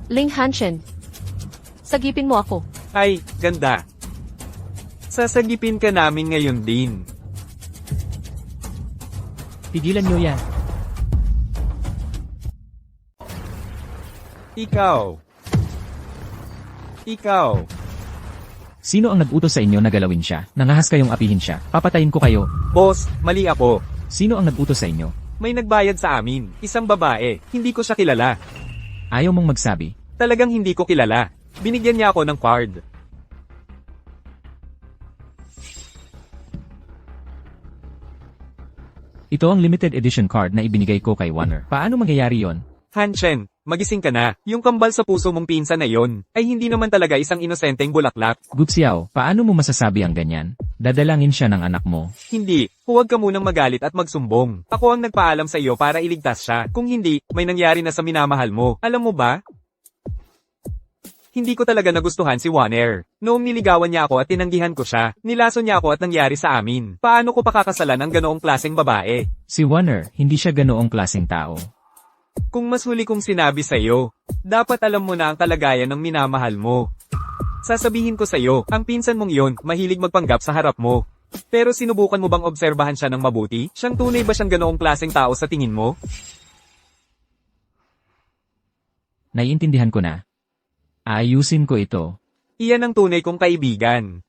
Ling Hanchen, sagipin mo ako. Ay, ganda. Sasagipin ka namin ngayon din. Tigilan niyo yan. Ikaw. Sino ang nag-utos sa inyo na galawin siya? Nangahas kayong apihin siya. Papatayin ko kayo. Boss, mali ako. Sino ang nag-utos sa inyo? May nagbayad sa amin. Isang babae. Hindi ko siya kilala. Ayaw mong magsabi. Talagang hindi ko kilala. Binigyan niya ako ng card. Ito ang limited edition card na ibinigay ko kay Wan'er. Paano mangyayari yon? Hanchen, magising ka na. Yung kambal sa puso mong pinsan na yon, ay hindi naman talaga isang inosenteng bulaklak. Gutsiao, paano mo masasabi ang ganyan? Dadalangin siya ng anak mo. Hindi, huwag ka munang magalit at magsumbong. Ako ang nagpaalam sa iyo para iligtas siya. Kung hindi, may nangyari na sa minamahal mo. Alam mo ba? Hindi ko talaga nagustuhan si Wan'er. Noong niligawan niya ako at tinanggihan ko siya, nilaso niya ako at nangyari sa amin. Paano ko pakakasalan ang ganoong klaseng babae? Si Wan'er, hindi siya ganoong klaseng tao. Kung mas huli kong sinabi sa iyo, dapat alam mo na ang kalagayan ng minamahal mo. Sasabihin ko sa iyo, ang pinsan mong yon, mahilig magpanggap sa harap mo. Pero sinubukan mo bang obserbahan siya ng mabuti? Siyang tunay ba siyang ganoong klaseng tao sa tingin mo? Naiintindihan ko na. Aayusin ko ito. Iyan ang tunay kong kaibigan.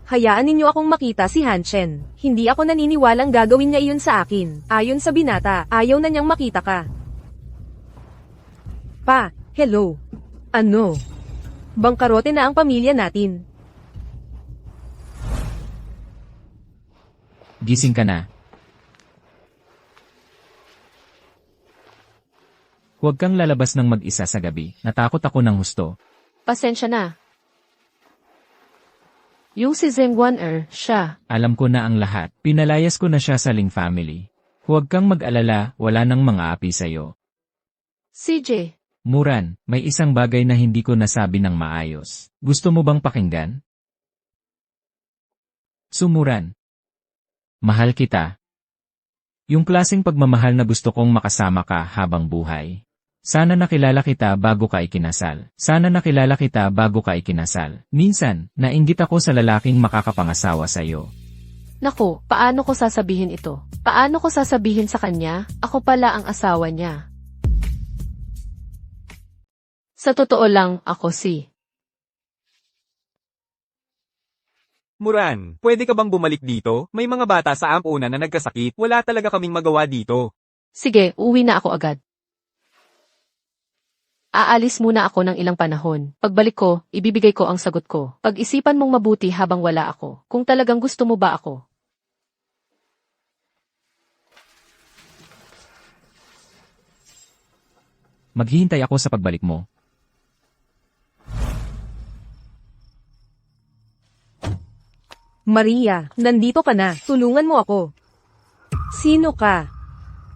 Hayaan ninyo akong makita si Hanchen. Hindi ako naniniwalang gagawin niya iyon sa akin. Ayon sa binata, ayaw na niyang makita ka. Pa, hello. Ano? Bangkarote na ang pamilya natin. Gising ka na. Huwag kang lalabas ng mag-isa sa gabi. Natakot ako ng husto. Pasensya na. Yung si Zheng Wan'er, siya. Alam ko na ang lahat. Pinalayas ko na siya sa Ling family. Huwag kang mag-alala, wala nang mga api sa'yo. CJ, Muran, may isang bagay na hindi ko nasabi ng maayos. Gusto mo bang pakinggan? Sumuran. Mahal kita. Yung klaseng pagmamahal na gusto kong makasama ka habang buhay. Sana nakilala kita bago ka ikinasal. Sana nakilala kita bago ka ikinasal. Minsan, nainggit ako sa lalaking makakapangasawa sa'yo. naku, paano ko sasabihin ito? Paano ko sasabihin sa kanya? Ako pala ang asawa niya. Sa totoo lang, ako si. Muran, pwede ka bang bumalik dito? May mga bata sa ampunan na nagkasakit. Wala talaga kaming magawa dito. Sige, uwi na ako agad. Aalis muna ako ng ilang panahon. Pagbalik ko, ibibigay ko ang sagot ko. Pag-isipan mong mabuti habang wala ako. Kung talagang gusto mo ba ako. Maghihintay ako sa pagbalik mo. Maria, nandito ka na. Tulungan mo ako. Sino ka?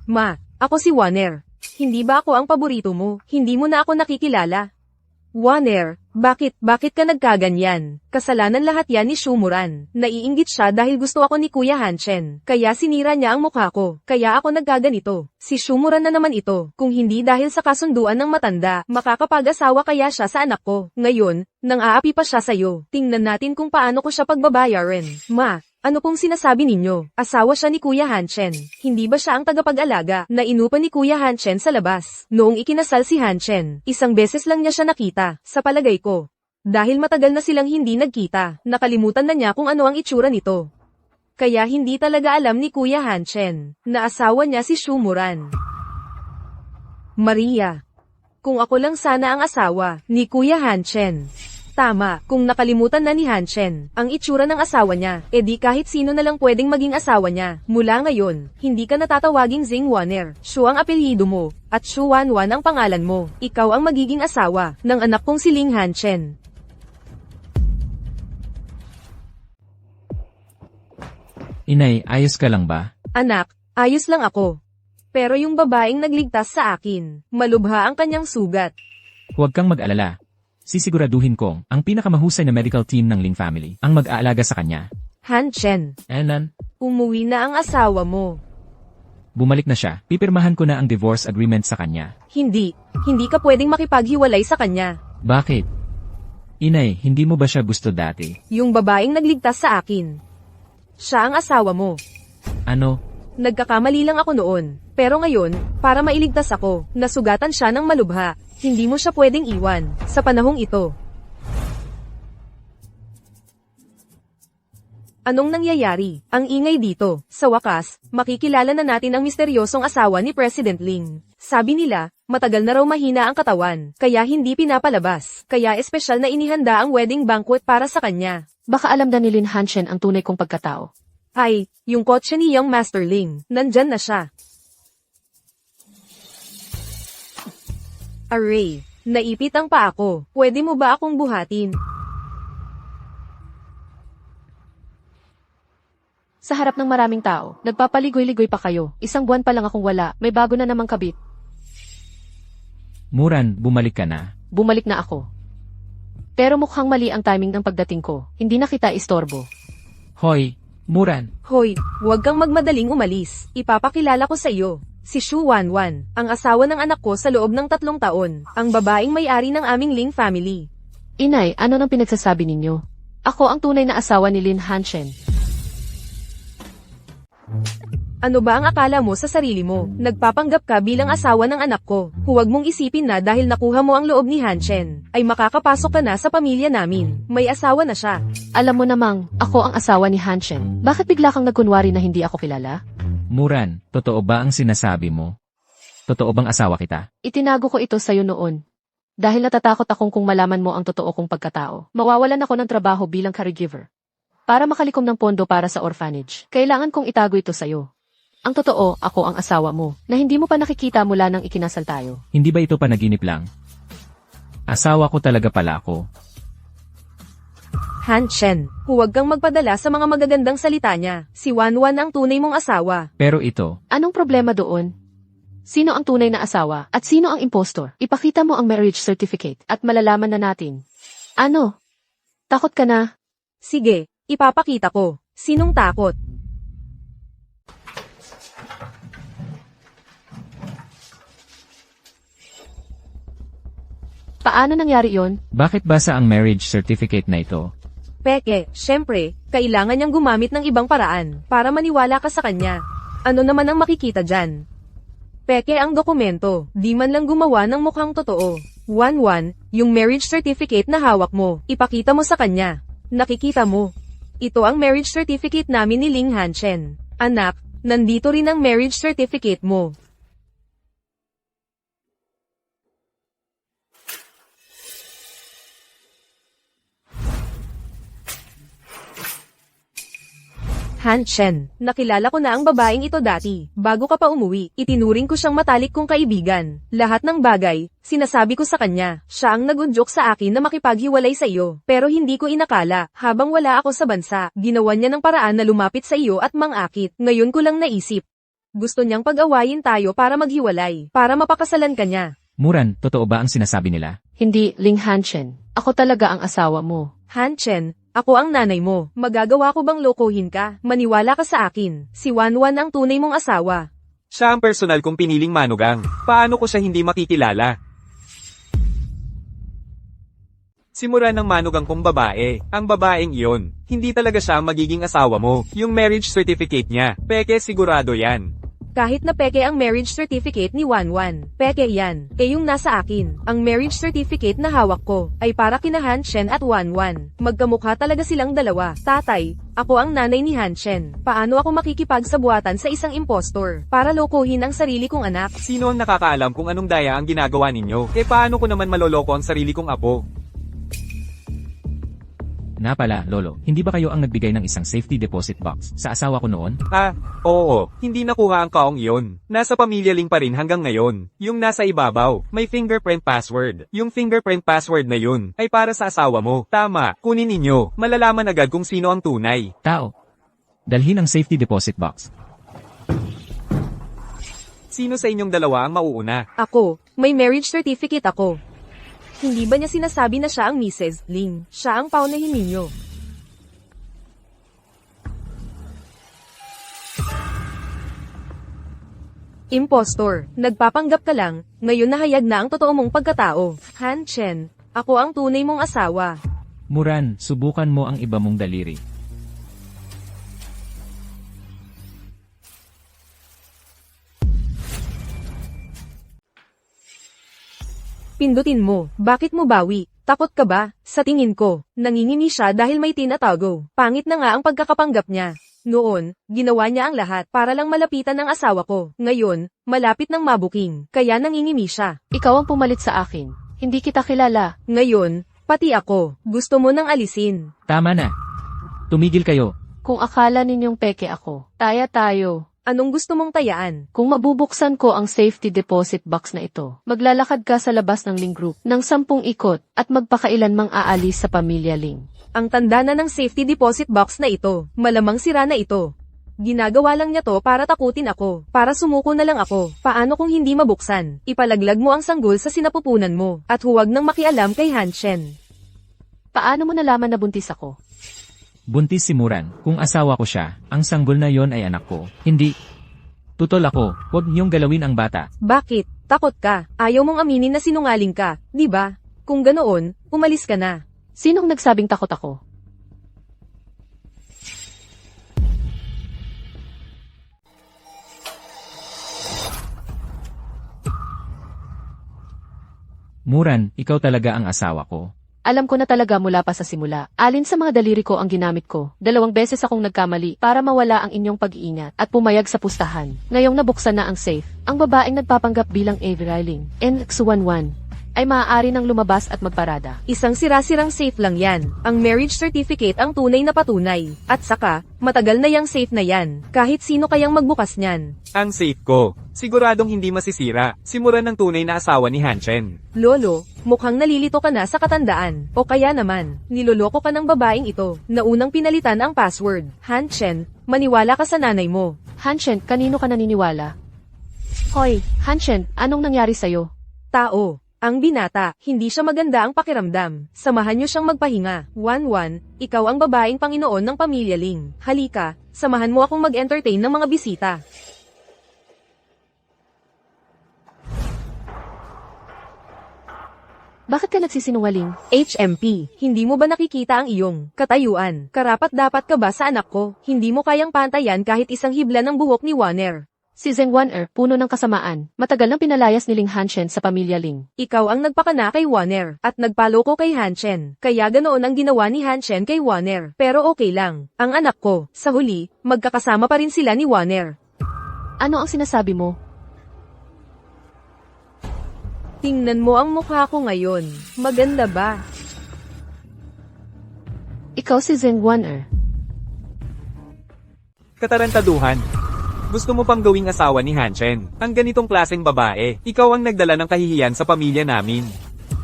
Ma, ako si Warner. Hindi ba ako ang paborito mo? Hindi mo na ako nakikilala. Warner, bakit ka nagkaganyan? Kasalanan lahat yan ni Shumuran. Naiinggit siya dahil gusto ako ni Kuya Hanchen. Kaya sinira niya ang mukha ko. Kaya ako nagkaganito. Si Shumuran na naman ito. Kung hindi dahil sa kasunduan ng matanda, makakapag-asawa kaya siya sa anak ko. Ngayon, nang-aapi pa siya sa'yo. Tingnan natin kung paano ko siya pagbabayaran. Ma, ano pong sinasabi ninyo? Asawa siya ni Kuya Hanchen. Hindi ba siya ang tagapag-alaga na inupan ni Kuya Hanchen sa labas? Noong ikinasal si Hanchen, isang beses lang niya siya nakita, sa palagay ko. Dahil matagal na silang hindi nagkita, nakalimutan na niya kung ano ang itsura nito. Kaya hindi talaga alam ni Kuya Hanchen na asawa niya si Shumuran. Maria, kung ako lang sana ang asawa ni Kuya Hanchen. Tama, kung nakalimutan na ni Hanchen ang itsura ng asawa niya, edi kahit sino na lang pwedeng maging asawa niya. Mula ngayon, hindi ka natatawaging Zing Warner. Shu ang apelyido mo, at Shu Wanwan ang pangalan mo. Ikaw ang magiging asawa ng anak kong si Ling Hanchen. Inay, ayos ka lang ba? Anak, ayos lang ako. Pero yung babaeng nagligtas sa akin, malubha ang kanyang sugat. Huwag kang mag-alala. Sisiguraduhin kong ang pinakamahusay na medical team ng Ling family ang mag-aalaga sa kanya. Hanchen, Anan, umuwi na ang asawa mo. bumalik na siya. Pipirmahan ko na ang divorce agreement sa kanya. Hindi ka pwedeng makipaghiwalay sa kanya. Bakit? Inay, hindi mo ba siya gusto dati? Yung babaeng nagligtas sa akin. Siya ang asawa mo. Ano? Nagkakamali lang ako noon. Pero ngayon, para mailigtas ako, nasugatan siya ng malubha. Hindi mo siya pwedeng iwan sa panahong ito. Anong nangyayari? Ang ingay dito. Sa wakas, makikilala na natin ang misteryosong asawa ni President Ling. Sabi nila, matagal na raw mahina ang katawan, kaya hindi pinapalabas. Kaya espesyal na inihanda ang wedding banquet para sa kanya. Baka alam na ni Lin Hanchen ang tunay kong pagkatao. Ay, yung kotse ni Young Master Ling, nandyan na siya. Aray, naipit ang paa ko. Pwede mo ba akong buhatin? Sa harap ng maraming tao, nagpapaligoy-ligoy pa kayo. Isang buwan pa lang akong wala, may bago na namang kabit. Muran, bumalik ka na. Bumalik na ako. Pero mukhang mali ang timing ng pagdating ko. Hindi na kita istorbo. Hoy, Muran. Hoy, huwag kang magmadaling umalis. Ipapakilala ko sa iyo. Si Shu Wanwan, ang asawa ng anak ko sa loob ng 3 taon. Ang babaeng may-ari ng aming Ling family. Inay, ano nang pinagsasabi ninyo? Ako ang tunay na asawa ni Lin Hanchen. Ano ba ang akala mo sa sarili mo? Nagpapanggap ka bilang asawa ng anak ko. Huwag mong isipin na dahil nakuha mo ang loob ni Hanchen, ay makakapasok ka na sa pamilya namin. May asawa na siya. Alam mo namang, ako ang asawa ni Hanchen. Bakit bigla kang nagkunwari na hindi ako kilala? Muran, totoo ba ang sinasabi mo? Totoo bang asawa kita? Itinago ko ito sa'yo noon. Dahil natatakot akong kung malaman mo ang totoo kong pagkatao. Mawawalan ako ng trabaho bilang caregiver. Para makalikom ng pondo para sa orphanage, kailangan kong itago ito sa'yo. Ang totoo, ako ang asawa mo, na hindi mo pa nakikita mula nang ikinasal tayo. Hindi ba ito panaginip lang? Asawa ko talaga pala ako. Han Chen, huwag kang magpadala sa mga magagandang salita niya. Si Wanwan ang tunay mong asawa. Pero ito, Anong problema doon? Sino ang tunay na asawa at sino ang impostor? Ipakita mo ang marriage certificate at malalaman na natin. Ano? Takot ka na? Sige, ipapakita ko. Sinong takot? Paano nangyari yon? bakit basa ang marriage certificate na ito? Peke, syempre, kailangan niyang gumamit ng ibang paraan para maniwala ka sa kanya. Ano naman ang makikita dyan? Peke ang dokumento, di man lang gumawa ng mukhang totoo. Wanwan, yung marriage certificate na hawak mo, ipakita mo sa kanya. Nakikita mo. Ito ang marriage certificate namin ni Ling Hanchen. Anak, nandito rin ang marriage certificate mo. Han Chen, nakilala ko na ang babaeng ito dati. Bago ka pa umuwi, itinuring ko siyang matalik kong kaibigan. Lahat ng bagay, sinasabi ko sa kanya. Siya ang nagunjok sa akin na makipaghiwalay sa iyo. Pero hindi ko inakala, habang wala ako sa bansa, ginawa niya ng paraan na lumapit sa iyo at mangakit. Ngayon ko lang naisip. Gusto niyang pag-awayin tayo para maghiwalay, para mapakasalan ka niya. Muran, totoo ba ang sinasabi nila? Hindi, Ling Hanchen. Ako talaga ang asawa mo. Han Chen, ako ang nanay mo. Magagawa ko bang lokohin ka? Maniwala ka sa akin. Si Wanwan ang tunay mong asawa. Siya ang personal kong piniling manugang. Paano ko siya hindi makikilala? Simula ng manugang kong babae. Ang babaeng iyon. Hindi talaga siya ang magiging asawa mo. Yung marriage certificate niya. Peke sigurado yan. Kahit na peke ang marriage certificate ni Wanwan, peke yan, yung nasa akin. Ang marriage certificate na hawak ko, ay para kina Han Chen at Wanwan. Magkamukha talaga silang dalawa. Tatay, ako ang nanay ni Han Chen. Paano ako makikipagsabuatan sa isang impostor, para lokohin ang sarili kong anak? Sino ang nakakaalam kung anong daya ang ginagawa ninyo? Paano ko naman maloloko ang sarili kong apo? Na pala, Lolo, hindi ba kayo ang nagbigay ng isang safety deposit box sa asawa ko noon? Oo, hindi nakuha ang kaong iyon. Nasa pamilya Ling pa rin hanggang ngayon. Yung nasa ibabaw, may fingerprint password. Yung fingerprint password na yun, ay para sa asawa mo. Tama, kunin ninyo. Malalaman agad kung sino ang tunay. Tao, dalhin ang safety deposit box. Sino sa inyong dalawa ang mauuna? Ako, may marriage certificate ako. Hindi ba niya sinasabi na siya ang Mrs. Ling? Siya ang paunahin ninyo. Impostor, nagpapanggap ka lang, ngayon nahayag na ang totoo mong pagkatao. Han Chen, ako ang tunay mong asawa. Muran, subukan mo ang iba mong daliri. Pindutin mo, bakit mo bawi? Takot ka ba? Sa tingin ko, nangingimi siya dahil may tinatago. Pangit na nga ang pagkakapanggap niya. Noon, ginawa niya ang lahat para lang malapitan ng asawa ko. Ngayon, malapit ng mabuking, kaya nangingimi siya. Ikaw ang pumalit sa akin. Hindi kita kilala. Ngayon, pati ako, gusto mo nang alisin. Tama na. Tumigil kayo. Kung akala ninyong peke ako, taya tayo. Anong gusto mong tayaan? Kung mabubuksan ko ang safety deposit box na ito, maglalakad ka sa labas ng Ling Group ng 10 ikot at magpakailanmang aalis sa pamilya Ling. Ang tanda na ng safety deposit box na ito, malamang sira na ito. Ginagawa lang niya to para takutin ako, para sumuko na lang ako. Paano kung hindi mabuksan? Ipalaglag mo ang sanggol sa sinapupunan mo, at huwag nang makialam kay Han Chen. Paano mo nalaman na buntis ako? Buntis si Muran. Kung asawa ko siya, ang sanggol na yon ay anak ko. Hindi. Tutol ako. Huwag niyong galawin ang bata. Bakit? Takot ka? Ayaw mong aminin na sinungaling ka, di ba? Kung ganoon, umalis ka na. Sinong nagsabing takot ako? Muran, ikaw talaga ang asawa ko. Alam ko na talaga mula pa sa simula. Alin sa mga daliri ko ang ginamit ko. 2 beses akong nagkamali para mawala ang inyong pag-iingat at pumayag sa pustahan. Ngayong nabuksan na ang safe, ang babaeng nagpapanggap bilang Avery Ling, NX11. ay maaari nang lumabas at magparada. Isang sira-sirang safe lang yan. Ang marriage certificate ang tunay na patunay. At saka, matagal na yang safe na yan. Kahit sino kayang magbukas niyan. Ang safe ko. Siguradong hindi masisira. Simulan ng tunay na asawa ni Hanchen. Lolo, mukhang nalilito ka na sa katandaan. O kaya naman, niloloko ka ng babaeng ito, na unang pinalitan ang password. Hanchen, maniwala ka sa nanay mo. Hanchen, kanino ka naniniwala? Hoy, Hanchen, anong nangyari sa'yo? Tao. Ang binata, hindi siya maganda ang pakiramdam. Samahan niyo siyang magpahinga. 1-1, ikaw ang babaeng Panginoon ng Pamilya Ling. Halika, samahan mo akong mag-entertain ng mga bisita. Bakit ka nagsisinungaling? HMP, hindi mo ba nakikita ang iyong katayuan? Karapat-dapat ka ba sa anak ko? Hindi mo kayang pantayan kahit isang hibla ng buhok ni Warner. Si Zheng Wan'er, puno ng kasamaan. Matagal nang pinalayas ni Ling Hanchen sa pamilya Ling. Ikaw ang nagpakana kay Warner, at nagpaloko kay Hanchen. Kaya ganoon ang ginawa ni Hanchen kay Warner. Pero okay lang. Ang anak ko, sa huli, magkakasama pa rin sila ni Warner. Ano ang sinasabi mo? Tingnan mo ang mukha ko ngayon. Maganda ba? Ikaw si Zheng Wan'er. Katarantaduhan. Gusto mo pang gawing asawa ni Hanchen. Ang ganitong klaseng babae. Ikaw ang nagdala ng kahihiyan sa pamilya namin.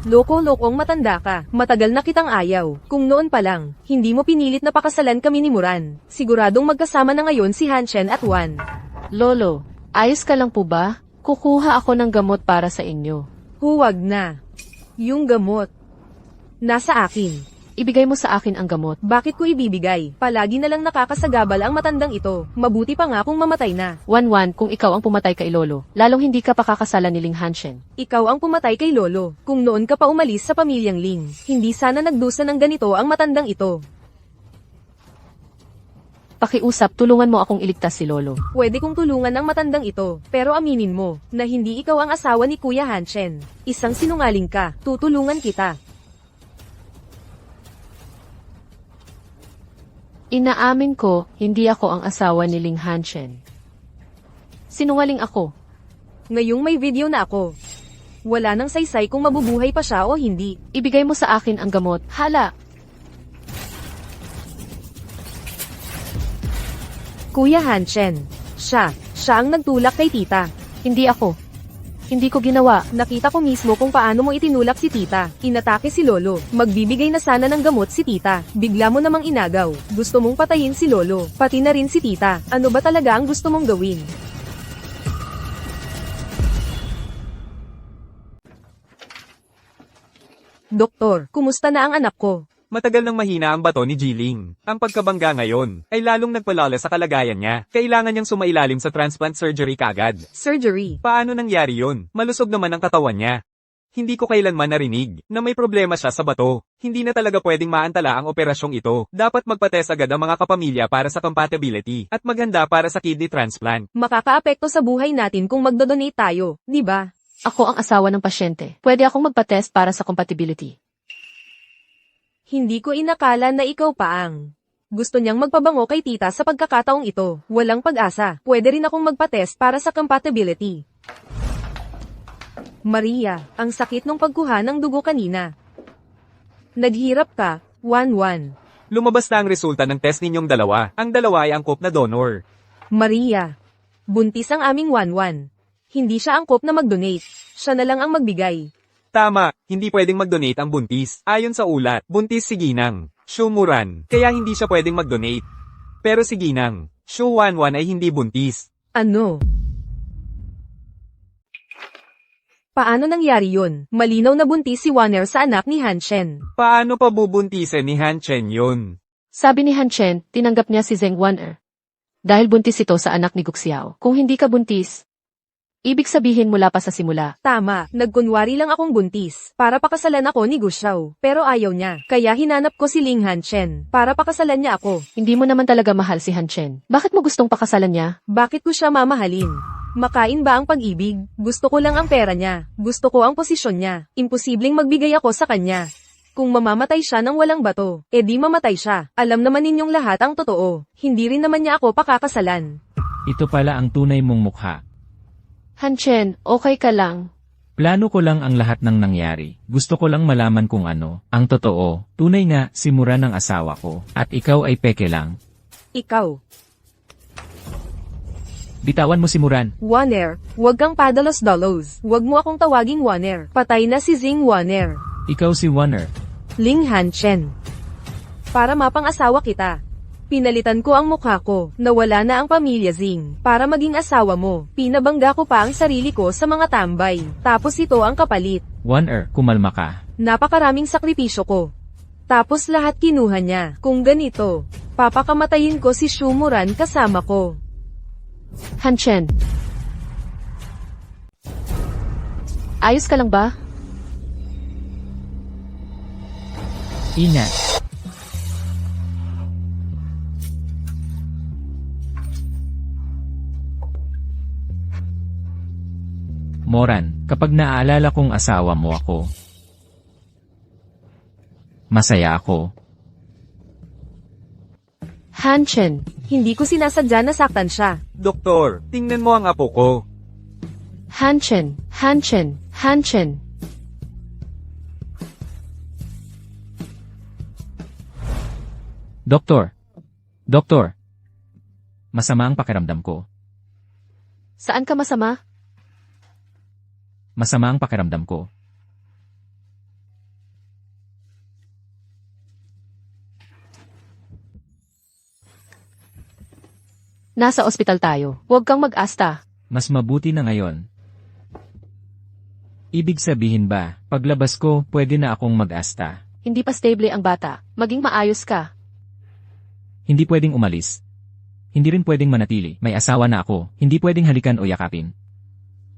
Loko-lokong matanda ka. Matagal na kitang ayaw. Kung noon pa lang, hindi mo pinilit na pakasalan kami ni Muran. Siguradong magkasama na ngayon si Hanchen at Wan. Lolo, ayos ka lang po ba? Kukuha ako ng gamot para sa inyo. Huwag na. Yung gamot. Nasa akin. Ibigay mo sa akin ang gamot. Bakit ko ibibigay? Palagi na lang nakakasagabal ang matandang ito. Mabuti pa nga kung mamatay na. Wanwan, kung ikaw ang pumatay kay Lolo, lalong hindi ka pakakasalan ni Ling Hanchen. Ikaw ang pumatay kay Lolo. Kung noon ka pa umalis sa pamilyang Ling, hindi sana nagdusa ng ganito ang matandang ito. Pakiusap, tulungan mo akong iligtas si Lolo. Pwede kong tulungan ang matandang ito, pero aminin mo, na hindi ikaw ang asawa ni Kuya Hanchen. Isang sinungaling ka, tutulungan kita. Inaamin ko, hindi ako ang asawa ni Ling Hanchen. Sinungaling ako. Ngayong may video na ako. Wala nang saysay kung mabubuhay pa siya o hindi. Ibigay mo sa akin ang gamot. Hala! Kuya Hanchen. Siya ang nagtulak kay tita. Hindi ako. Hindi ko ginawa. Nakita ko mismo kung paano mo itinulak si tita. Inatake si Lolo. Magbibigay na sana ng gamot si tita. Bigla mo namang inagaw. Gusto mong patayin si Lolo. Pati na rin si tita. Ano ba talaga ang gusto mong gawin? Doktor, kumusta na ang anak ko? Matagal nang mahina ang bato ni Jiling. Ang pagkabangga ngayon ay lalong nagpalala sa kalagayan niya. Kailangan niyang sumailalim sa transplant surgery kagad. Surgery. Paano nangyari yun? Malusog naman ang katawan niya. Hindi ko kailanman narinig na may problema siya sa bato. Hindi na talaga pwedeng maantala ang operasyong ito. Dapat magpates agad ang mga kapamilya para sa compatibility at maghanda para sa kidney transplant. Makakaapekto sa buhay natin kung magdodonate tayo, di ba? Ako ang asawa ng pasyente. Pwede akong magpa-test para sa compatibility. Hindi ko inakala na ikaw pa ang gusto niyang magpabango kay tita sa pagkakataong ito. Walang pag-asa. Pwede rin akong magpa-test para sa compatibility. Maria, ang sakit ng pagkuha ng dugo kanina. Naghirap ka, 1-1. Lumabas na ang resulta ng test ninyong dalawa. Ang dalawa ay angkop na donor. Maria, buntis ang aming 1-1. Hindi siya angkop na mag-donate. Siya na lang ang magbigay. Tama, hindi pwedeng mag-donate ang buntis. Ayon sa ulat, buntis si Ginang, Shumuran, kaya hindi siya pwedeng mag-donate. Pero si Ginang, Shu11 ay hindi buntis. Ano? Paano nangyari yun? Malinaw na buntis si Warner sa anak ni Hanchen. Paano pa bubuntisin ni Hanchen yun? Sabi ni Hanchen, tinanggap niya si Zheng Wan'er. Dahil buntis ito sa anak ni Guxiao. Kung hindi ka buntis, ibig sabihin mula pa sa simula. Tama, nagkunwari lang akong buntis. Para pakasalan ako ni Guxiao. Pero ayaw niya. Kaya hinanap ko si Ling Hanchen. Para pakasalan niya ako. Hindi mo naman talaga mahal si Hanchen. Bakit mo gustong pakasalan niya? Bakit ko siya mamahalin? Makain ba ang pag-ibig? Gusto ko lang ang pera niya. Gusto ko ang posisyon niya. Imposibleng magbigay ako sa kanya. Kung mamamatay siya ng walang bato, edi mamatay siya. Alam naman ninyong lahat ang totoo. Hindi rin naman niya ako pakakasalan. Ito pala ang tunay mong mukha. Hanchen, okay ka lang. Plano ko lang ang lahat ng nangyari. Gusto ko lang malaman kung ano. Ang totoo, tunay nga, si Muran ang asawa ko. At ikaw ay peke lang. Ikaw. Bitawan mo si Muran. Waner, huwag kang padalos-dalos. Huwag mo akong tawaging Waner. Patay na si Zing Waner. Ikaw si Warner. Ling Hanchen. Para mapang-asawa kita. Pinalitan ko ang mukha ko, nawala na ang pamilya Zing. Para maging asawa mo, pinabangga ko pa ang sarili ko sa mga tambay. Tapos ito ang kapalit. Warner, kumalma ka. Napakaraming sakripisyo ko. Tapos lahat kinuha niya. Kung ganito, papakamatayin ko si Shumuran kasama ko. Hanchen. Ayos ka lang ba? Ingat. Moran, kapag naaalala kong asawa mo ako, masaya ako. Hanchen. Hindi ko sinasadya na saktan siya. Doktor, tingnan mo ang apo ko. Hanchen. Hanchen. Hanchen. Doktor. Doktor. Masama ang pakiramdam ko. Saan ka masama? Masama ang pakiramdam ko. Nasa ospital tayo. Huwag kang mag-asta. Mas mabuti na ngayon. Ibig sabihin ba, paglabas ko, pwede na akong mag-asta. Hindi pa stable ang bata. Maging maayos ka. Hindi pwedeng umalis. Hindi rin pwedeng manatili. May asawa na ako. Hindi pwedeng halikan o yakapin.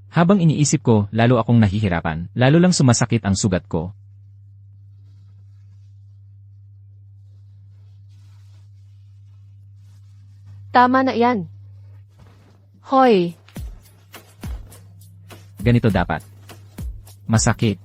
Habang iniisip ko, lalo akong nahihirapan. Lalo lang sumasakit ang sugat ko. Tama na yan. Hoy. Ganito dapat. Masakit.